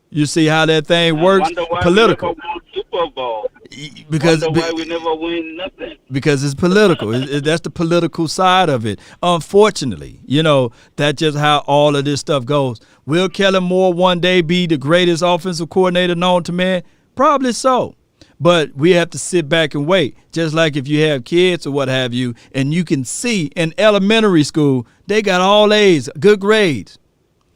You see how that thing works? Political. We never won Super Bowl. Because why we never win nothing. Because it's political. That's the political side of it. Unfortunately, that's just how all of this stuff goes. Will Kellen Moore one day be the greatest offensive coordinator known to man? Probably so. But we have to sit back and wait. Just like if you have kids or what have you, and you can see in elementary school, they got all A's, good grades.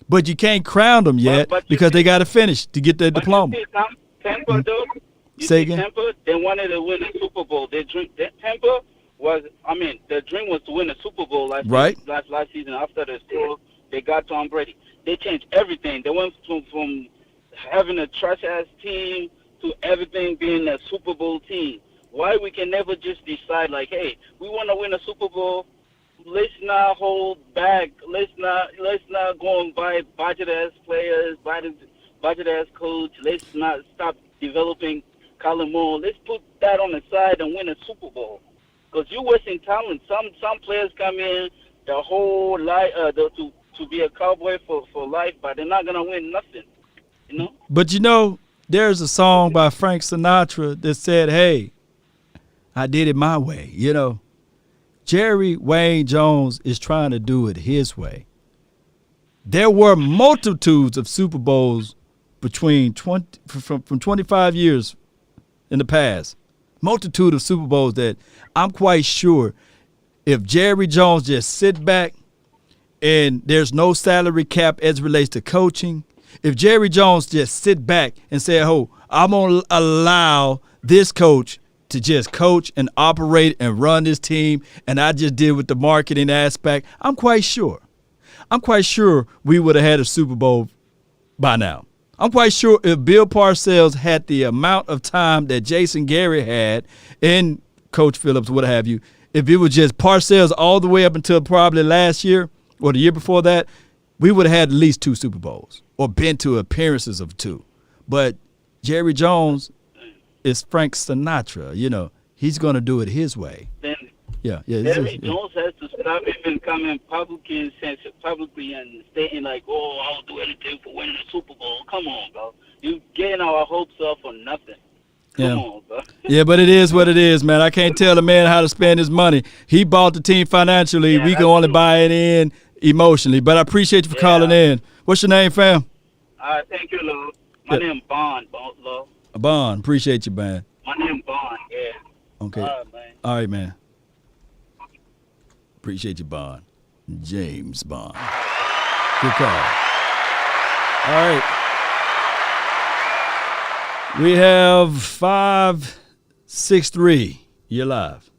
But you can't crown them yet because they got to finish to get their diploma. Tampa, though, Say again? Tampa, they wanted to win a Super Bowl. The dream was to win a Super Bowl last season. After the Super, they got Tom Brady. They changed everything. They went from having a trash-ass team to everything being a Super Bowl team. Why we can never just decide like, hey, we want to win a Super Bowl. Let's not hold back. Let's not go and buy budget-ass players, budget-ass coach. Let's not stop developing Kellen Moore. Let's put that on the side and win a Super Bowl. Because you're wasting talent. Some players come in the whole life to be a Cowboy for life, but they're not gonna win nothing. But there's a song by Frank Sinatra that said, hey, I did it my way. Jerry Wayne Jones is trying to do it his way. There were multitudes of Super Bowls from 25 years in the past. Multitude of Super Bowls that I'm quite sure if Jerry Jones just sit back and there's no salary cap as it relates to coaching, if Jerry Jones just sit back and say, oh, I'm going to allow this coach to just coach and operate and run this team, and I just deal with the marketing aspect, I'm quite sure we would have had a Super Bowl by now. I'm quite sure if Bill Parcells had the amount of time that Jason Garrett had and Coach Phillips, what have you, if it was just Parcells all the way up until probably last year or the year before that, we would have had at least 2 Super Bowls or been to appearances of 2. But Jerry Jones is Frank Sinatra. He's going to do it his way. Then Jerry Jones has to stop even coming publicly and stating like, oh, I'll do anything for winning a Super Bowl. Come on, bro. You getting our hopes up for nothing. Come on, bro. Yeah, but it is what it is, man. I can't tell a man how to spend his money. He bought the team financially. We can only buy it in emotionally. But I appreciate you for calling in. What's your name, fam? Thank you, Lou. My name Bond, Lou. Bond. Appreciate you, man. My name Bond, yeah. Okay. All right, man. Appreciate you, Bond. James Bond. Good call. All right. We have 563. You're live.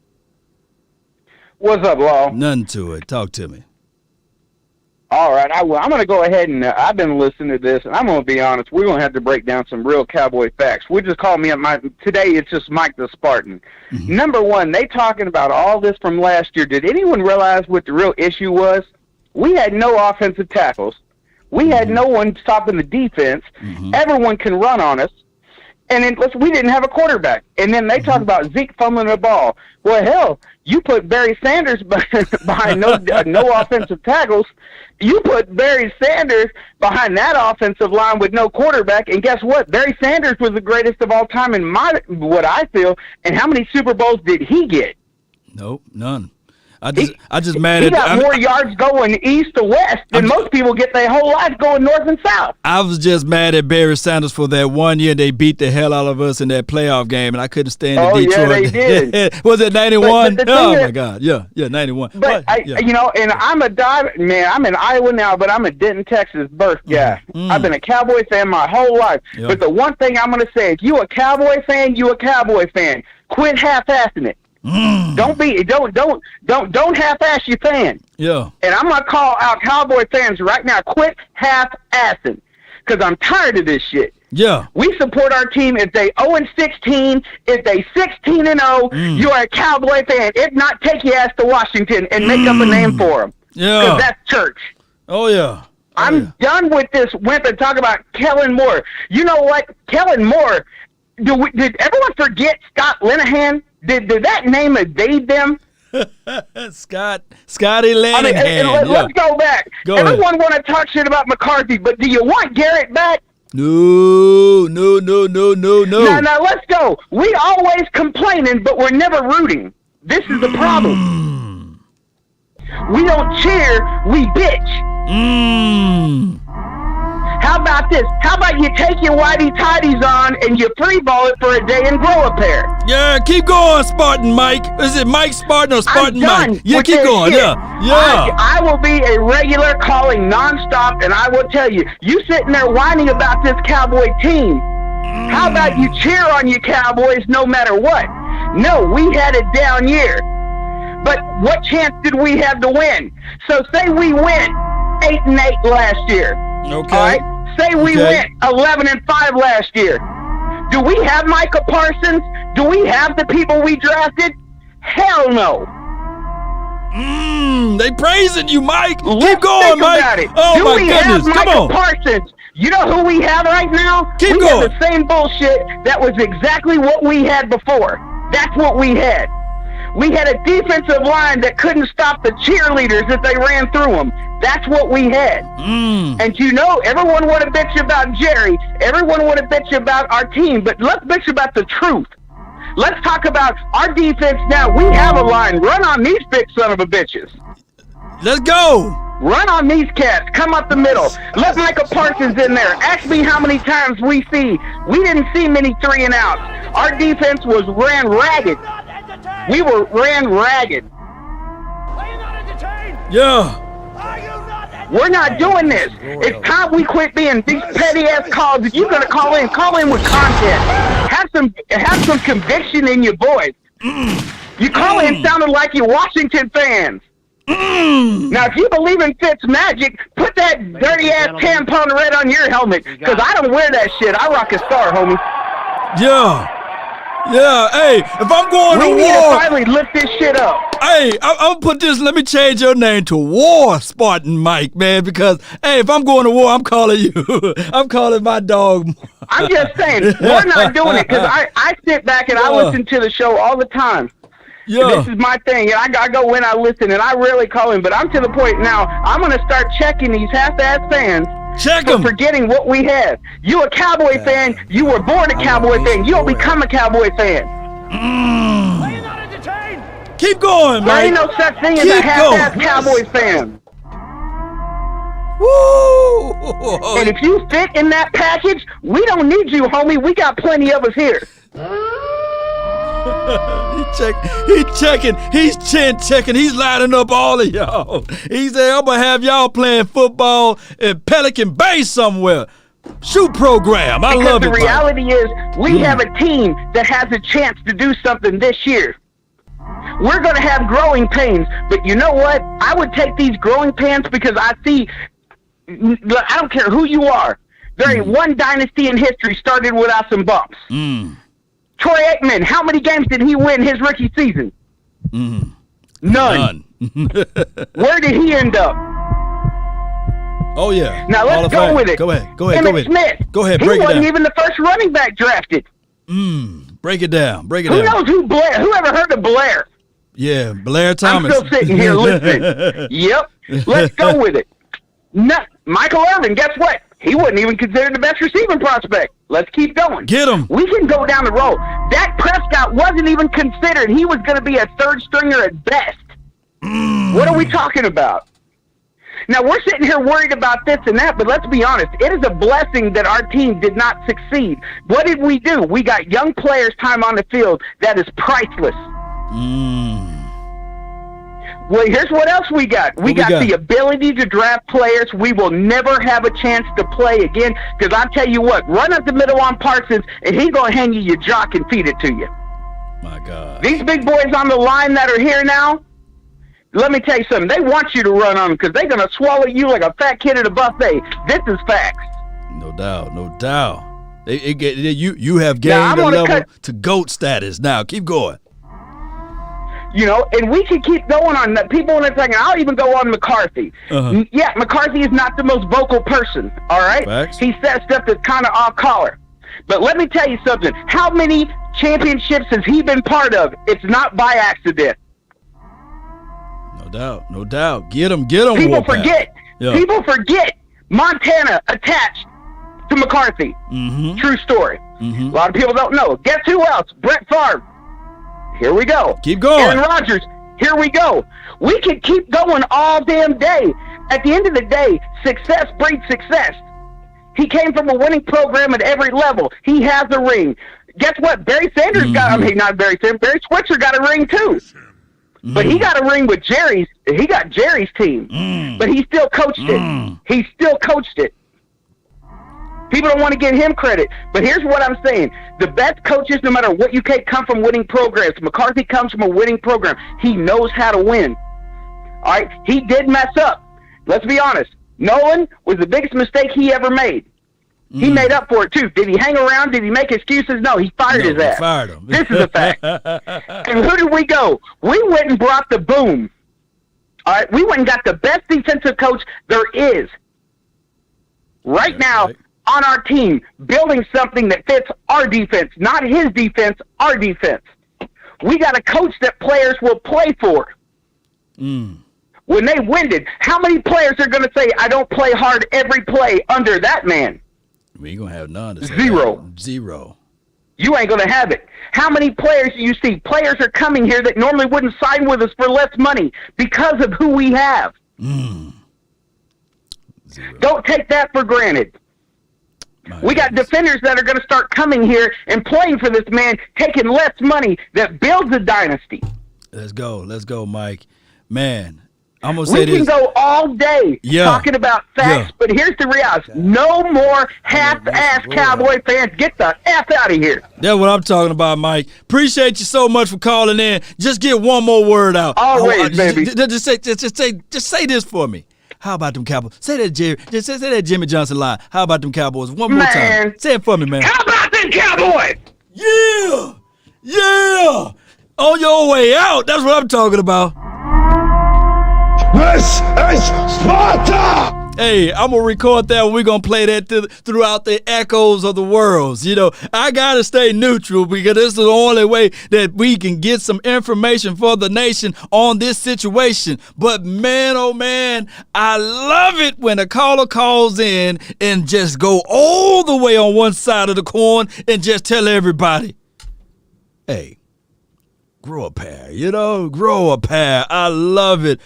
What's up, Law? Nothing to it. Talk to me. All right, I will. I'm going to go ahead and I've been listening to this, and I'm going to be honest. We're going to have to break down some real Cowboy facts. We just call me up. Today it's just Mike the Spartan. Mm-hmm. Number one, they talking about all this from last year. Did anyone realize what the real issue was? We had no offensive tackles. We had no one stopping the defense. Mm-hmm. Everyone can run on us. And then we didn't have a quarterback. And then they talk about Zeke fumbling the ball. Well, hell, you put Barry Sanders behind no offensive tackles. You put Barry Sanders behind that offensive line with no quarterback, and guess what? Barry Sanders was the greatest of all time in what I feel. And how many Super Bowls did he get? Nope, none. I just mad he at. got more yards going east to west than most people get their whole life going north and south. I was just mad at Barry Sanders for that 1 year they beat the hell out of us in that playoff game, and I couldn't stand Detroit. Yeah, they did. Was it 91? Oh my God, yeah, 91. But and I'm I'm in Iowa now, but I'm a Denton, Texas birth guy. I've been a Cowboy fan my whole life. Yep. But the one thing I'm gonna say, if you a Cowboy fan, you a Cowboy fan. Quit half-assing it. Don't half-ass your fan. Yeah. And I'm gonna call out Cowboy fans right now. Quit half-assing, because I'm tired of this shit. Yeah. We support our team if they 0-16, if they 16-0. You're a Cowboy fan. If not, take your ass to Washington and make up a name for them. Yeah. Because that's church. Oh yeah. I'm done with this wimp and talk about Kellen Moore. You know what? Kellen Moore. Did everyone forget Scott Linehan? Did that name evade them? Scotty Linehan. Let's go back. Everyone want to talk shit about McCarthy, but do you want Garrett back? No. Now, let's go. We always complaining, but we're never rooting. This is the problem. We don't cheer, we bitch. How about this? How about you take your whitey-tidies on and you freeball it for a day and grow a pair? Yeah, keep going, Spartan Mike. Is it Mike Spartan or Spartan Mike? Yeah, keep going. Shit. Yeah. I will be a regular calling nonstop, and I will tell you, you sitting there whining about this Cowboy team. How about you cheer on your Cowboys no matter what? No, we had a down year. But what chance did we have to win? So say we went 8-8 last year. Okay. All right. Say we went 11-5 last year. Do we have Micah Parsons? Do we have the people we drafted? Hell no. They praising you, Mike. Keep going, Mike. About it. Oh Do my we goodness. have Come Micah on. Parsons? You know who we have right now? Keep we going. have the same bullshit that was exactly what we had before. That's what we had. We had a defensive line that couldn't stop the cheerleaders if they ran through them. That's what we had. And you know, everyone want to bitch about Jerry. Everyone want to bitch about our team. But let's bitch about the truth. Let's talk about our defense now. We have a line. Run on these big son of a bitches. Let's go. Run on these cats. Come up the middle. Let Micah Parsons in there. Ask me how many times we see. We didn't see many 3-and-outs. Our defense was ran ragged. We were ran ragged. Yeah. We're not doing this. It's time we quit being these petty ass calls. If you're gonna call in with content. Have some conviction in your voice. You call in sounding like you're Washington fans. Now, if you believe in Fitz magic, put that dirty ass tampon red on your helmet. Because I don't wear that shit. I rock a star, homie. Yeah. Yeah, hey, if I'm going to war... We need to finally lift this shit up. Hey, I'm put this, let me change your name to War Spartan Mike, man, because, hey, if I'm going to war, I'm calling you. I'm calling my dog. I'm just saying, we're not doing it, because I sit back and I listen to the show all the time. Yeah. This is my thing, and I go when I listen, and I rarely call in, but I'm to the point now, I'm going to start checking these half-ass fans. Check for forgetting what we had. You a Cowboy fan. You were born a Cowboy fan. You don't become a Cowboy fan. Keep going, man. There ain't no such thing as a half-ass Cowboy fan. Woo! And if you fit in that package, we don't need you, homie. We got plenty of us here. He's chin checking, he's lining up all of y'all. He said, I'm gonna have y'all playing football in Pelican Bay somewhere. Shoot program. I love it. Because the reality is, we have a team that has a chance to do something this year. we're going to have growing pains. But you know what? I would take these growing pains because I see, I don't care who you are, there ain't one dynasty in history started without some bumps. Troy Aikman, how many games did he win his rookie season? None. Where did he end up? Oh, yeah. Now let's go with it. Go ahead. Emmitt Smith. Go ahead. He Break it wasn't down. even the first running back drafted. Break it down. Who knows who Blair? Who ever heard of Blair? Yeah, Blair Thomas. I'm still sitting here listening. Yep. Let's go with it. Michael Irvin, guess what? He wasn't even considered the best receiving prospect. Let's keep going. Get him. We can go down the road. Dak Prescott wasn't even considered. He was going to be a third stringer at best. What are we talking about? Now, we're sitting here worried about this and that, but let's be honest. It is a blessing that our team did not succeed. What did we do? We got young players' time on the field that is priceless. Well, here's what else we got. We got the ability to draft players. We will never have a chance to play again because I'll tell you what, run up the middle on Parsons, and he's going to hand you your jock and feed it to you. My God. These big boys on the line that are here now, let me tell you something. They want you to run on them because they're going to swallow you like a fat kid at a buffet. This is facts. No doubt. You have gained a level to GOAT status. Now, keep going. You know, and we can keep going on that. People in a second, I'll even go on McCarthy. Yeah, McCarthy is not the most vocal person, all right? Facts. He says stuff that's kind of off-color. But let me tell you something. How many championships has he been part of? It's not by accident. No doubt. Get him. People forget. People forget Montana attached to McCarthy. True story. A lot of people don't know. Guess who else? Brett Favre. Here we go. Keep going. Aaron Rodgers. Here we go. We can keep going all damn day. At the end of the day, success breeds success. He came from a winning program at every level. He has a ring. Guess what? Barry Sanders got, not Barry Sanders, Barry Switzer got a ring too. But he got a ring with Jerry's. He got Jerry's team. But he still coached it. He still coached it. People don't want to give him credit. But here's what I'm saying. The best coaches, no matter what you take, come from winning programs. McCarthy comes from a winning program. He knows how to win. All right? He did mess up. Let's be honest. Nolan was the biggest mistake he ever made. He made up for it, too. Did he hang around? Did he make excuses? No, he fired his ass. Fired him. This is a fact. And who did we go? We went and brought the boom. All right? We went and got the best defensive coach there is right now on our team, building something that fits our defense. Not his defense, our defense. We got a coach that players will play for. When they winded, how many players are going to say, I don't play hard every play under that man? We ain't going to have none. Zero. You ain't going to have it. How many players do you see? Players are coming here that normally wouldn't sign with us for less money because of who we have. Don't take that for granted. We got defenders that are going to start coming here and playing for this man, taking less money that builds a dynasty. Let's go, Mike. Man, I'm going to say this. We can go all day talking about facts, but here's the reality. No more half-ass Cowboy fans. Get the F out of here. That's what I'm talking about, Mike. Appreciate you so much for calling in. Just get one more word out. Always, baby. Just say this for me. How about them Cowboys? Say that, Jerry. Just say that Jimmy Johnson line. How about them Cowboys? One more time. Say it for me, man. How about them Cowboys? Yeah. On your way out. That's what I'm talking about. This is Sparta! Hey, I'm going to record that and we're going to play that throughout the echoes of the worlds. You know, I got to stay neutral because this is the only way that we can get some information for the nation on this situation. But man, oh man, I love it when a caller calls in and just go all the way on one side of the coin and just tell everybody, hey, grow a pair, grow a pair. I love it.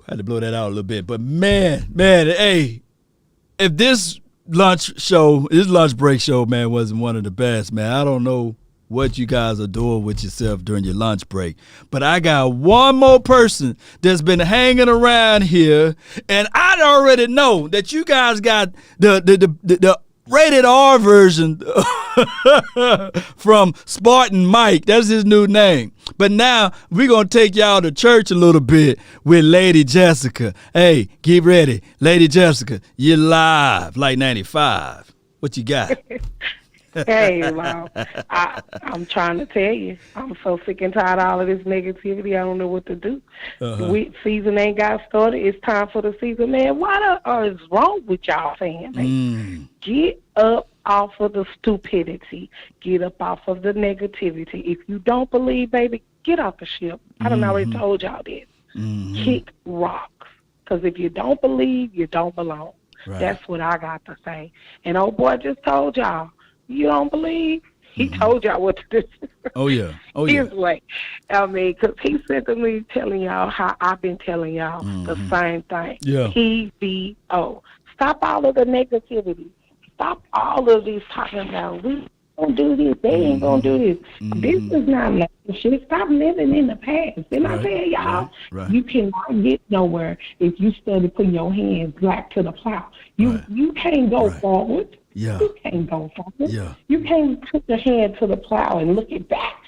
I had to blow that out a little bit, but man, hey, if this lunch break show, man, wasn't one of the best, man, I don't know what you guys are doing with yourself during your lunch break, but I got one more person that's been hanging around here, and I already know that you guys got the rated R version from Spartan Mike. That's his new name. But now we're going to take y'all to church a little bit with Lady Jessica. Hey, get ready. Lady Jessica, you're live like 95. What you got? Hey, Mom, I'm trying to tell you, I'm so sick and tired of all of this negativity. I don't know what to do. The season ain't got started. It's time for the season, man. What is wrong with y'all fans? Get up off of the stupidity. Get up off of the negativity. If you don't believe, baby, get off the ship. I done already told y'all this. Kick rocks. Because if you don't believe, you don't belong. Right. That's what I got to say. And old boy just told y'all, you don't believe? He told y'all what to do. Oh, yeah. Oh, yeah. His way. I mean, because he said to me telling y'all how I've been telling y'all the same thing. Yeah. PVO. Stop all of the negativity. Stop all of these talking about we don't do this, they ain't gonna do this. This is not nothing shit. Stop living in the past. And I tell y'all, you cannot get nowhere if you study putting your hands back to the plow. You can't go forward. Yeah. You can't go forward. Yeah. You can't put your hand to the plow and look it back.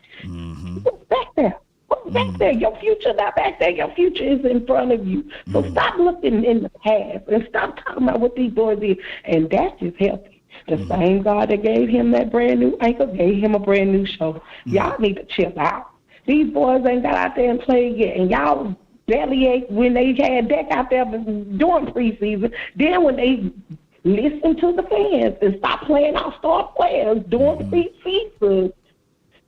What's back there? What's back there? Your future not back there. Your future is in front of you. So stop looking in the past and stop talking about what these boys did. And that's just healthy. The same God that gave him that brand new anchor gave him a brand new shoulder. Y'all need to chill out. These boys ain't got out there and played yet. And y'all bellyache when they had Dak out there during preseason. Then when they listen to the fans and stop playing our star players during preseason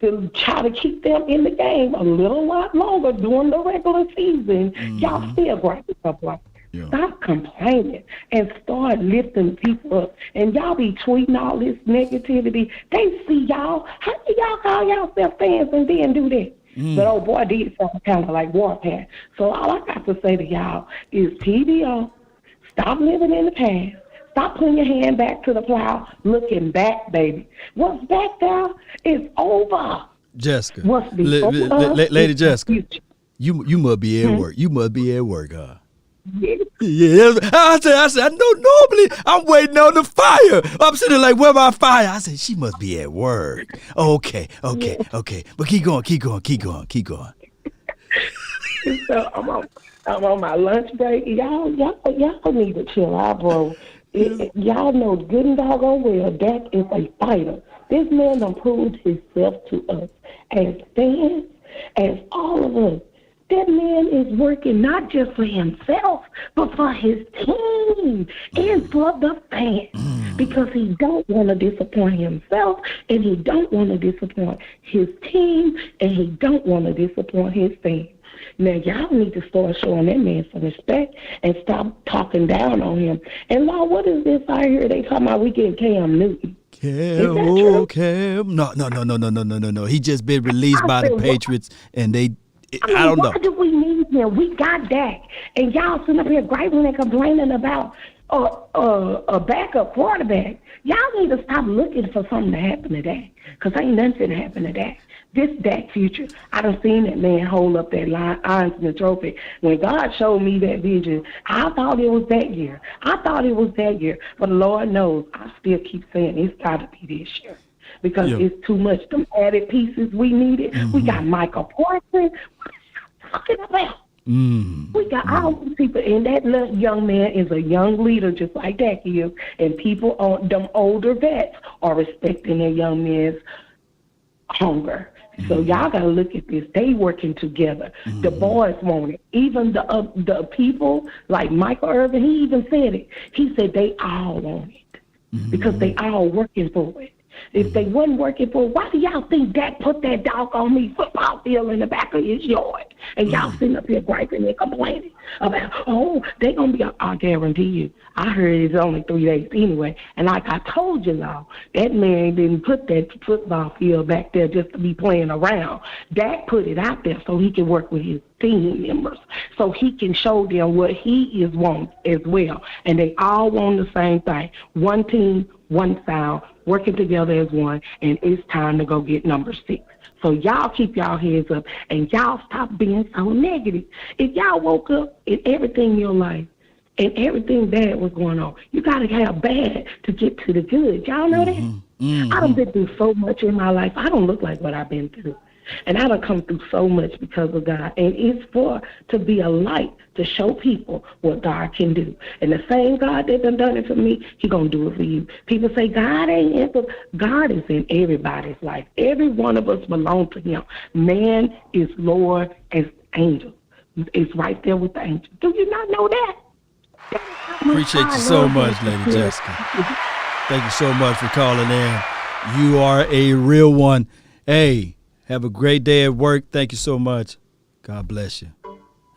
to try to keep them in the game a little lot longer during the regular season, y'all still grinding up like Stop complaining and start lifting people up. And y'all be tweeting all this negativity. They see y'all. How do y'all call yourself fans and then do that? But old boy did something kind of like Warpath. So all I got to say to y'all is PBO, stop living in the past. Stop putting your hand back to the plow, looking back, baby. What's back there is over. Jessica, What's before Lady Jessica, you must be at work. You must be at work, huh? Yeah, I said, I know normally I'm waiting on the fire. I'm sitting like, where my fire? I said, she must be at work. Okay. But keep going. So I'm on my lunch break. Y'all need to chill out, bro. Y'all know good and doggone well Dak is a fighter. This man done proved himself to us as fans, as all of us. That man is working not just for himself, but for his team and for the fans. Because he don't want to disappoint himself, and he don't want to disappoint his team, and he don't want to disappoint his fans. Now, y'all need to start showing that man some respect and stop talking down on him. And, Lord, what is this I hear they talking about we getting Cam Newton? Cam. No. He just been released by the Patriots, and I don't know. Why do we need him? We got Dak. And y'all sitting up here griping and complaining about a backup quarterback. Y'all need to stop looking for something to happen to Dak. Because ain't nothing to happen to Dak. This Dak future, I done seen that man hold up that Heisman Trophy. When God showed me that vision, I thought it was that year. But Lord knows, I still keep saying it's got to be this year. Because it's too much. Them added pieces we needed. We got Michael Parsons. What are you talking about? We got all these people, and that little young man is a young leader just like Dak is. And people, them older vets, are respecting their young man's hunger. So y'all got to look at this. They working together. The boys want it. Even the people like Michael Irvin, he even said it. He said they all want it because they all working for it. If they wasn't working for it, why do y'all think Dak put that doggone me football field in the back of his yard? And y'all sitting up here griping and complaining about, they going to be, I guarantee you. I heard it's only 3 days anyway. And like I told you, y'all, that man didn't put that football field back there just to be playing around. Dak put it out there so he can work with his team members, so he can show them what he is want as well. And they all want the same thing. One team, one style, working together as one, and it's time to go get number 6. So y'all keep y'all heads up, and y'all stop being so negative. If y'all woke up and everything in your life and everything bad was going on, you got to have bad to get to the good. Y'all know that? I done been through so much in my life. I don't look like what I've been through. And I done come through so much because of God. And it's to be a light to show people what God can do. And the same God that done it for me, He gonna do it for you. People say God ain't in, but God is in everybody's life. Every one of us belong to Him. Man is Lord as angel. It's right there with the angel. Do you not know that? Appreciate you so much, Lady Jessica. Thank you so much for calling in. You are a real one. Hey, have a great day at work. Thank you so much. God bless you.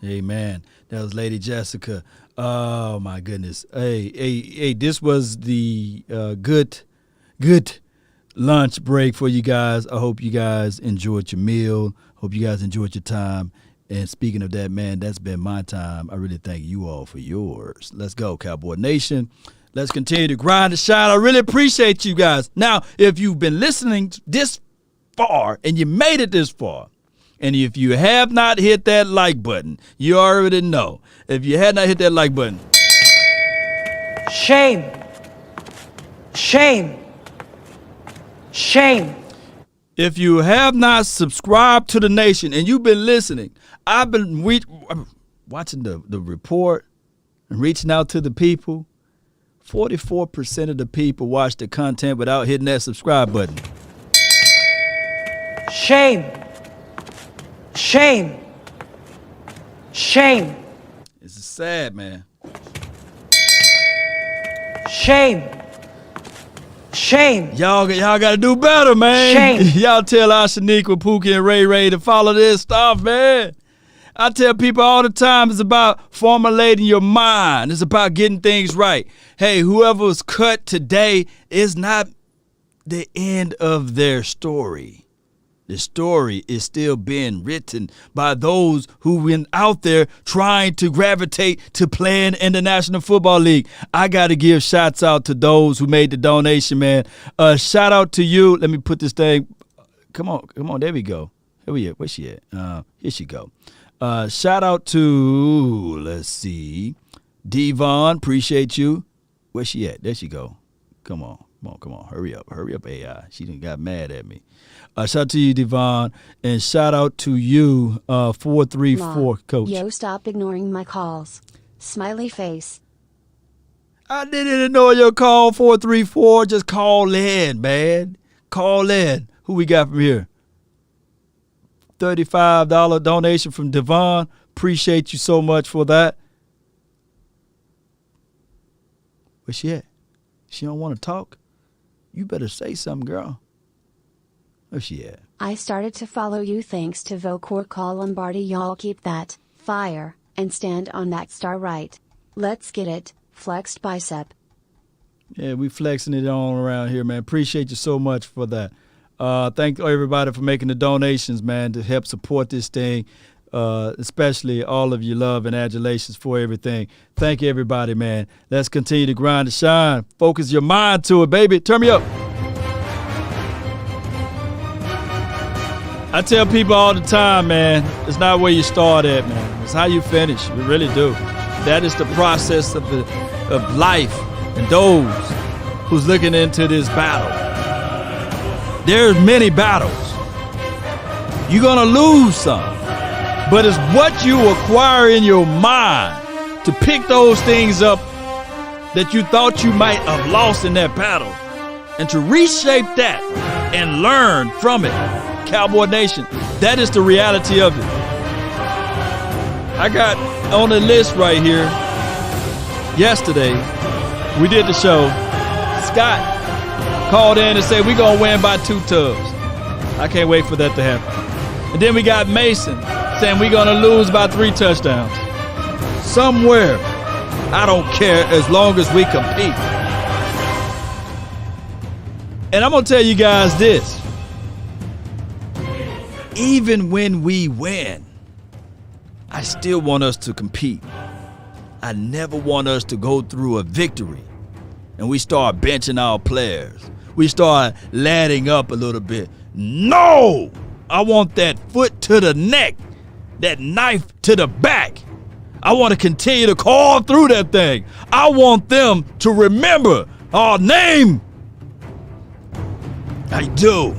Amen. That was Lady Jessica. Oh, my goodness. Hey, this was the good lunch break for you guys. I hope you guys enjoyed your meal. Hope you guys enjoyed your time. And speaking of that, man, that's been my time. I really thank you all for yours. Let's go, Cowboy Nation. Let's continue to grind and shine. I really appreciate you guys. Now, if you've been listening this far and you made it this far, and if you have not hit that like button, you already know. If you had not hit that like button, shame. If you have not subscribed to the Nation and you've been listening, I've been watching the report and reaching out to the people. 44% of the people watch the content without hitting that subscribe button. Shame. It's sad, man. Shame. Y'all got to do better, man. Shame. Y'all tell Ashaniqua, Pookie, and Ray to follow this stuff, man. I tell people all the time, it's about formulating your mind. It's about getting things right. Hey, whoever was cut today is not the end of their story. The story is still being written by those who went out there trying to gravitate to playing in the National Football League. I got to give shouts out to those who made the donation, man. Shout out to you. Let me put this thing. Come on. There we go. Where's she at? Here she go. Shout out to, let's see, Devon. Appreciate you. Where's she at? There she go. Come on. Hurry up, AI. She done got mad at me. Shout out to you, Devon, and shout out to you, 434 Coach. Yo, stop ignoring my calls. Smiley face. I didn't ignore your call, 434. Just call in, man. Call in. Who we got from here? $35 donation from Devon. Appreciate you so much for that. Where's she at? She don't want to talk? You better say something, girl. Where's she at? I started to follow you thanks to Vocor Call Lombardi. Y'all keep that fire and stand on that star right. Let's get it. Flexed bicep. Yeah, we flexing it on around here, man. Appreciate you so much for that. Thank everybody for making the donations, man, to help support this thing. Especially all of you love and adulations for everything. Thank you, everybody, man. Let's continue to grind and shine. Focus your mind to it, baby. Turn me up. I tell people all the time, man, it's not where you start at, man. It's how you finish. We really do. That is the process of life and those who's looking into this battle. There's many battles. You're going to lose some. But it's what you acquire in your mind to pick those things up that you thought you might have lost in that battle and to reshape that and learn from it. Cowboy Nation, that is the reality of it. I got on the list right here yesterday, we did the show. Scott called in and said we're going to win by 2 tubs. I can't wait for that to happen. And then we got Mason saying we're going to lose by 3 touchdowns. Somewhere, I don't care as long as we compete. And I'm going to tell you guys this. Even when we win, I still want us to compete. I never want us to go through a victory and we start benching our players. We start ladding up a little bit. No! I want that foot to the neck, that knife to the back. I want to continue to call through that thing. I want them to remember our name. I do.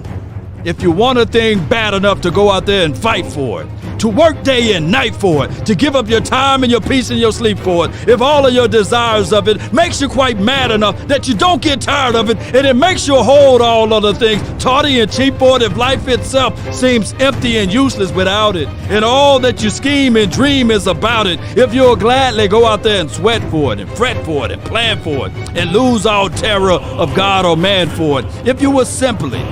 If you want a thing bad enough to go out there and fight for it, to work day and night for it, to give up your time and your peace and your sleep for it, if all of your desires of it makes you quite mad enough that you don't get tired of it, and it makes you hold all other things tawdry and cheap for it, if life itself seems empty and useless without it, and all that you scheme and dream is about it, if you'll gladly go out there and sweat for it, and fret for it, and plan for it, and lose all terror of God or man for it, if you will simply,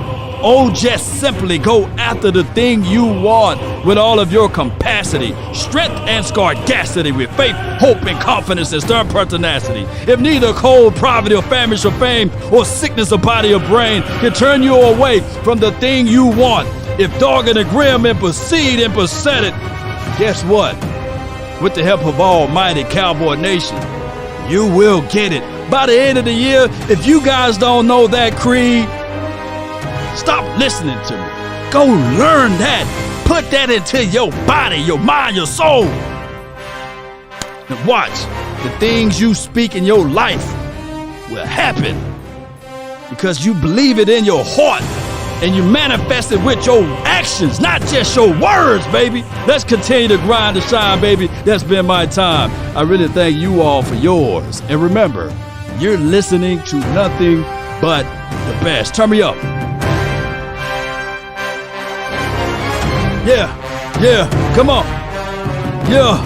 just simply go after the thing you want with all of your capacity, strength and scarcity, with faith, hope, and confidence and stern pertinacity. If neither cold, poverty, or famish, or fame, or sickness of body or brain can turn you away from the thing you want, if dogged and grim and proceed and beset it, guess what? With the help of Almighty Cowboy Nation, you will get it. By the end of the year, if you guys don't know that creed, stop listening to me. Go learn that. Put that into your body, your mind, your soul. And watch, the things you speak in your life will happen because you believe it in your heart and you manifest it with your actions, not just your words, baby. Let's continue to grind and shine, baby. That's been my time. I really thank you all for yours. And remember, you're listening to nothing but the best. Turn me up. Yeah, come on. Yeah.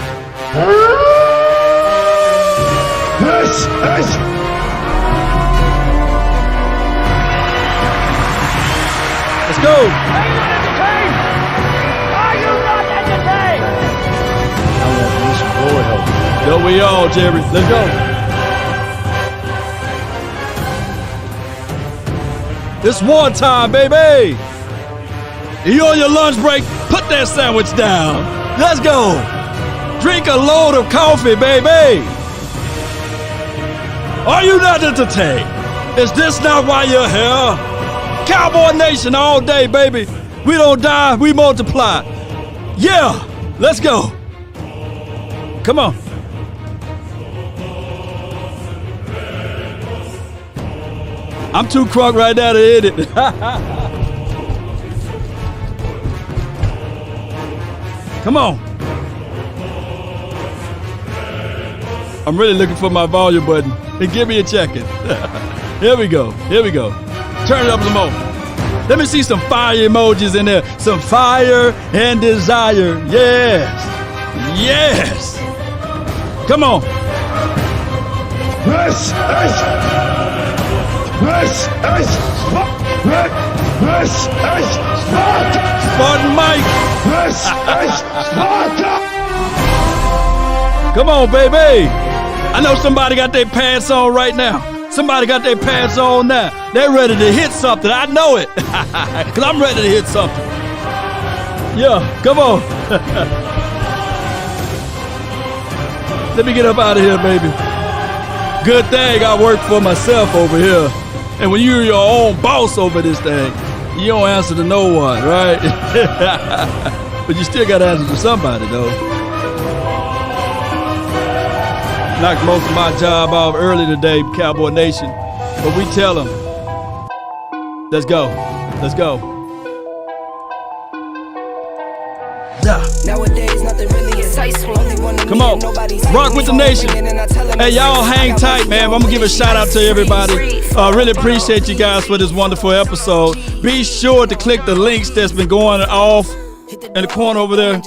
Let's go. Are you not entertained? I want me some glory hole. Don't we all, Jerry? Let's go. It's one time, baby. You on your lunch break, put that sandwich down. Let's go. Drink a load of coffee, baby. Are you not entertained? Is this not why you're here? Cowboy Nation all day, baby. We don't die, we multiply. Yeah, let's go. Come on. I'm too crunk right now to hit it. Come on. I'm really looking for my volume button. And give me a check-in. Here we go. Turn it up some more. Let me see some fire emojis in there. Some fire and desire. Yes. Come on. Spartan Mike. Come on, baby. I know somebody got their pants on right now. Somebody got their pants on now. They're ready to hit something. I know it. Because I'm ready to hit something. Yeah, come on. Let me get up out of here, baby. Good thing I work for myself over here. And when you're your own boss over this thing, you don't answer to no one, right? But you still got to answer to somebody, though. Knocked most of my job off early today, Cowboy Nation. But we tell them, let's go. Nowadays, nothing really excites me. Come on, rock with the nation. Hey, y'all hang tight, man. I'm gonna give a shout out to everybody. Really appreciate you guys for this wonderful episode. Be sure to click the links that's been going off in the corner over there.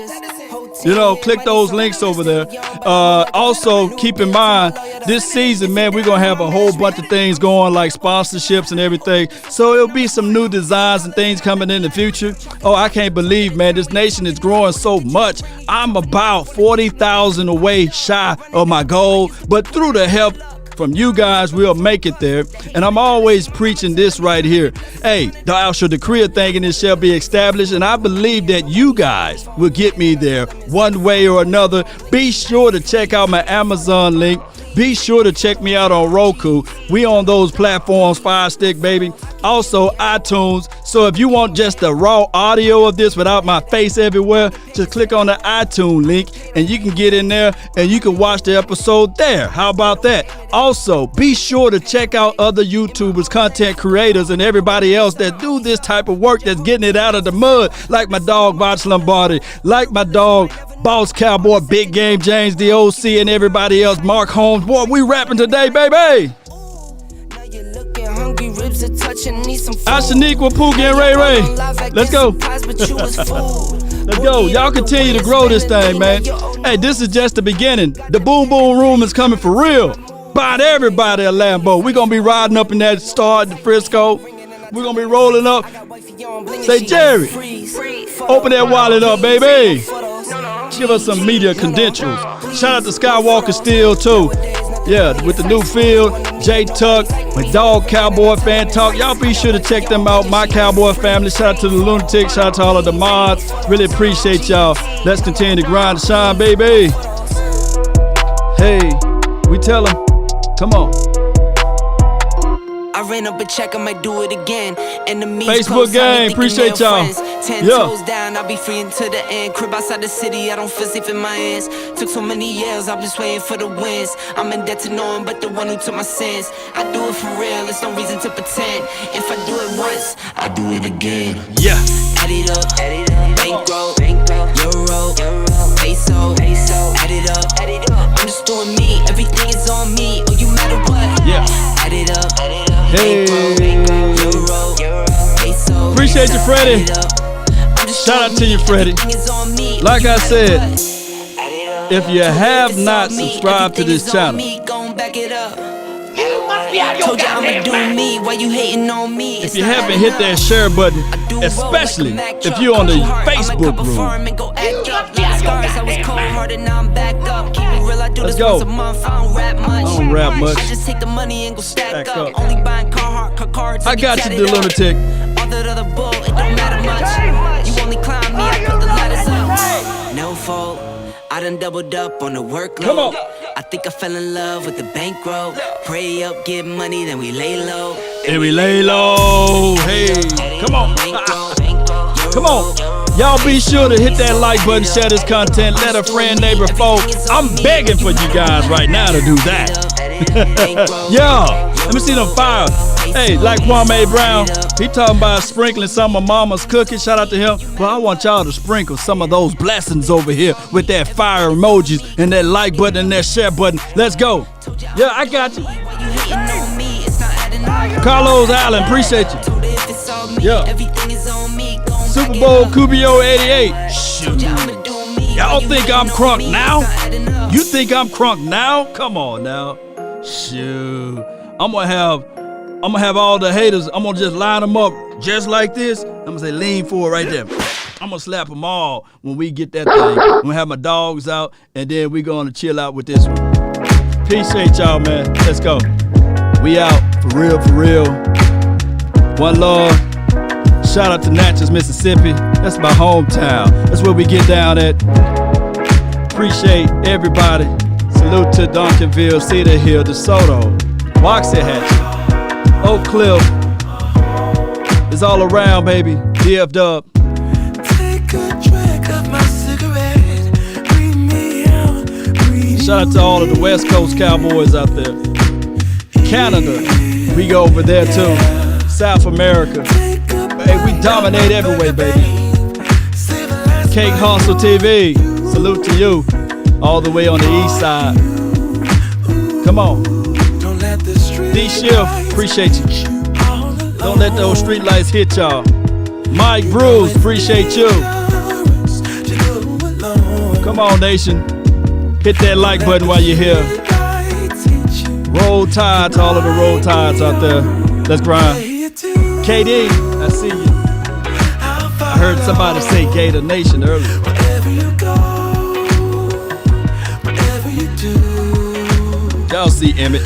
You know, click those links over there. Also, keep in mind, this season, man, we're going to have a whole bunch of things going, like sponsorships and everything. So it'll be some new designs and things coming in the future. Oh, I can't believe, man, this nation is growing so much. I'm about 40,000 away shy of my goal. But through the help from you guys, we'll make it there. And I'm always preaching this right here. Hey, thou shalt decree a thing and it shall be established. And I believe that you guys will get me there one way or another. Be sure to check out my Amazon link. Be sure to check me out on Roku. We on those platforms, Fire Stick, baby. Also, iTunes. So if you want just the raw audio of this without my face everywhere, just click on the iTunes link and you can get in there and you can watch the episode there. How about that? Also, be sure to check out other YouTubers, content creators, and everybody else that do this type of work that's getting it out of the mud, like my dog, Boch Lombardi, like my dog, Boss Cowboy, Big Game James, the OC, and everybody else, Mark Holmes. Boy, we rapping today, baby. Ashaniqua, Pookie, and Ray Ray. Let's go. Let's go. Y'all continue to grow this thing, man. Hey, this is just the beginning. The Boom Boom Room is coming for real. Buying everybody a Lambo. We're going to be riding up in that star at the Frisco. We're going to be rolling up. Say, Jerry, open that wallet up, baby. Give us some media credentials. Shout out to Skywalker Steel, too. Yeah, with the new field, J Tuck, my dog Cowboy Fan Talk. Y'all be sure to check them out. My Cowboy family. Shout out to the Lunatic. Shout out to all of the mods. Really appreciate y'all. Let's continue to grind and shine, baby. Hey, we tell them, come on. I ran up a check, I might do it again. Facebook gang, appreciate y'all. 10 toes down, I'll be free until the end. Crib outside the city, I don't feel safe in my hands. Took so many years, I'm just waiting for the wins. I'm in debt to no one but the one who took my sins. I do it for real, there's no reason to pretend. If I do it once, I do it again. Yeah. Add it up, bankroll, euro, peso, add it up. I'm just doing me, everything is on me. Oh, you matter what? Yeah. Add it up. Hey. Appreciate you, Freddie. Shout out to you, Freddie. Like I said, if you have not subscribed to this channel, if you haven't hit that share button, especially if you're on the Facebook group, let's go. I don't rap much. Back up. I got you, the Lunatic. No fault. I done doubled up on the workload. Come on. I think I fell in love with the bankroll. Pray up, get money, then we lay low. And we lay low. Hey, come on. Come on. Y'all be sure to hit that like button, share this content, let a friend, neighbor, foe. I'm begging for you guys right now to do that. Yeah, let me see them fire. Hey, like Kwame Brown, he talking about sprinkling some of mama's cookies. Shout out to him. Well, I want y'all to sprinkle some of those blessings over here with that fire emojis and that like button and that share button. Let's go. Yeah, I got you. Carlos Allen, appreciate you. Yeah. Super Bowl Cubio 88. Shoot. Y'all think I'm crunk now? You think I'm crunk now? Come on now. Shoot. I'm gonna have all the haters. I'm gonna just line them up just like this. I'm gonna say lean forward right there. I'm gonna slap them all when we get that thing. I'm gonna have my dogs out and then we gonna chill out with this one. Appreciate y'all, man. Let's go. We out for real, for real. One love. Shout out to Natchez, Mississippi. That's my hometown. That's where we get down at. Appreciate everybody. Salute to Duncanville, Cedar Hill, DeSoto, Waxahachie, Oak Cliff. It's all around, baby. DF Dub. Shout out to all of the West Coast Cowboys out there. Canada, we go over there too. South America. Hey, we dominate everywhere, baby. Cake Hustle TV, salute to you. All the way on the east side. Come on. D Shift, appreciate you. Don't let those street lights hit y'all. Mike Bruce, appreciate you. Come on, nation. Hit that like button while you're here. Roll Tide to all of the Roll Tides out there. Let's grind. KD, I see you. I heard somebody say Gator Nation earlier. Y'all see Emmett.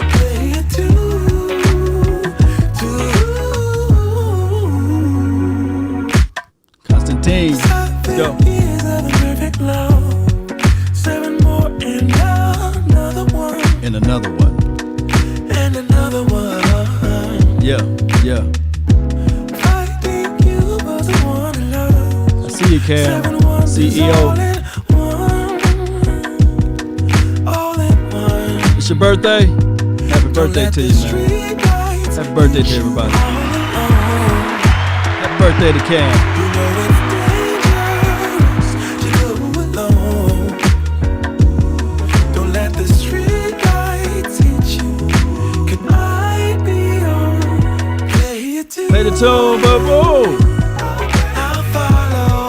Constantine, let's go. And another one. Yeah, yeah. Cam, CEO. It's your birthday. Happy birthday to you, man. Happy birthday to everybody. Happy birthday to Cam. Play the tune, boo.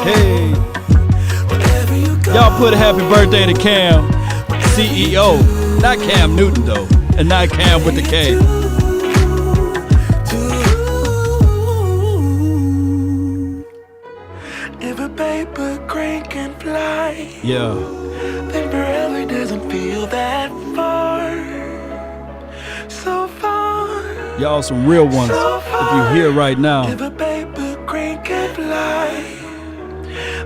Hey. Y'all put a happy birthday to Cam, CEO. Not Cam Newton, though. And not Cam with the K. If a paper crane can fly, Yeah. then forever doesn't feel that far. So far. Y'all some real ones. If you're here right now. If a paper crane can fly,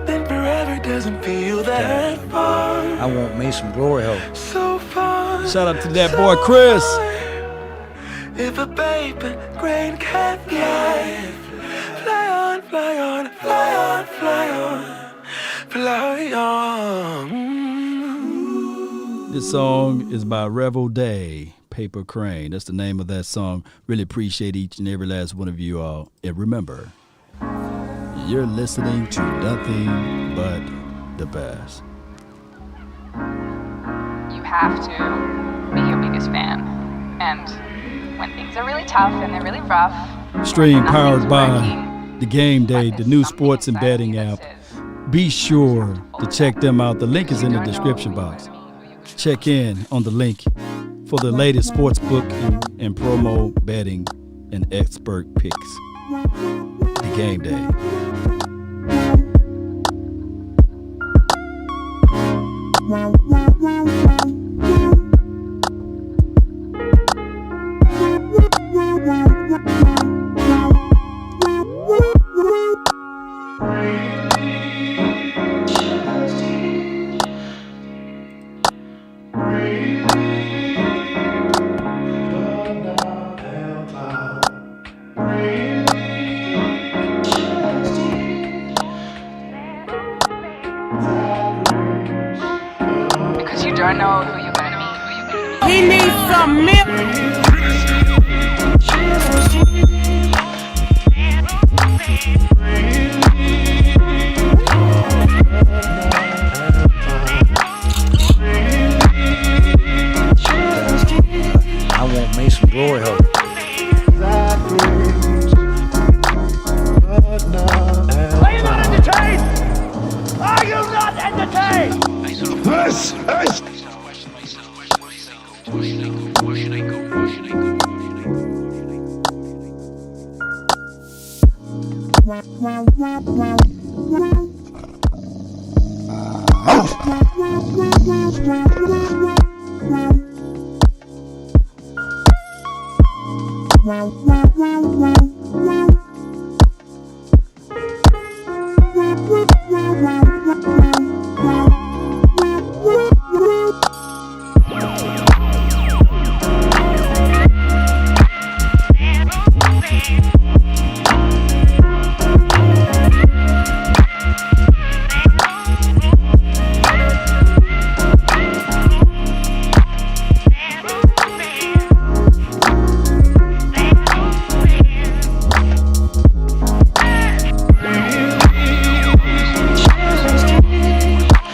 then forever doesn't feel that far. I want me some glory hole. So far. Shout out to that boy Chris. If a paper crane can fly, fly on, fly on, fly on, fly on, fly on. This song is by Revel Day, Paper Crane. That's the name of that song. Really appreciate each and every last one of you all. And remember, you're listening to nothing but the best. You have to be your biggest fan. And when things are really tough and they're really rough, Stream powered by The Game Day, the new sports and betting app. Be sure to check them out. The link is in the description box. Check in on the link for the latest sports booking and promo betting and expert picks. The Game Day. because you don't know who you're going to meet. He needs some milk. I want me some glory hole. Are you not entertained? Are you not entertained? Yes, yes.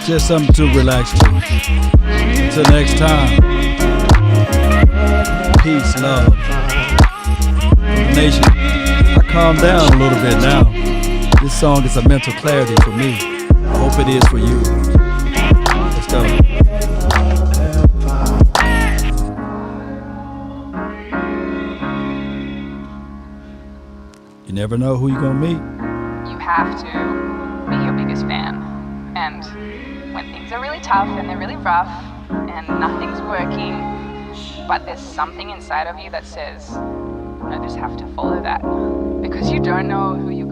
Just something to relax to. Until next time. Peace, love. Nation, I calmed down a little bit now. This song is a mental clarity for me. I hope it is for you. Let's go. You never know who you're gonna meet. You have to be your biggest fan. And when things are really tough and they're really rough and nothing's working, but there's something inside of you that says, no, just have to follow that. Because you don't know who you